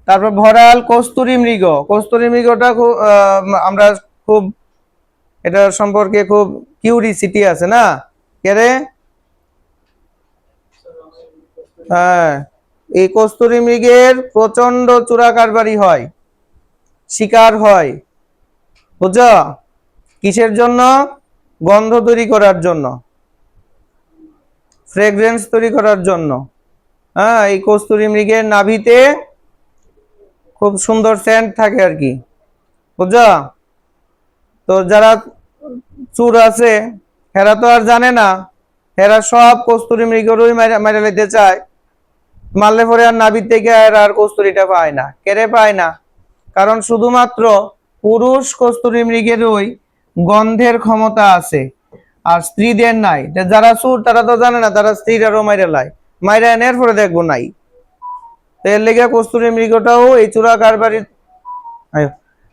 [SPEAKER 1] তারপর ভরাল কস্তুরী মৃগ, কস্তুরী মৃগটা খুব আমরা খুব এটা সম্পর্কে খুব কিউরিসিটি আছে না, কেরে? হ্যাঁ, এই কস্তুরী মৃগের প্রচন্ড চোরা কারবারি হয়, শিকার হয়, বুঝছো? কিসের জন্য? গন্ধ তৈরি করার জন্য, ফ্রেগ্রেন্স তৈরি করার জন্য। হ্যাঁ, এই কস্তুরী মৃগের নাভিতে খুব সুন্দর সেন্ট থাকে আর কি, বুঝছো? তো যারা চোর আছে এরা তো আর জানে না, এরা সব কস্তুরী মৃগরই মাইরা লইতে চায়, মারলে পরে আর নাভির থেকে আর কস্তুরীটা পায় না। কেড়ে পায় না? কারণ শুধুমাত্র পুরুষ কস্তুরী মৃগেরই গন্ধের ক্ষমতা আছে, আর স্ত্রীদের নাই। যারা চোর তারা তো জানে না, তারা স্ত্রীরাও মাইরা লাই, মাইরা এনের পরে দেখবো নাই। এর লেগে কস্তুরী মৃগটাও এই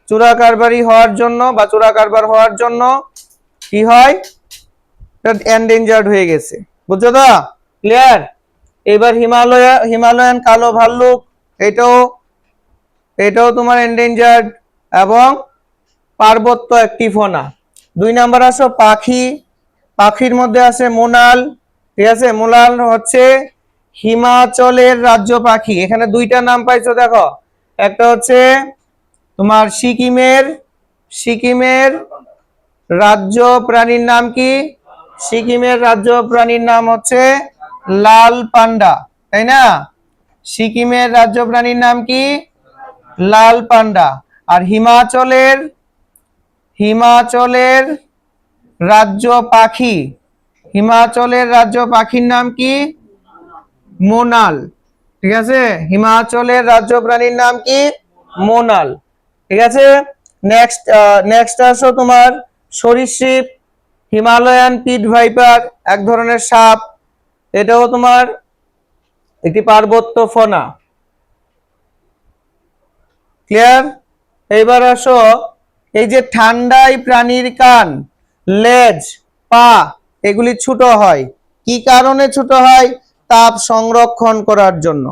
[SPEAKER 1] চোরা কারবারি হওয়ার জন্য বা চোরা কারবার হওয়ার জন্য কি হয়, এন্ডেঞ্জার্ড হয়ে গেছে, বুঝছো তো? ক্লিয়ার? এবার হিমালয়ান কালো ভাল্লুক, এটাও এটাও তোমার এন্ডেঞ্জার্ড এবং পার্বত্য একটি ফনা। 2 নাম্বার আসো পাখি, পাখির মধ্যে আছে মোনাল, ঠিক আছে, মোনাল হচ্ছে হিমাচলের রাজ্য পাখি। এখানে 2টা নাম পাইছো দেখো, একটা হচ্ছে তোমার সিকিমের রাজ্য প্রাণীর নাম কি? সিকিমের রাজ্য প্রাণীর নাম হচ্ছে লাল পান্ডা, তাই না? সিকিমের রাজ্য প্রাণীর নাম কি? লাল পান্ডা। আর হিমাচলের রাজ্য পাখি, হিমাচলের রাজ্য পাখির নাম কি? মোনাল, ঠিক আছে, হিমাচলের রাজ্য প্রাণীর নাম কি? মোনাল, ঠিক আছে। নেক্সট আসো তোমার সরীসৃপ, হিমালয়ান পিট ভাইপার, এক ধরনের সাপ, এটাও তোমার একটি পার্বত্য ফনা। ক্লিয়ার? এইবার আসো, এই যে ঠান্ডায় প্রাণীর কান, লেজ, পা এগুলি ছোট হয়, কি কারণে ছোট হয়? তাপ সংরক্ষণ করার জন্য,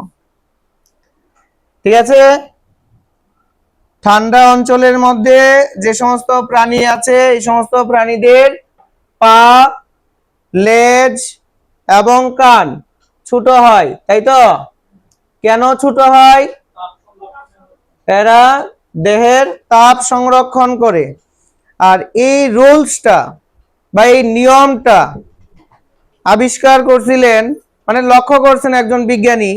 [SPEAKER 1] ঠিক আছে। ঠান্ডা অঞ্চলের মধ্যে যে সমস্ত প্রাণী আছে এই সমস্ত প্রাণীদের পা, লেজ এবং কান ছোট হয়, তাই তো? কেন ছোট হয়? এরা দেহের তাপ সংরক্ষণ করে। আর এই রুলসটা বা এই নিয়মটা আবিষ্কার করছিলেন, মানে লক্ষ্য করছেন একজন বিজ্ঞানী,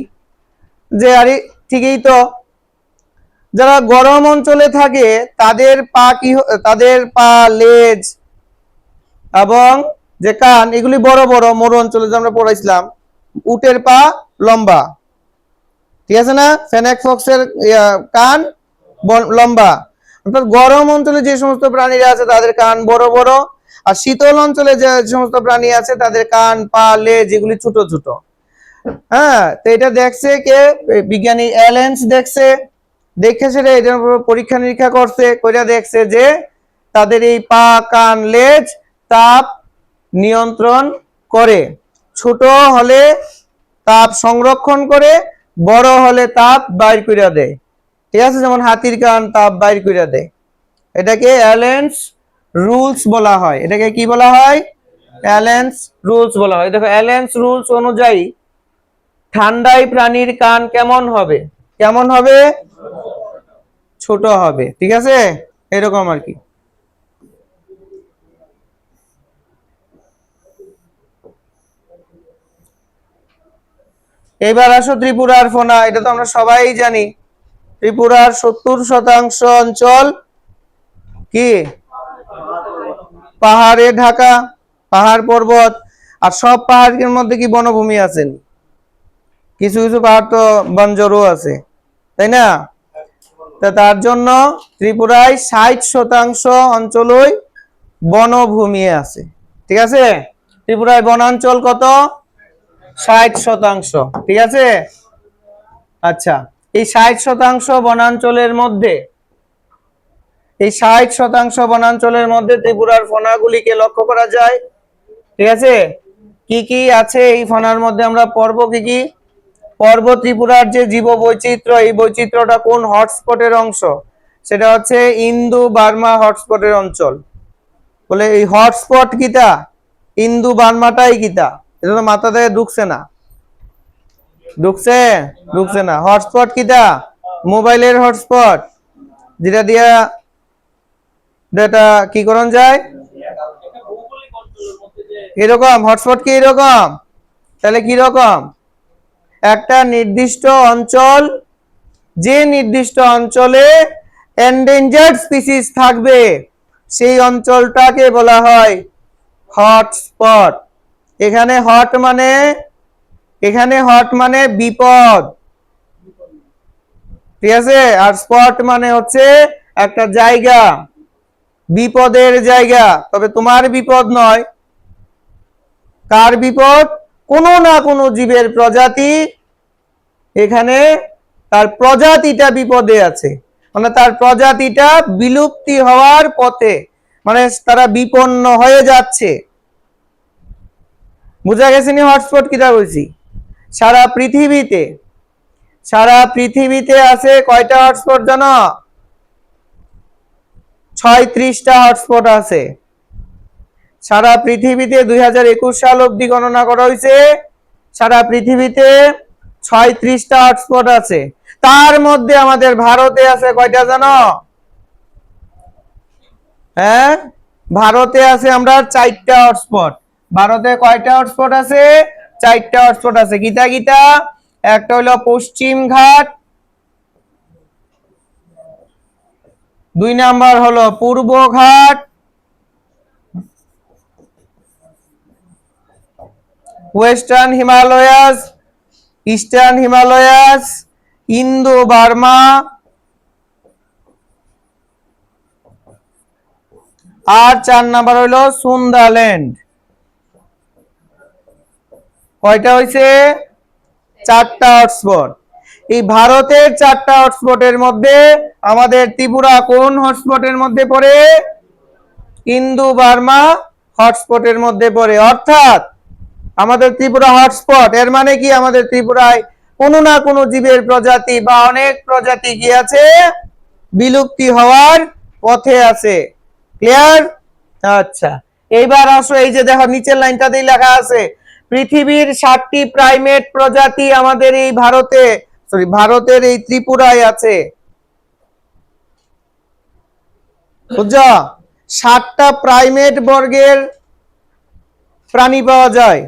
[SPEAKER 1] যে আরে ঠিকই তো, যারা গরম অঞ্চলে থাকে তাদের পা, লেজ এবং যে কান এগুলি বড় বড়। মরু অঞ্চলে যে আমরা পড়াইছিলাম উটের পা লম্বা, ঠিক আছে না? ফেনেক ফক্সের কান লম্বা। অর্থাৎ গরম অঞ্চলে যে সমস্ত প্রাণীরা আছে তাদের কান বড় বড়, আর শীতল অঞ্চলে যে সমস্ত প্রাণী আছে তাদের কান, পা, লেজ এগুলি ছোট ছোট। হ্যাঁ, তো এটা দেখছে কে? বিজ্ঞানী অ্যালেন্স দেখছে, দেখে সেটা এটার উপর পরীক্ষা নিরীক্ষা করছে, কইরা দেখছে যে তাদের এই পা, কান, লেজ তাপ নিয়ন্ত্রণ করে। ছোট হলে তাপ সংরক্ষণ করে, বড় হলে তাপ বাইর কইরা দেয়, ঠিক আছে। যেমন হাতির কান তাপ বাইর কইরা দেয়। এটাকে অ্যালেন্স রুলস বলা হয়। এটাকে কি বলা হয়? অ্যালেন্স রুলস বলা হয়। দেখো, অ্যালেন্স রুলস অনুযায়ী ঠান্ডায় প্রাণীর কান কেমন হবে? কেমন হবে? ছোট হবে, ঠিক আছে, এরকম আর কি। এবার আসো ত্রিপুরার ফনা, এটা তো আমরা সবাই জানি। ত্রিপুরার 70% অঞ্চল কি পাহাড়ে ঢাকা, পাহাড় পর্বত। আর সব পাহাড়ের মধ্যে কি বনভূমি আছেন? কিছু কিছু পাহাড় তো বঞ্জরও আছে, তাই না? তা তার জন্য ত্রিপুরায় 60% অঞ্চলই বনভূমি আছে। ঠিক আছে, ত্রিপুরায় বনাঞ্চল কত? 60%। ঠিক আছে, আচ্ছা। এই 60% বনাঞ্চলের মধ্যে, এই 60% বনাঞ্চলের মধ্যে ত্রিপুরার ফনাগুলিকে লক্ষ্য করা যায়। ঠিক আছে, কি কি আছে এই ফনার মধ্যে আমরা পড়ব। কি কি পর্ব? ত্রিপুরার যে জীব বৈচিত্র্য, এই বৈচিত্র্যটা কোন হটস্পটের অংশ? সেটা হচ্ছে ইন্দো বার্মা হটস্পটের অঞ্চল। বলে এই হটস্পট কিটা? ইন্দো বার্মাটাই কিটা? এটা তো মাথাতে ঢুকছে না। ঢুকছে? ঢুকছে না। হটস্পট কিটা? মোবাইলের হটস্পট, যেটা দিয়া ডেটা কি করন যায়, এরকম হটস্পট কি এরকম? তাহলে কি রকম? একটা নির্দিষ্ট অঞ্চল, যে নির্দিষ্ট অঞ্চলে এন্ডেঞ্জার্ড স্পিসিস থাকবে সেই অঞ্চলটাকে বলা হয় হটস্পট। এখানে হট মানে, এখানে হট মানে বিপদ, ঠিক আছে? আর স্পট মানে হচ্ছে একটা জায়গা, বিপদের জায়গা। তবে তোমার বিপদ নয়, কার বিপদ? কোনো না কোনো জীবের প্রজাতি, এখানে তার প্রজাতিটা বিপদে আছে, মানে তার প্রজাতিটা বিলুপ্তি হওয়ার পথে, মানে তারা বিপন্ন হয়ে যাচ্ছে। বুঝা গেছে নি হটস্পট কিটা বলছি? সারা পৃথিবীতে, সারা পৃথিবীতে আছে কয়টা হটস্পট জানো? 36টা হটস্পট আছে সারা পৃথিবীতে। 2021 সাল অবধি গণনা করা হয়েছে, সারা পৃথিবীতে 36টা হটস্পট আছে। তার মধ্যে আমাদের ভারতে আছে কয়টা জানো? হ্যাঁ, ভারতে আছে আমরা 4টা হটস্পট। ভারতে কয়টা হটস্পট আছে? 4টা হটস্পট আছে। গীতা গীতা, একটা হলো পশ্চিম ঘাট, 2 নাম্বার হলো পূর্ব ঘাট, western Himalayas, eastern Himalayas, Indo Burma, আর 4 নাম্বার হলো সুন্দাল্যান্ড। কয়টা হয়েছে? 4টা হটস্পট। এই ভারতের 4টা হটস্পটের মধ্যে আমাদের ত্রিপুরা কোন হটস্পটের মধ্যে পড়ে? ইন্দো বার্মা হটস্পটের মধ্যে পড়ে। অর্থাৎ আমাদের ত্রিপুরা হটস্পট, এর মানে কি আমাদের ত্রিপুরায় কোনো না কোনো জীবের প্রজাতি বা অনেক প্রজাতি কি আছে? বিলুপ্তি হওয়ার পথে আছে। ক্লিয়ার? আচ্ছা, এইবার আসো, এই যে দেখো নিচের লাইনটাতেই লেখা আছে পৃথিবীর 7টি প্রাইমেট প্রজাতি আমাদের এই ভারতে, সরি ভারতের এই ত্রিপুরায় আছে। বুঝছো? 7টা প্রাইমেট বর্গের প্রাণী পাওয়া যায়।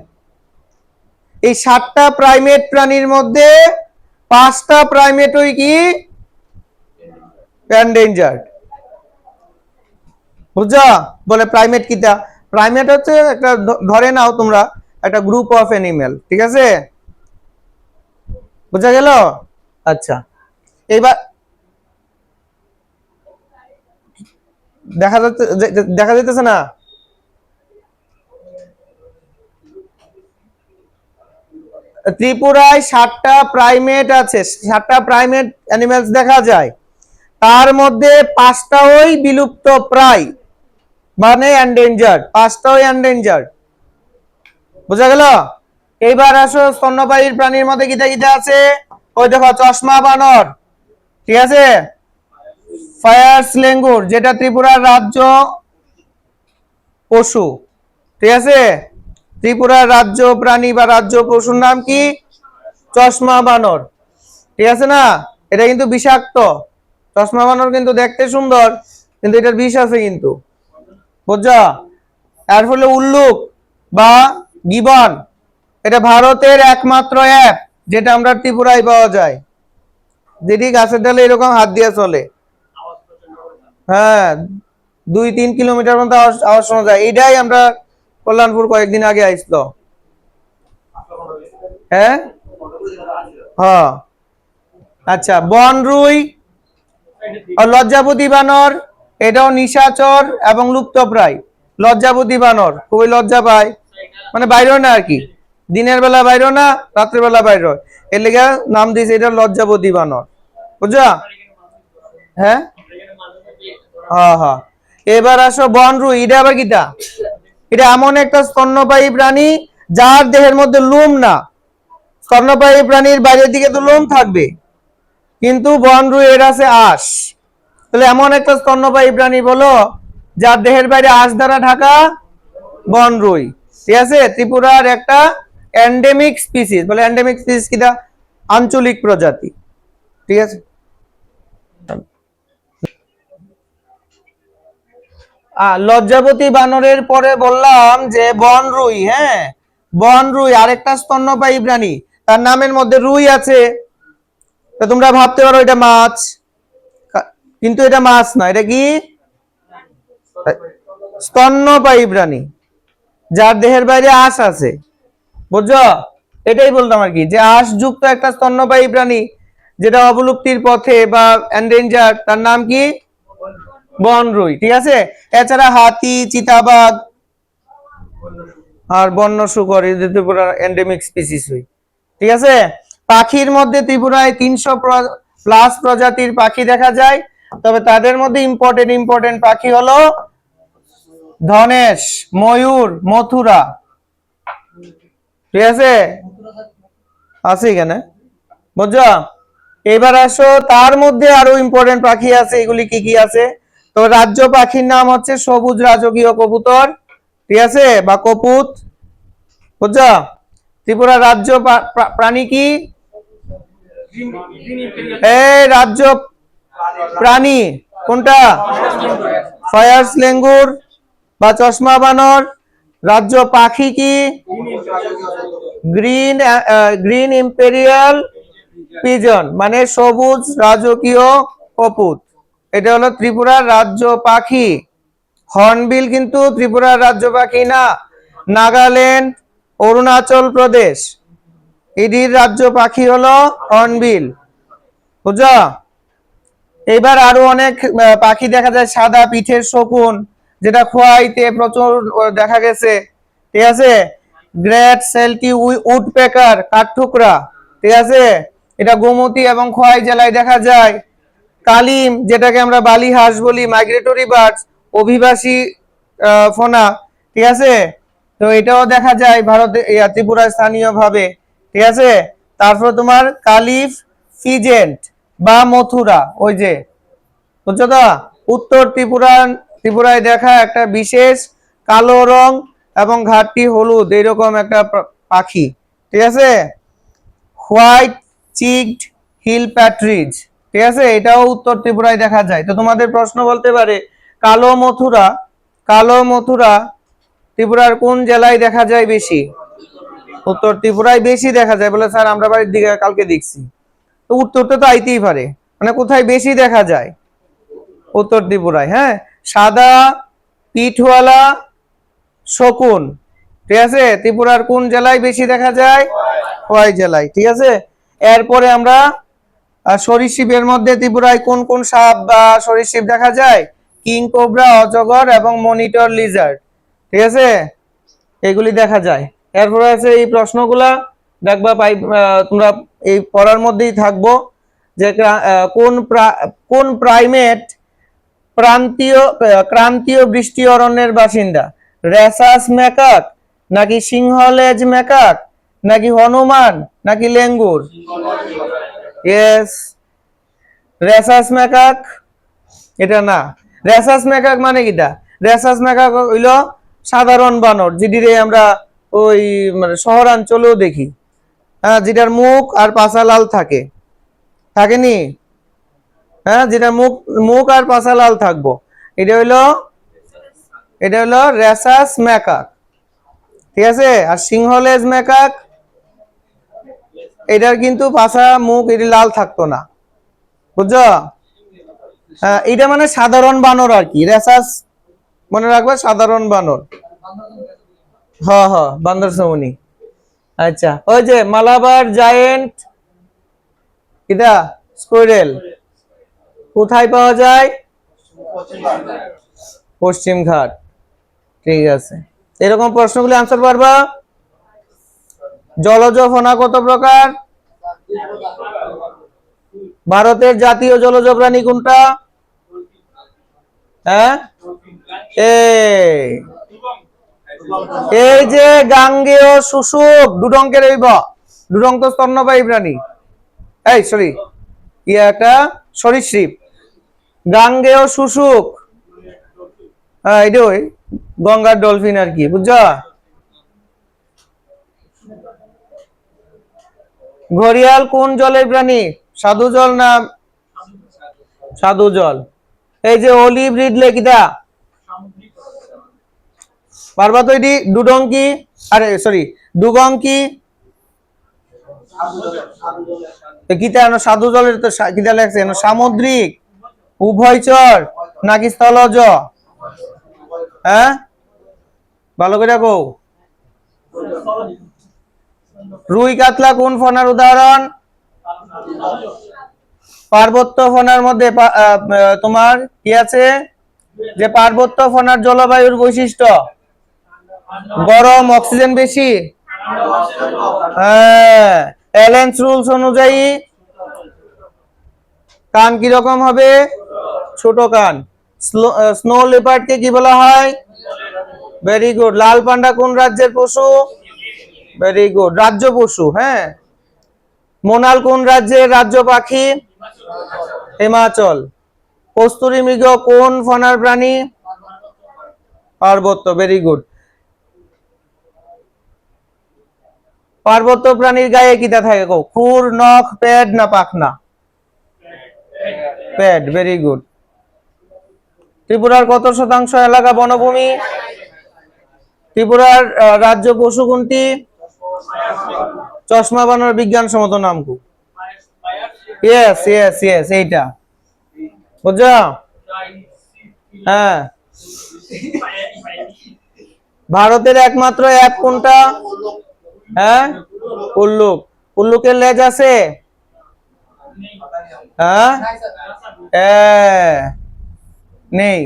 [SPEAKER 1] এই 7টা প্রাইমেট প্রাণীর মধ্যে 5টা প্রাইমেটই কি এন্ডেঞ্জার্ড। বুঝছো? বলে প্রাইমেট কিটা? প্রাইমেট হচ্ছে একটা, ধরে নাও তোমরা একটা গ্রুপ অফ অ্যানিমেল। ঠিক আছে, বুঝা গেল? আচ্ছা, এইবার দেখা যাচ্ছে, দেখা যাইতেছে না? ত্রিপুরায় 7টা প্রাইমেট আছে, 7টা প্রাইমেট অ্যানিমেলস দেখা যায়। তার মধ্যে 5টা ওই বিলুপ্ত প্রায়, মানে এন্ডেঞ্জার্ড, 5টা ওই এন্ডেঞ্জার্ড। বুঝা গেল? এইবার আসো স্তন্যপায়ীর প্রাণীর মধ্যে কিটা কিটা আছে। ওই দেখো চশমা বানর, ঠিক আছে, ফায়ার্স লেঙ্গুর, যেটা ত্রিপুরার রাজ্য পশু। ঠিক আছে, ত্রিপুরার রাজ্য প্রাণী বা রাজ্য পশুর নাম কি? চশমা বানর। ঠিক আছে না? এটা কিন্তু বিষাক্ত। চশমা বানর কিন্তু দেখতে সুন্দর, কিন্তু এটার বিষ আছে কিন্তু। বুঝছো? এর ফলে উল্লুক বা গিবন, এটা ভারতের একমাত্র অ্যাপ। যেটা আমরা ত্রিপুরায় পাওয়া যায়, যেটি গাছের ডালে এরকম হাত দিয়ে চলে। হ্যাঁ, 2-3 কিলোমিটার মতো আওয়াজ শোনা যায়। এটাই আমরা কল্যাণপুর কয়েকদিন আগে আইছিল। হ্যাঁ হ্যাঁ, আচ্ছা, বনরুই, লজ্জাপতি বানর, এটাও নিশাচর এবং লুপ্তপ্রায়। লজ্জাপতি বানর খুবই লজ্জা পায়, মানে বাইরে না আর কি, দিনের বেলা বাইরে না, রাত্রের বেলা বাইরে, এর লেগে নাম দিয়েছে এটা লজ্জাপতি বানর, বুঝা? হ্যাঁ হ্যাঁ হ্যাঁ। এবার আসো বনরুই, এটা আবার কিটা? এটা এমন একটা স্তন্যপায়ী প্রাণী যার দেহের মধ্যে লোম না। স্তন্যপায়ী প্রাণীর বাইরের দিকে তো লোম থাকবে, কিন্তু বনরুই এর আছে আঁশ। তাহলে এমন একটা স্তন্যপায়ী প্রাণী বলো যার দেহের বাইরে আঁশ দ্বারা ঢাকা? বনরুই। ঠিক আছে, ত্রিপুরার একটা এন্ডেমিক স্পিসিস। বলে এন্ডেমিক স্পিসিস কিটা? আঞ্চলিক প্রজাতি। ঠিক আছে, লজ্জাপতি বানরের পরে বললাম যে বনরুই। হ্যাঁ, বনরুই আরেকটা স্তন্যপায়ী প্রাণী, তার নামের মধ্যে রুই আছে। তো তোমরা ভাবতে পারো এটা মাছ, কিন্তু এটা মাছ না। এটা কি? স্তন্যপায়ী প্রাণী যার দেহের বাইরে আঁশ আছে, বুঝছো? এটাই বলতাম আর কি, যে আঁশযুক্ত একটা স্তন্যপায়ী প্রাণী যেটা অবলুপ্তির পথে বা এন্ডেঞ্জার, তার নাম কি? বনরুই। ঠিক আছে, এছাড়া হাতি, চিতাবাঘ আর বন্য শুকর, এদের ত্রিপুরার এন্ডেমিক স্পিসিস হই। ঠিক আছে, পাখির মধ্যে ত্রিপুরায় 300+ প্রজাতির পাখি দেখা যায়। তবে তাদের মধ্যে ইম্পর্টেন্ট পাখি হলো ধনেশ, ময়ূর, মথুরা। ঠিক আছে, আছে এখানে, বুঝছো? এবার আসো, তার মধ্যে আরো ইম্পর্টেন্ট পাখি আছে। এগুলি কি কি আছে? তো রাজ্য পাখির নাম হচ্ছে সবুজ রাজকীয় কবুতর। ঠিক আছে, বা কপুত, বুঝছো? ত্রিপুরা রাজ্য প্রাণী কি? এই রাজ্য প্রাণী কোনটা? ফায়ার্স লেঙ্গুর বা চশমা বানর। রাজ্য পাখি কি? গ্রিন ইম্পেরিয়াল পিজন, মানে সবুজ রাজকীয় কপুত। এটা হলো ত্রিপুরার রাজ্য পাখি। হর্নবিল কিন্তু ত্রিপুরার রাজ্য পাখি না, নাগাল্যান্ড, অরুণাচল প্রদেশ, এটির রাজ্য পাখি হলো হর্নবিল, বুঝছো? এবার আরো অনেক পাখি দেখা যায়। সাদা পিঠের শকুন, যেটা খোয়াইতে প্রচুর দেখা গেছে। ঠিক আছে, গ্রেট সেল্টি উডপেকার, কাঠঠুকরা। ঠিক আছে, এটা গোমতী এবং খোয়াই জেলায় দেখা যায়। কালিম, যেটাকে আমরা বালি হাঁস বলি, মাইগ্রেটরি বার্ডস, অভিবাসী ফোনা। ঠিক আছে, তো এটাও দেখা যায় ভারতে, ত্রিপুরায় স্থানীয় ভাবে। ঠিক আছে, তারপর তোমার কালিফ ফিজেন্ট বা মথুরা, ওই যে, বুঝছো তো? উত্তর ত্রিপুরায় দেখা একটা বিশেষ কালো রং এবং ঘাটটি হলুদ, এইরকম একটা পাখি। ঠিক আছে, হোয়াইট চিকড হিল প্যাট্রিজ। ঠিক আছে, এটাও উত্তর ত্রিপুরায় দেখা যায়। তো তোমাদের প্রশ্ন বলতে পারে, কালো মথুরা ত্রিপুরার কোন জেলায় দেখা যায় বেশি? উত্তর ত্রিপুরায় বেশি দেখা যায়। বলে স্যার আমরা বাড়ির দিকে কালকে দেখছি। তো উত্তরটা তো আইতেই পারে, মানে কোথায় বেশি দেখা যায়? উত্তর ত্রিপুরায়। হ্যাঁ, সাদা পিঠওয়ালা শকুন, ঠিক আছে, ত্রিপুরার কোন জেলায় বেশি দেখা যায়? খোয়াই জেলায়। ঠিক আছে, এরপরে আমরা সরীসৃপের মধ্যে ত্রিপুরায় কোন কোন সাপ বা সরীসৃপ দেখা যায়? কিং কোবরা, অজগর এবং মনিটর লিজার্ড। ঠিক আছে, এগুলি দেখা যায়। এরপরে আছে এই প্রশ্নগুলা দেখবা, তোমরা এই পড়ার মধ্যেই থাকবো, যে কোন প্রাইমেট ক্রান্তীয় বৃষ্টি অরণ্যের বাসিন্দা? রেসাস ম্যাকাক, নাকি সিংহলেজ ম্যাকাক, নাকি হনুমান, নাকি লেঙ্গুর? Yes, rhesus macaque. এটা না, রেসাস ম্যাকাক মানে কিটা? রেসাস ম্যাকাক হইল সাধারণ বানর, যেটিরে আমরা ওই মানে শহরাঞ্চলেও দেখি। হ্যাঁ, যেটার মুখ আর পাছা লাল থাকে, থাকেনি? হ্যাঁ, যেটা মুখ আর পাছা লাল থাকবো, এটা হইলো রেসাস ম্যাকাক। ঠিক আছে, আর সিংহলেজ ম্যাকাক এটার কিন্তু পাছা মুখ এটি লাল থাকতো না, বুঝছো? হ্যাঁ, এটা মানে সাধারণ বানর আর কি, রেসাস মনে রাখবা, সাধারণ বানর। হ্যাঁ হ্যাঁ, বান্দর শ্রেণী। আচ্ছা, ওই যে মালাবার জায়েন্ট এটা স্কোয়ারেল কোথায় পাওয়া যায়? পশ্চিম ঘাট। ঠিক আছে, এরকম প্রশ্নগুলি আনসার পারবা। জলজ ফনা কত প্রকার? ভারতের জাতীয় জলজ প্রাণী কোনটা? হ্যাঁ, এই যে গাঙ্গেয় শুশুক দুডঙ্কের হইব, দুডঙ্ক স্তন্যপায়ী প্রাণী, এই সরি একটা সরীসৃপ, গাঙ্গেয় শুশুক। হ্যাঁ, এটা ওই গঙ্গার ডলফিন আর কি, বুঝছো? ঘড়িয়াল কোন জলের প্রাণী? সাধু জল না সাধু জল? এই যে অলিভ রিডলে কিটা পারবা তো? এটি দুডঙ্কি, আরে সরি দুগঙ্কি কিটা সাধু জলের তো কিটা লেখছে সামুদ্রিক, উভয়চর নাকি স্থলজ? হ্যাঁ, ভালো করে কও। রুই কাতলা কোন ফনার উদাহরণ? পার্বত্য ফনার মধ্যে তোমার কি আছে? যে পার্বত্য ফনার জলবায়ুর বৈশিষ্ট্য গরম, অক্সিজেন বেশি। হ্যাঁ, অ্যালেন্স রুলস অনুযায়ী কান কি রকম হবে? ছোট কান। স্নো লেপার্ডকে কি বলা হয়? Very good. লাল পান্ডা কোন রাজ্যের পশু? ভেরি গুড, রাজ্য পশু। হ্যাঁ, মোনাল কোন রাজ্যের রাজ্য পাখি? হিমাচল। কস্তুরী মৃগ কোন ফনার প্রাণী? পার্বত্য। Very good. পার্বত্য প্রাণীর গায়ে কিটা থাকে? খুর, নখ, প্যাড না পাখনা? প্যাড। Very good. ত্রিপুরার কত শতাংশ এলাকা বনভূমি? ত্রিপুরার রাজ্য পশু কোনটি? চশমা বানর বিজ্ঞানসম্মত নাম কি? ইয়েস ইয়েস ইয়েস, এইটা বুঝছো? হ্যাঁ, ভারতের একমাত্র অ্যাপ কোনটা? হ্যাঁ, উল্লুক। উল্লুকের লেজ আছে? হ্যাঁ, নেই।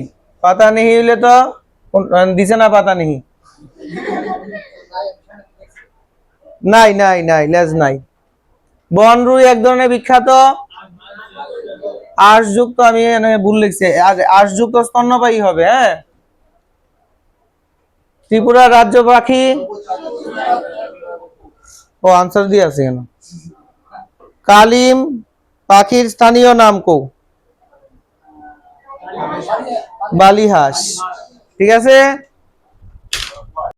[SPEAKER 1] পাতা নেই হইলে তো দিছে না, পাতা নেই, নাই নাই নাই, লেজ নাই। বনরুই এক ধরনের বিখ্যাত আঁশযুক্ত, আমি ভুল লিখছি, আঁশযুক্ত স্তন্যপায়ী হবে। হ্যাঁ, ত্রিপুরা রাজ্য পাখি? ও আনসার দিয়ে আছে কেন? কালিম পাখির স্থানীয় নাম কো? বালিহাঁস। ঠিক আছে।